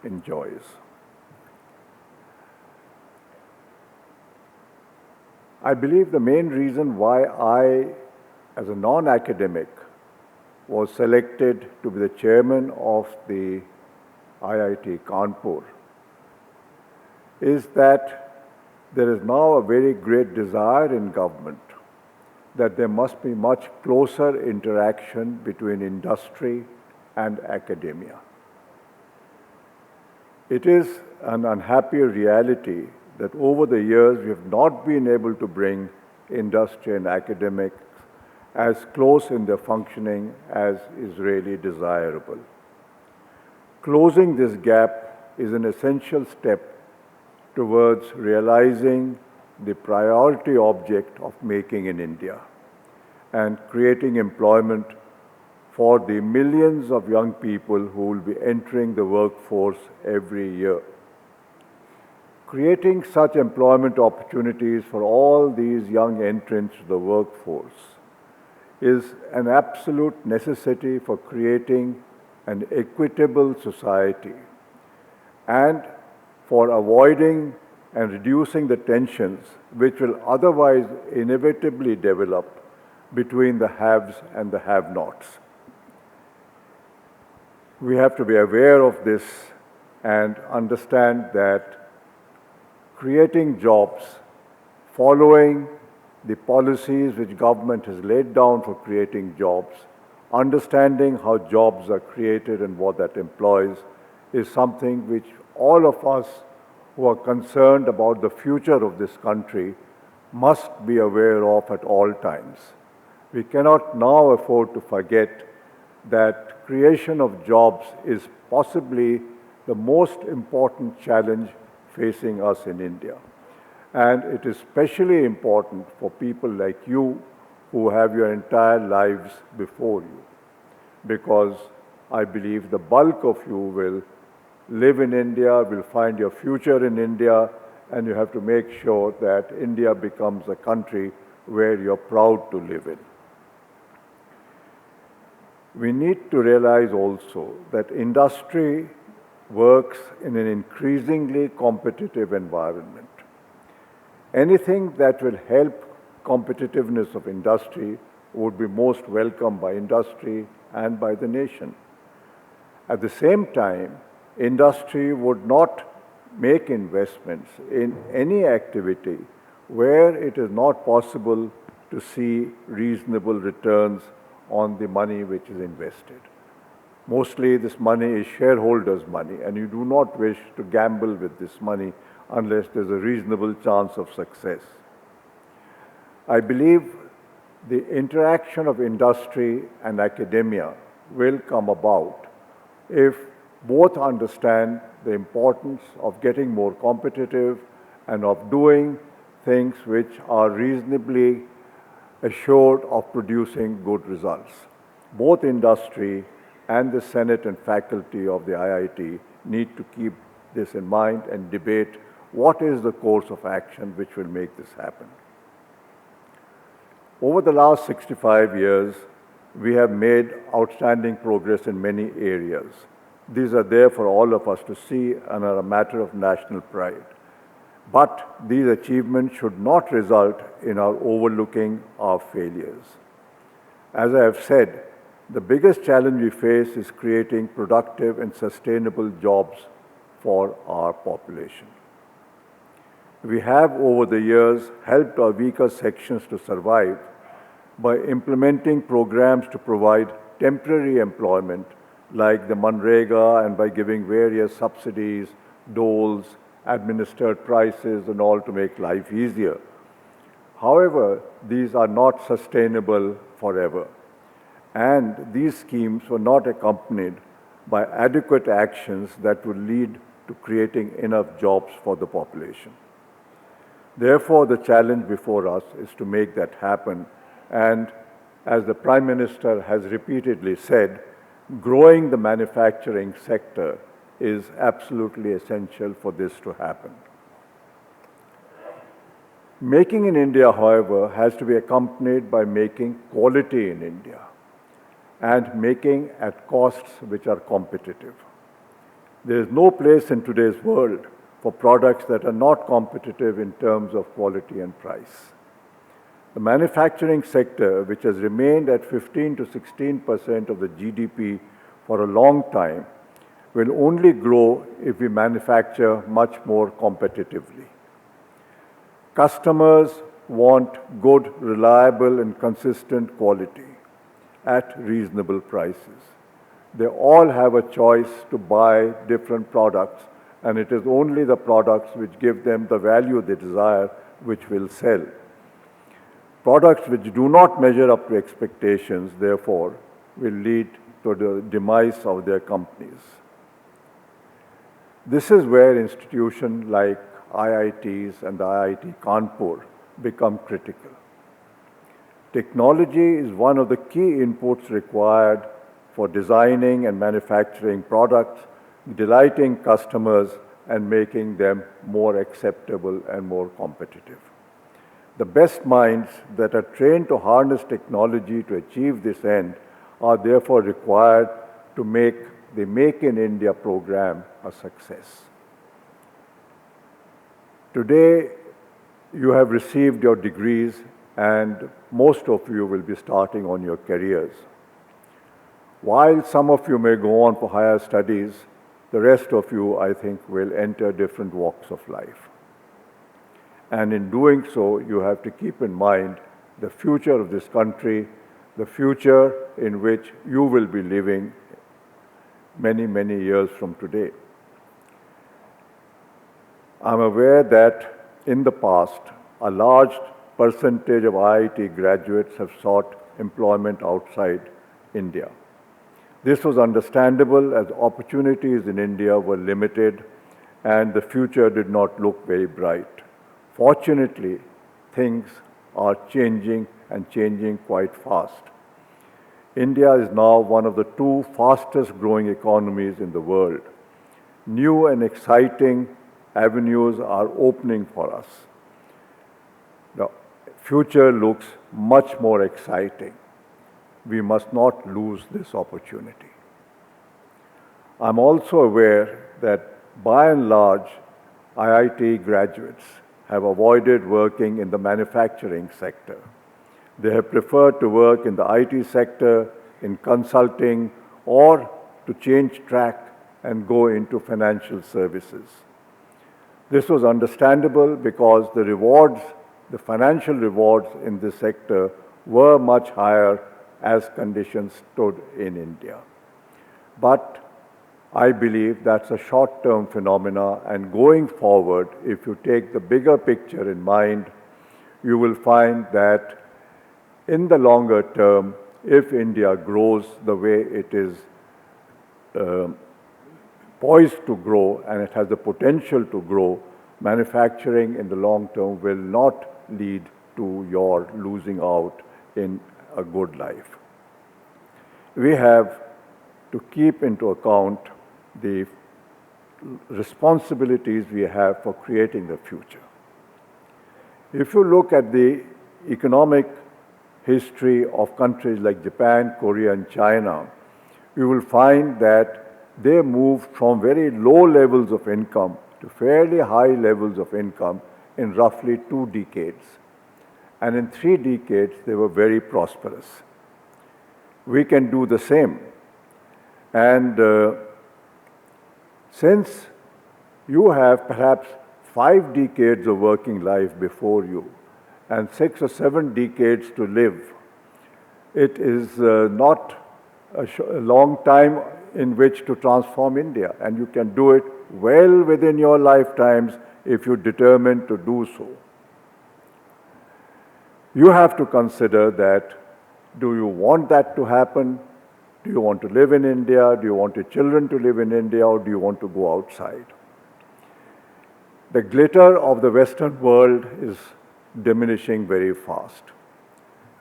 B: enjoys. I believe the main reason why I, as a non-academic, was selected to be the chairman of the IIT Kanpur is that there is now a very great desire in government that there must be much closer interaction between industry and academia. It is an unhappy reality that over the years we have not been able to bring industry and academics as close in their functioning as is really desirable. Closing this gap is an essential step towards realizing the priority object of making in India and creating employment for the millions of young people who will be entering the workforce every year. Creating such employment opportunities for all these young entrants to the workforce is an absolute necessity for creating an equitable society and for avoiding and reducing the tensions which will otherwise inevitably develop between the haves and the have-nots. We have to be aware of this and understand that creating jobs, following the policies which government has laid down for creating jobs, understanding how jobs are created and what that employs, is something which all of us who are concerned about the future of this country must be aware of at all times. We cannot now afford to forget that creation of jobs is possibly the most important challenge facing us in India. And it is especially important for people like you who have your entire lives before you, because I believe the bulk of you will live in India, will find your future in India, and you have to make sure that India becomes a country where you're proud to live in. We need to realize also that industry works in an increasingly competitive environment. Anything that will help competitiveness of industry would be most welcome by industry and by the nation. At the same time, industry would not make investments in any activity where it is not possible to see reasonable returns on the money which is invested. Mostly this money is shareholders' money, and you do not wish to gamble with this money unless there's a reasonable chance of success. I believe the interaction of industry and academia will come about if both understand the importance of getting more competitive and of doing things which are reasonably assured of producing good results. Both industry and the Senate and faculty of the IIT need to keep this in mind and debate what is the course of action which will make this happen. Over the last 65 years, we have made outstanding progress in many areas. These are there for all of us to see and are a matter of national pride. But these achievements should not result in our overlooking our failures. As I have said, the biggest challenge we face is creating productive and sustainable jobs for our population. We have, over the years, helped our weaker sections to survive by implementing programs to provide temporary employment like the Manrega, and by giving various subsidies, doles, administered prices and all to make life easier. However, these are not sustainable forever. And these schemes were not accompanied by adequate actions that would lead to creating enough jobs for the population. Therefore, the challenge before us is to make that happen. And as the Prime Minister has repeatedly said, growing the manufacturing sector is absolutely essential for this to happen. Making in India, however, has to be accompanied by making quality in India and making at costs which are competitive. There is no place in today's world for products that are not competitive in terms of quality and price. The manufacturing sector, which has remained at 15 to 16% of the GDP for a long time, will only grow if we manufacture much more competitively. Customers want good, reliable, and consistent quality at reasonable prices. They all have a choice to buy different products, and it is only the products which give them the value they desire which will sell. Products which do not measure up to expectations, therefore, will lead to the demise of their companies. This is where institutions like IITs and the IIT Kanpur become critical. Technology is one of the key inputs required for designing and manufacturing products, delighting customers, and making them more acceptable and more competitive. The best minds that are trained to harness technology to achieve this end are therefore required to make the Make in India program a success. Today, you have received your degrees and most of you will be starting on your careers. While some of you may go on for higher studies, the rest of you, I think, will enter different walks of life. And in doing so, you have to keep in mind the future of this country, the future in which you will be living many, many years from today. I'm aware that in the past, a large percentage of IIT graduates have sought employment outside India. This was understandable as opportunities in India were limited and the future did not look very bright. Fortunately, things are changing and changing quite fast. India is now one of the two fastest growing economies in the world. New and exciting avenues are opening for us. The future looks much more exciting. We must not lose this opportunity. I'm also aware that by and large, IIT graduates have avoided working in the manufacturing sector. They have preferred to work in the IT sector, in consulting, or to change track and go into financial services. This was understandable because the rewards, the financial rewards in this sector were much higher as conditions stood in India. But I believe that's a short-term phenomena, and going forward, if you take the bigger picture in mind, you will find that in the longer term, if India grows the way it is poised to grow and it has the potential to grow, manufacturing in the long term will not lead to your losing out in a good life. We have to keep into account the responsibilities we have for creating the future. If you look at the economic history of countries like Japan, Korea, and China, you will find that they moved from very low levels of income to fairly high levels of income in roughly 2 decades. And in 3 decades, they were very prosperous. We can do the same. And since you have perhaps 5 decades of working life before you and 6 or 7 decades to live, it is not a long time in which to transform India, and you can do it well within your lifetimes if you determine to do so. You have to consider that, do you want that to happen? Do you want to live in India? Do you want your children to live in India, or do you want to go outside? The glitter of the Western world is diminishing very fast.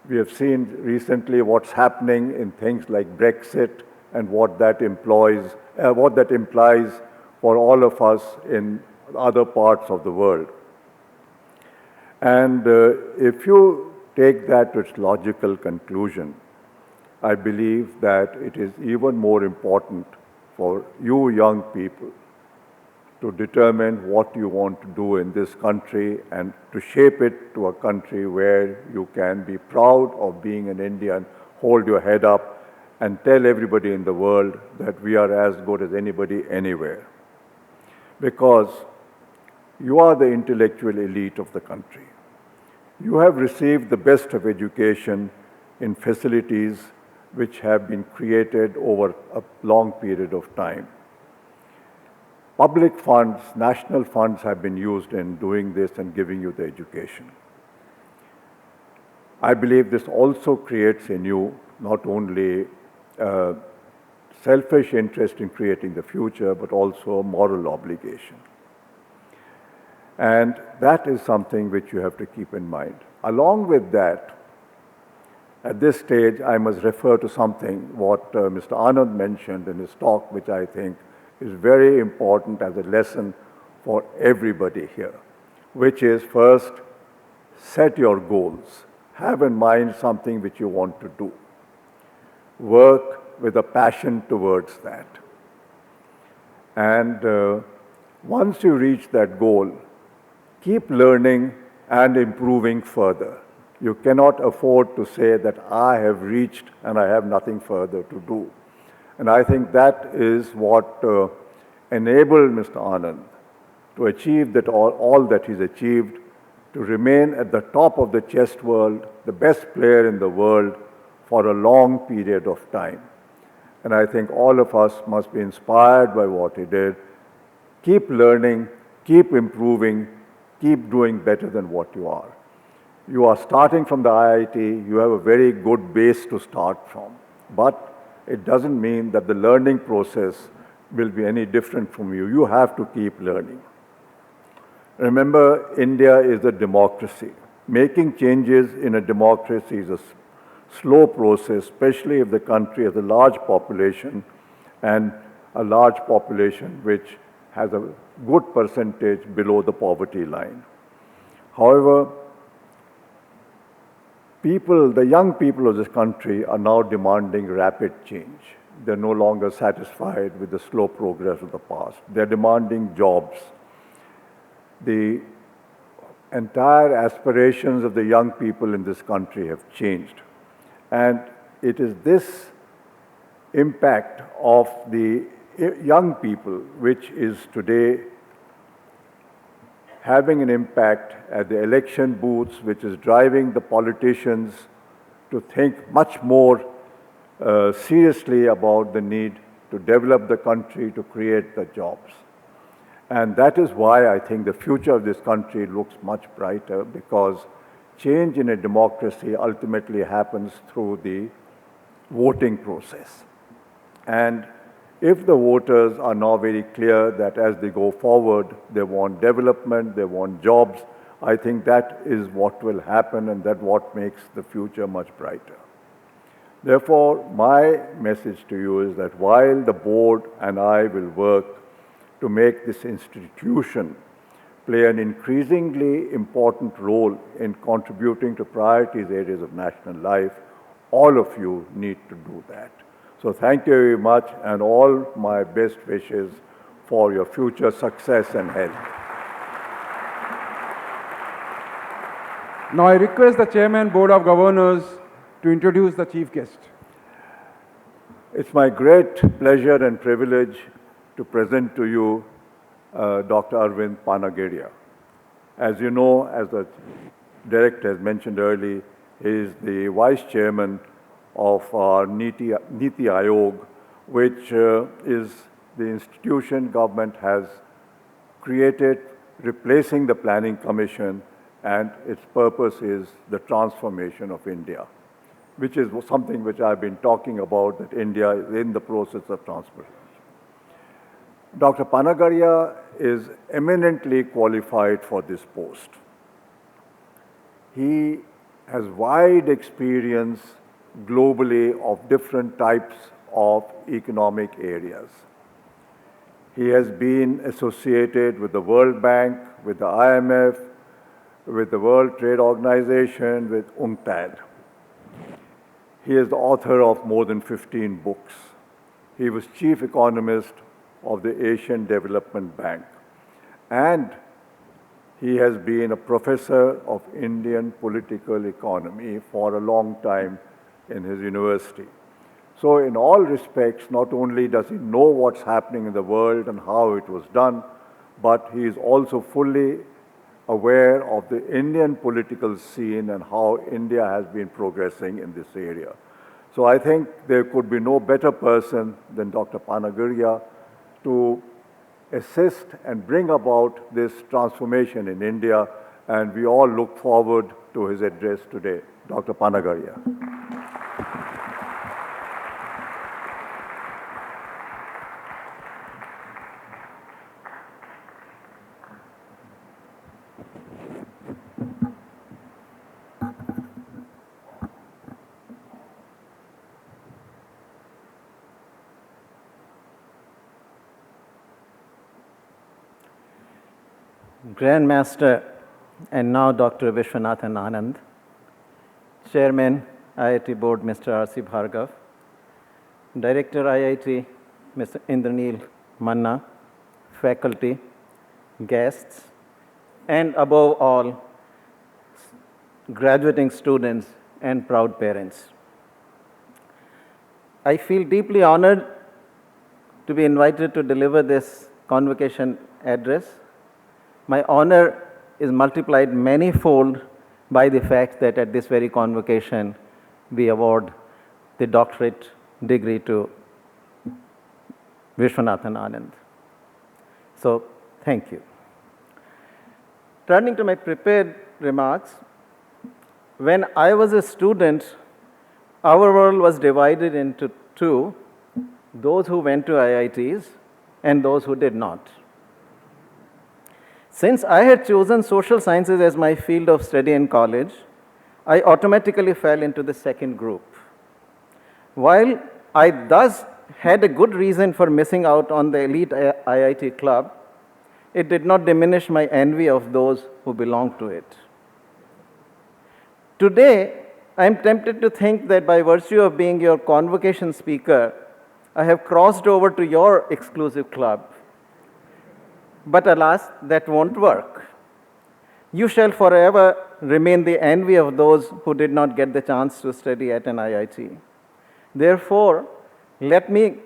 B: We have seen recently what's happening in things like Brexit and what that implies for all of us in other parts of the world. And if you take that to its logical conclusion, I believe that it is even more important for you young people to determine what you want to do in this country and to shape it to a country where you can be proud of being an Indian, hold your head up, and tell everybody in the world that we are as good as anybody anywhere. Because you are the intellectual elite of the country. You have received the best of education in facilities which have been created over a long period of time. Public funds, national funds have been used in doing this and giving you the education. I believe this also creates in you not only selfish interest in creating the future, but also a moral obligation. And that is something which you have to keep in mind. Along with that, at this stage, I must refer to something what Mr. Anand mentioned in his talk, which I think is very important as a lesson for everybody here, which is first, set your goals. Have in mind something which you want to do. Work with a passion towards that. And once you reach that goal, keep learning and improving further. You cannot afford to say that I have reached and I have nothing further to do. And I think that is what enabled Mr. Anand to achieve that all that he's achieved, to remain at the top of the chess world, the best player in the world for a long period of time. And I think all of us must be inspired by what he did. Keep learning, keep improving, keep doing better than what you are. You are starting from the IIT, you have a very good base to start from. But it doesn't mean that the learning process will be any different from you. You have to keep learning. Remember, India is a democracy. Making changes in a democracy is a slow process, especially if the country has a large population and a large population which has a good percentage below the poverty line. However, the young people of this country are now demanding rapid change. They're no longer satisfied with the slow progress of the past. They're demanding jobs. The entire aspirations of the young people in this country have changed. And it is this impact of the young people which is today having an impact at the election booths, which is driving the politicians to think much more seriously about the need to develop the country, to create the jobs. And that is why I think the future of this country looks much brighter, because change in a democracy ultimately happens through the voting process. And if the voters are now very clear that as they go forward, they want development, they want jobs, I think that is what will happen, and that's what makes the future much brighter. Therefore, my message to you is that while the board and I will work to make this institution play an increasingly important role in contributing to priorities areas of national life, all of you need to do that. So thank you very much, and all my best wishes for your future success and health.
J: Now I request the Chairman, Board of Governors to introduce the Chief Guest.
B: It's my great pleasure and privilege to present to you Dr. Arvind Panagiria. As you know, as the Director has mentioned earlier, he is the Vice Chairman of our Niti Aayog, which is the institution government has created, replacing the Planning Commission, and its purpose is the transformation of India, which is something which I've been talking about, that India is in the process of transformation. Dr. Panagiria is eminently qualified for this post. He has wide experience globally of different types of economic areas. He has been associated with the World Bank, with the IMF, with the World Trade Organization, with UNCTAD. He is the author of more than 15 books. He was chief economist of the Asian Development Bank. And he has been a professor of Indian political economy for a long time in his university. So in all respects, not only does he know what's happening in the world and how it was done, but he is also fully aware of the Indian political scene and how India has been progressing in this area. So I think there could be no better person than Dr. Panagiria to assist and bring about this transformation in India, and we all look forward to his address today. Dr. Panagiria.
Q: Grand Master and now Dr. Viswanathan Anand, Chairman, IIT Board, Mr. R.C. Bhargav, Director, IIT, Mr. Indranil Manna, faculty, guests, and above all, graduating students and proud parents. I feel deeply honored to be invited to deliver this convocation address. My honor is multiplied many-fold by the fact that at this very convocation, we award the doctorate degree to Viswanathan Anand. So, thank you. Turning to my prepared remarks, when I was a student, our world was divided into two, those who went to IITs and those who did not. Since I had chosen social sciences as my field of study in college, I automatically fell into the second group. While I thus had a good reason for missing out on the elite IIT club, it did not diminish my envy of those who belonged to it. Today, I am tempted to think that by virtue of being your convocation speaker, I have crossed over to your exclusive club. But alas, that won't work. You shall forever remain the envy of those who did not get the chance to study at an IIT. Therefore, let me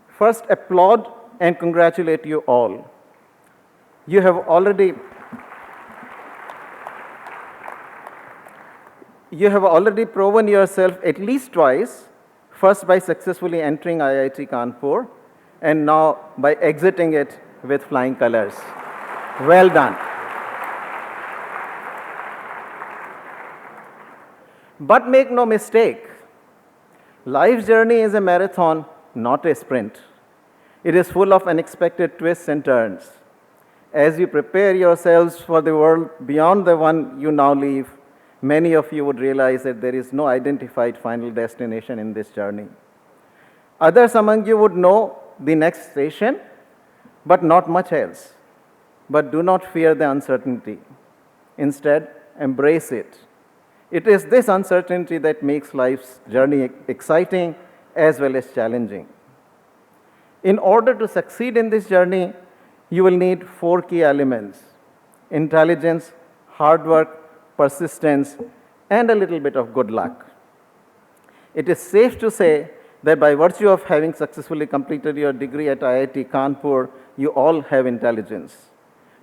Q: first applaud and congratulate you all. You have already proven yourself at least twice, first by successfully entering IIT Kanpur and now by exiting it with flying colors. Well done. But make no mistake, life's journey is a marathon, not a sprint. It is full of unexpected twists and turns. As you prepare yourselves for the world beyond the one you now leave, many of you would realize that there is no identified final destination in this journey. Others among you would know the next station, but not much else. But do not fear the uncertainty. Instead, embrace it. It is this uncertainty that makes life's journey exciting as well as challenging. In order to succeed in this journey, you will need 4 key elements: intelligence, hard work, persistence, and a little bit of good luck. It is safe to say that by virtue of having successfully completed your degree at IIT Kanpur, you all have intelligence.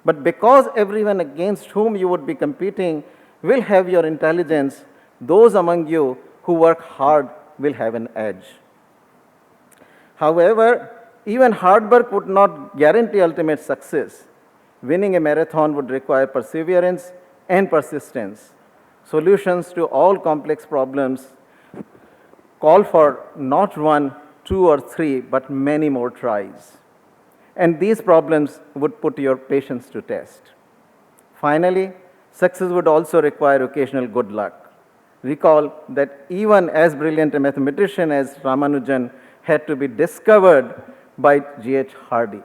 Q: But because everyone against whom you would be competing will have your intelligence, those among you who work hard will have an edge. However, even hard work would not guarantee ultimate success. Winning a marathon would require perseverance and persistence. Solutions to all complex problems call for not 1, 2, or 3, but many more tries. And these problems would put your patience to test. Finally, success would also require occasional good luck. Recall that even as brilliant a mathematician as Ramanujan had to be discovered by G.H. Hardy.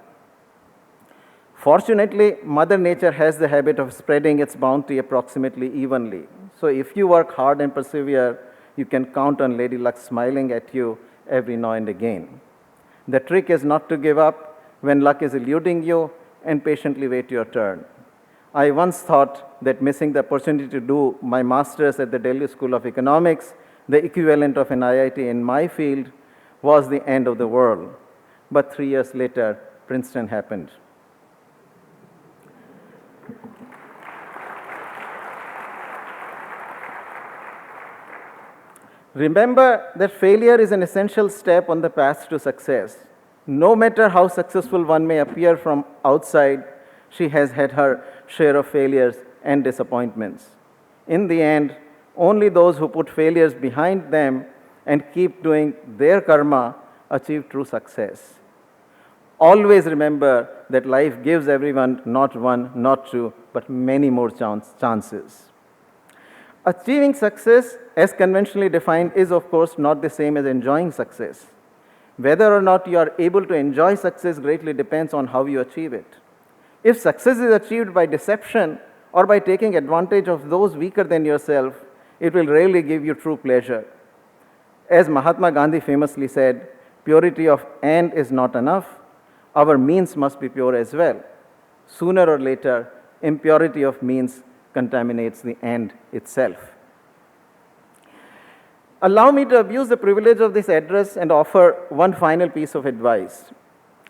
Q: Fortunately, Mother Nature has the habit of spreading its bounty approximately evenly. So if you work hard and persevere, you can count on Lady Luck smiling at you every now and again. The trick is not to give up when luck is eluding you and patiently wait your turn. I once thought that missing the opportunity to do my master's at the Delhi School of Economics, the equivalent of an IIT in my field, was the end of the world. But 3 years later, Princeton happened. Remember that failure is an essential step on the path to success. No matter how successful one may appear from outside, she has had her share of failures and disappointments. In the end, only those who put failures behind them and keep doing their karma achieve true success. Always remember that life gives everyone not 1, not 2, but many more chances. Achieving success, as conventionally defined, is of course not the same as enjoying success. Whether or not you are able to enjoy success greatly depends on how you achieve it. If success is achieved by deception or by taking advantage of those weaker than yourself, it will rarely give you true pleasure. As Mahatma Gandhi famously said, purity of end is not enough. Our means must be pure as well. Sooner or later, impurity of means contaminates the end itself. Allow me to abuse the privilege of this address and offer one final piece of advice.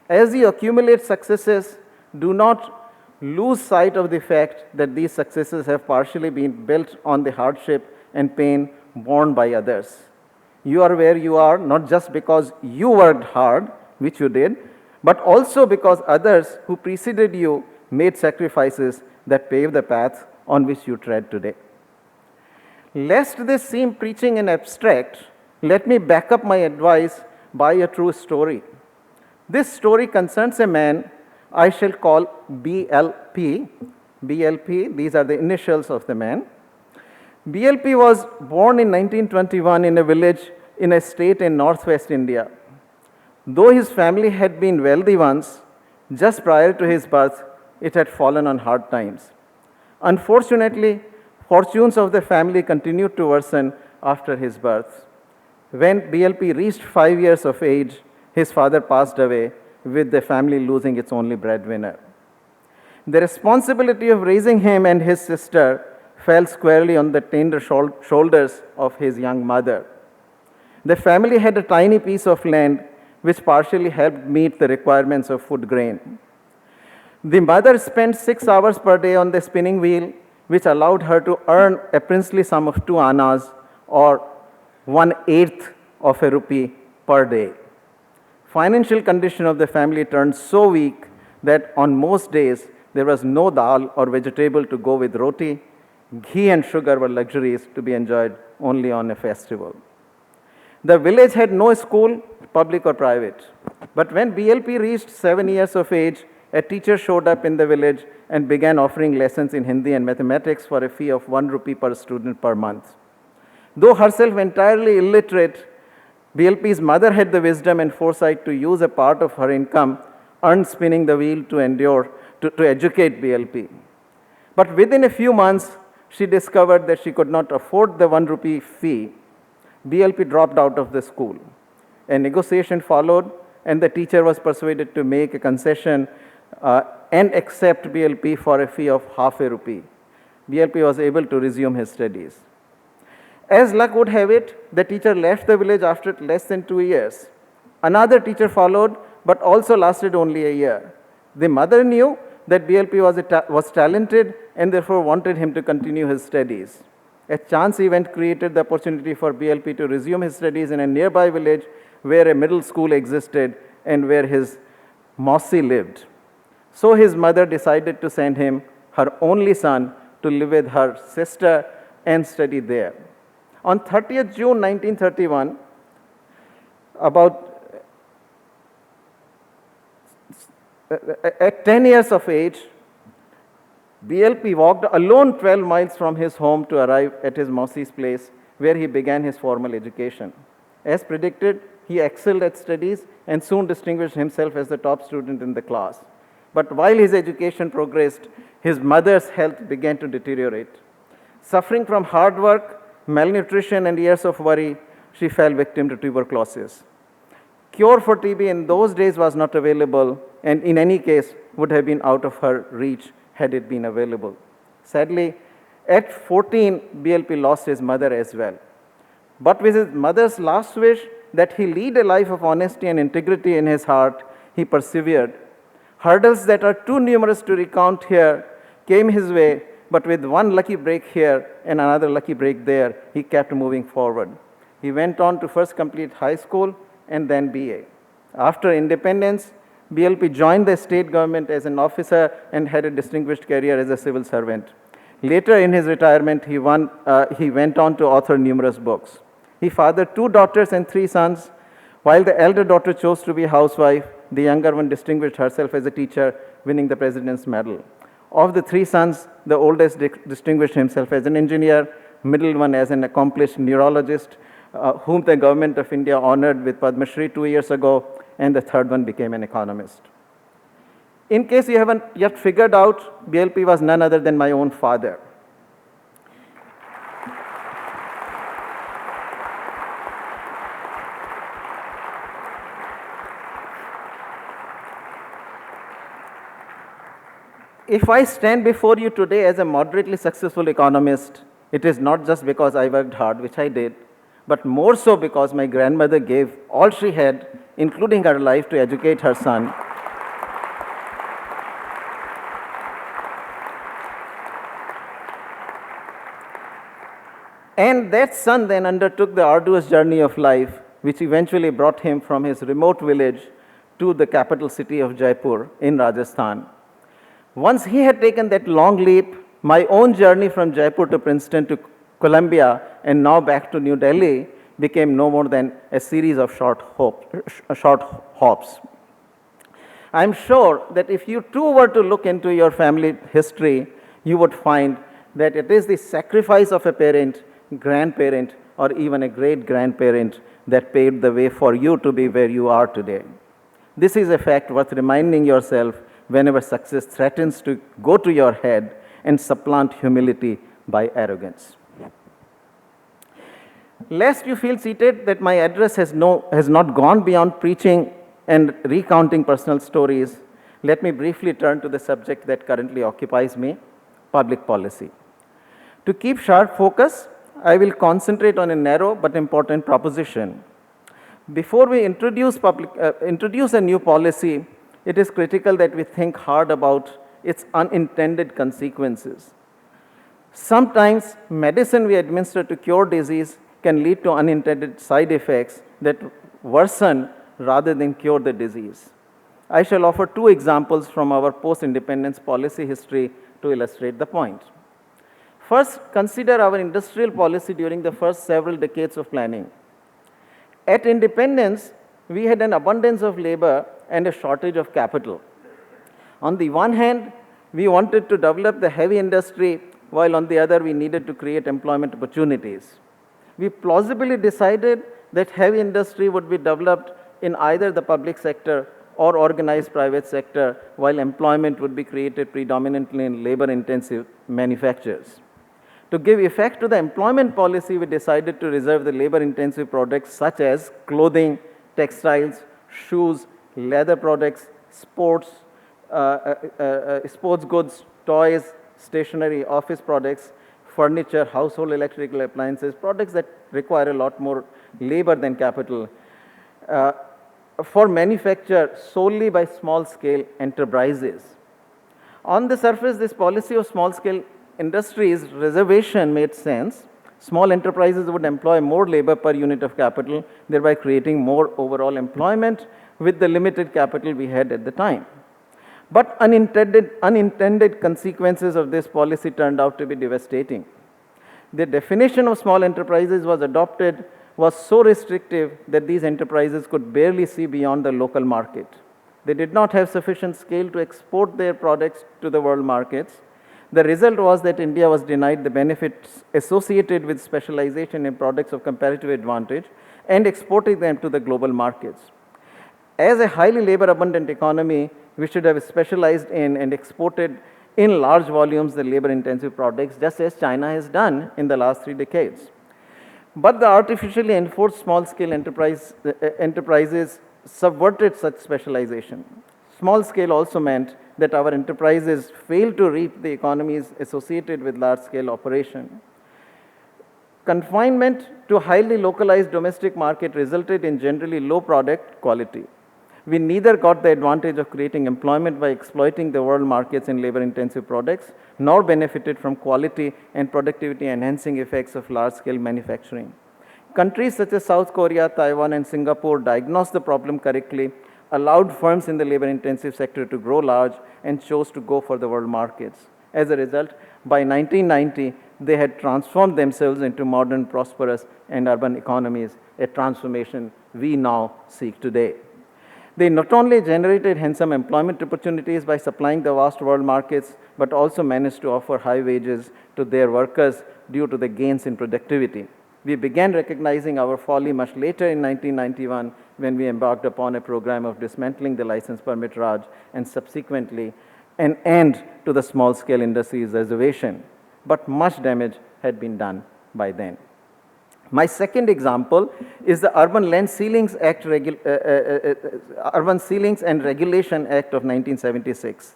Q: As you accumulate successes, do not lose sight of the fact that these successes have partially been built on the hardship and pain borne by others. You are where you are not just because you worked hard, which you did, but also because others who preceded you made sacrifices that pave the path on which you tread today. Lest this seem preaching in abstract, let me back up my advice by a true story. This story concerns a man I shall call BLP. BLP, these are the initials of the man. BLP was born in 1921 in a village in a state in northwest India. Though his family had been wealthy once, just prior to his birth, it had fallen on hard times. Unfortunately, fortunes of the family continued to worsen after his birth. When BLP reached 5 years of age, his father passed away, with the family losing its only breadwinner. The responsibility of raising him and his sister fell squarely on the tender shoulders of his young mother. The family had a tiny piece of land which partially helped meet the requirements of food grain. The mother spent 6 hours per day on the spinning wheel, which allowed her to earn a princely sum of 2 annas, or 1/8 of a rupee per day. Financial condition of the family turned so weak that on most days there was no dal or vegetable to go with roti. Ghee and sugar were luxuries to be enjoyed only on a festival. The village had no school, public or private. But when BLP reached 7 years of age, a teacher showed up in the village and began offering lessons in Hindi and mathematics for a fee of 1 rupee per student per month. Though herself entirely illiterate, BLP's mother had the wisdom and foresight to use a part of her income earned spinning the wheel to educate BLP. But within a few months, she discovered that she could not afford the 1 rupee fee. BLP dropped out of the school. A negotiation followed, and the teacher was persuaded to make a concession and accept BLP for a fee of half a rupee. BLP was able to resume his studies. As luck would have it, the teacher left the village after less than 2 years. Another teacher followed, but also lasted only a year. The mother knew that BLP was talented and therefore wanted him to continue his studies. A chance event created the opportunity for BLP to resume his studies in a nearby village where a middle school existed and where his Mausi lived. So his mother decided to send him, her only son, to live with her sister and study there. On 30th June 1931, at 10 years of age, BLP walked alone 12 miles from his home to arrive at his Mausi's place, where he began his formal education. As predicted, he excelled at studies and soon distinguished himself as the top student in the class. But while his education progressed, his mother's health began to deteriorate. Suffering from hard work, malnutrition, and years of worry, she fell victim to tuberculosis. Cure for TB in those days was not available, and in any case would have been out of her reach had it been available. Sadly, at 14, BLP lost his mother as well. But with his mother's last wish that he lead a life of honesty and integrity in his heart, he persevered. Hurdles that are too numerous to recount here came his way, but with one lucky break here and another lucky break there, he kept moving forward. He went on to first complete high school and then BA. After independence, BLP joined the state government as an officer and had a distinguished career as a civil servant. Later in his retirement, he went on to author numerous books. He fathered 2 daughters and 3 sons. While the elder daughter chose to be a housewife, the younger one distinguished herself as a teacher, winning the President's Medal. Of the 3 sons, the oldest distinguished himself as an engineer, middle one as an accomplished neurologist, whom the government of India honored with Padma Shri 2 years ago, and the third one became an economist. In case you haven't yet figured out, BLP was none other than my own father. If I stand before you today as a moderately successful economist, it is not just because I worked hard, which I did, but more so because my grandmother gave all she had, including her life, to educate her son. And that son then undertook the arduous journey of life, which eventually brought him from his remote village to the capital city of Jaipur in Rajasthan. Once he had taken that long leap, my own journey from Jaipur to Princeton to Columbia and now back to New Delhi became no more than a series of short hops. I'm sure that if you too were to look into your family history, you would find that it is the sacrifice of a parent, grandparent, or even a great-grandparent that paved the way for you to be where you are today. This is a fact worth reminding yourself whenever success threatens to go to your head and supplant humility by arrogance. Lest you feel seated that my address has not gone beyond preaching and recounting personal stories, let me briefly turn to the subject that currently occupies me, public policy. To keep sharp focus, I will concentrate on a narrow but important proposition. Before we introduce a new policy, it is critical that we think hard about its unintended consequences. Sometimes medicine we administer to cure disease can lead to unintended side effects that worsen rather than cure the disease. I shall offer two examples from our post-independence policy history to illustrate the point. First, consider our industrial policy during the first several decades of planning. At independence, we had an abundance of labor and a shortage of capital. On the one hand, we wanted to develop the heavy industry, while on the other, we needed to create employment opportunities. We plausibly decided that heavy industry would be developed in either the public sector or organized private sector, while employment would be created predominantly in labor-intensive manufacturers. To give effect to the employment policy, we decided to reserve the labor-intensive products such as clothing, textiles, shoes, leather products, sports goods, toys, stationery, office products, furniture, household electrical appliances, products that require a lot more labor than capital, for manufacture solely by small-scale enterprises. On the surface, this policy of small-scale industries reservation made sense. Small enterprises would employ more labor per unit of capital, thereby creating more overall employment with the limited capital we had at the time. But unintended consequences of this policy turned out to be devastating. The definition of small enterprises was so restrictive that these enterprises could barely see beyond the local market. They did not have sufficient scale to export their products to the world markets. The result was that India was denied the benefits associated with specialization in products of comparative advantage and exporting them to the global markets. As a highly labor-abundant economy, we should have specialized in and exported in large volumes the labor-intensive products, just as China has done in the last 3 decades. But the artificially enforced small-scale enterprises subverted such specialization. Small scale also meant that our enterprises failed to reap the economies associated with large-scale operation. Confinement to highly localized domestic market resulted in generally low product quality. We neither got the advantage of creating employment by exploiting the world markets in labor-intensive products, nor benefited from quality and productivity-enhancing effects of large-scale manufacturing. Countries such as South Korea, Taiwan, and Singapore diagnosed the problem correctly, allowed firms in the labor-intensive sector to grow large, and chose to go for the world markets. As a result, by 1990, they had transformed themselves into modern, prosperous, and urban economies, a transformation we now seek today. They not only generated handsome employment opportunities by supplying the vast world markets, but also managed to offer high wages to their workers due to the gains in productivity. We began recognizing our folly much later in 1991 when we embarked upon a program of dismantling the license permit Raj and subsequently an end to the small-scale industries reservation. But much damage had been done by then. My second example is the Urban Ceilings and Regulation Act of 1976.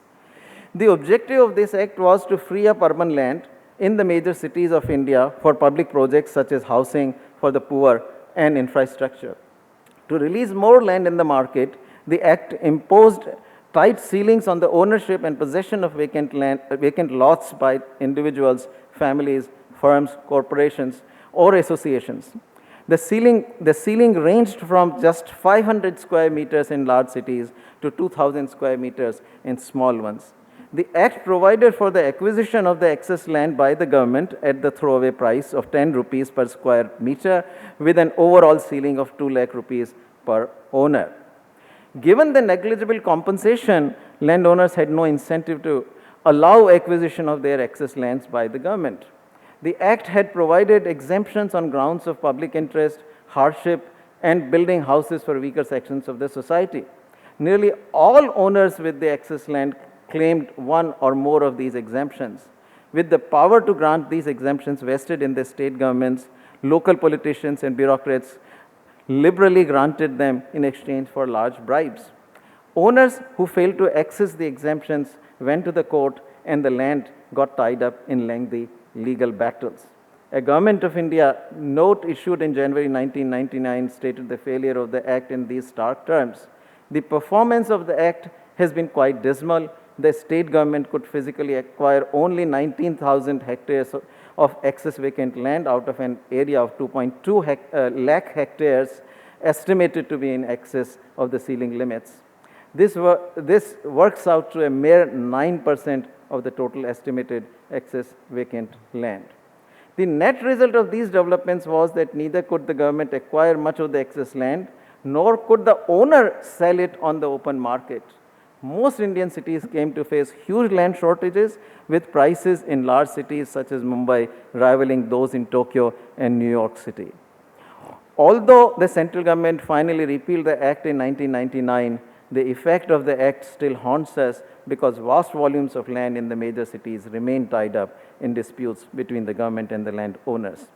Q: The objective of this act was to free up urban land in the major cities of India for public projects such as housing for the poor and infrastructure. To release more land in the market, the act imposed tight ceilings on the ownership and possession of vacant lots by individuals, families, firms, corporations, or associations. The ceiling ranged from just 500 square meters in large cities to 2,000 square meters in small ones. The Act provided for the acquisition of the excess land by the government at the throwaway price of 10 rupees per square meter with an overall ceiling of 2 lakh rupees per owner. Given the negligible compensation, landowners had no incentive to allow acquisition of their excess lands by the government. The Act had provided exemptions on grounds of public interest, hardship, and building houses for weaker sections of the society. Nearly all owners with the excess land claimed one or more of these exemptions. With the power to grant these exemptions vested in the state governments, local politicians and bureaucrats liberally granted them in exchange for large bribes. Owners who failed to access the exemptions went to the court and the land got tied up in lengthy legal battles. A Government of India note issued in January 1999 stated the failure of the Act in these stark terms. The performance of the Act has been quite dismal. The state government could physically acquire only 19,000 hectares of excess vacant land out of an area of 2.2 lakh hectares estimated to be in excess of the ceiling limits. This works out to a mere 9% of the total estimated excess vacant land. The net result of these developments was that neither could the government acquire much of the excess land, nor could the owner sell it on the open market. Most Indian cities came to face huge land shortages, with prices in large cities such as Mumbai rivaling those in Tokyo and New York City. Although the central government finally repealed the Act in 1999, the effect of the Act still haunts us because vast volumes of land in the major cities remain tied up in disputes between the government and the landowners.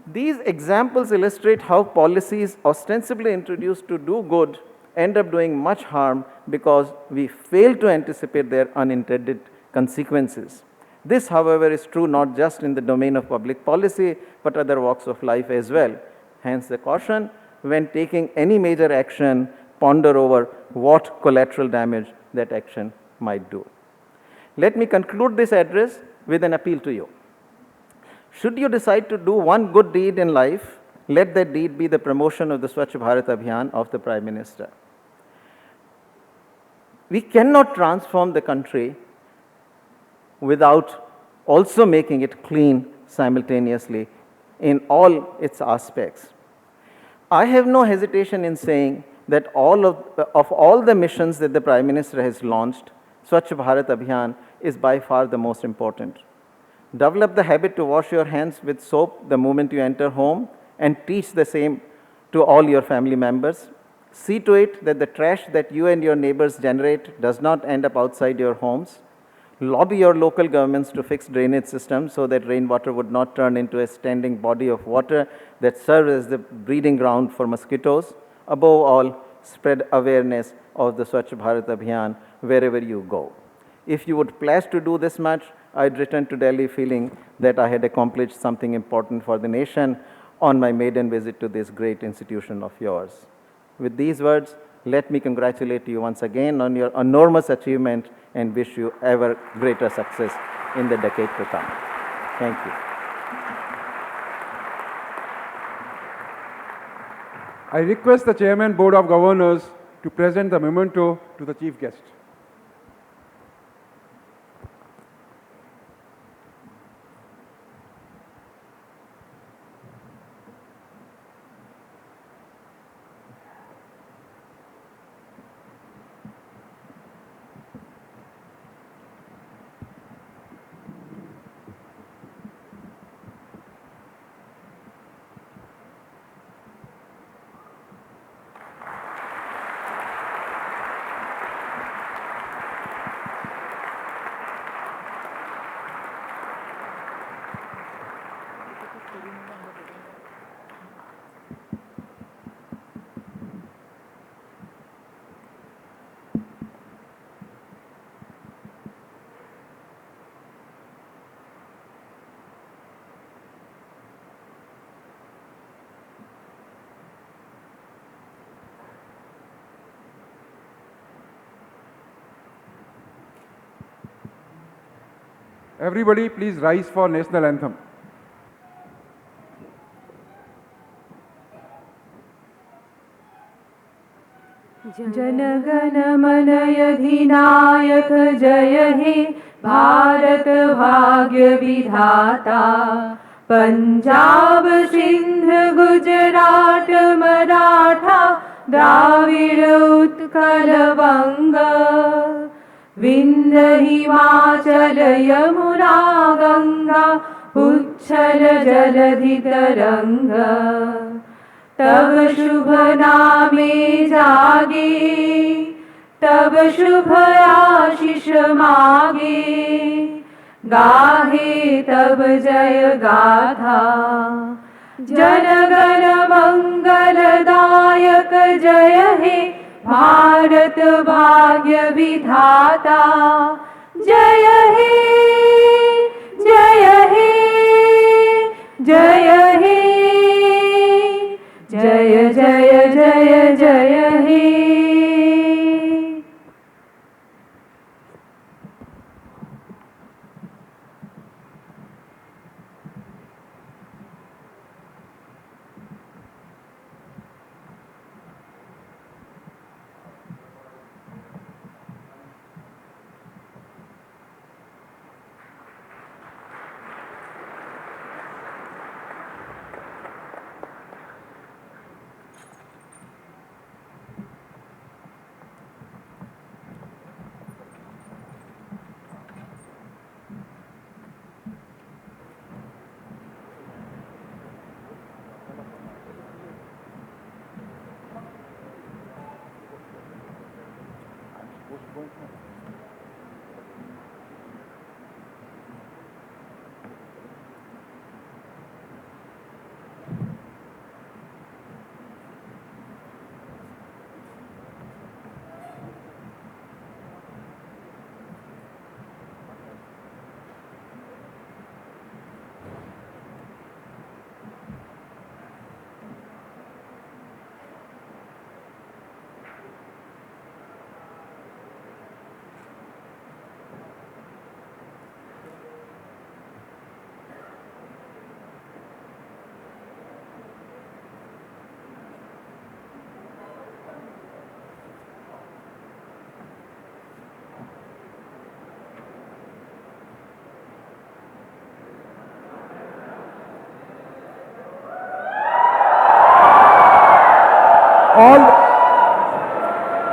Q: These examples illustrate how policies ostensibly introduced to do good end up doing much harm because we fail to anticipate their unintended consequences. This, however, is true not just in the domain of public policy, but other walks of life as well. Hence the caution, when taking any major action, ponder over what collateral damage that action might do. Let me conclude this address with an appeal to you. Should you decide to do one good deed in life, let that deed be the promotion of the Swachh Bharat Abhiyan of the Prime Minister. We cannot transform the country without also making it clean simultaneously in all its aspects. I have no hesitation in saying that of all the missions that the Prime Minister has launched, Swachh Bharat Abhiyan is by far the most important. Develop the habit to wash your hands with soap the moment you enter home and teach the same to all your family members. See to it that the trash that you and your neighbors generate does not end up outside your homes. Lobby your local governments to fix drainage systems so that rainwater would not turn into a standing body of water that serves as the breeding ground for mosquitoes. Above all, spread awareness of the Swachh Bharat Abhiyan wherever you go. If you would pledge to do this much, I'd return to Delhi feeling that I had accomplished something important for the nation on my maiden visit to this great institution of yours. With these words, let me congratulate you once again on your enormous achievement and wish you ever greater success in the decade to come. Thank you.
J: I request the Chairman Board of Governors to present the memento to the Chief Guest. Everybody, please rise for national anthem.
A: जनगण मन अधिनायक जय हे भारत भाग्य विधाता पंजाब सिंध गुजरात मराठा द्राविड़ उत्कल बंग विंध्य हिमाचल यमुना गंगा उच्छल जलधि तरंग तब शुभ नामे जागे तब शुभ आशीष मागे गाहे तब जय गाथा जनगण मंगलदायक जय हे भारत भाग्य विधाता जय हे जय हे जय हे जय जय जय जय हे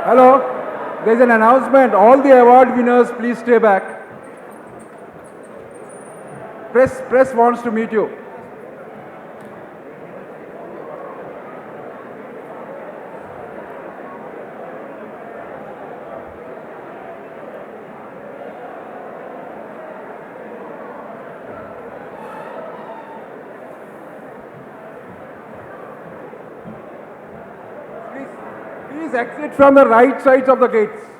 J: Hello, there's an announcement. All the award winners, please stay back. Press wants to meet you. Please exit from the right sides of the gates.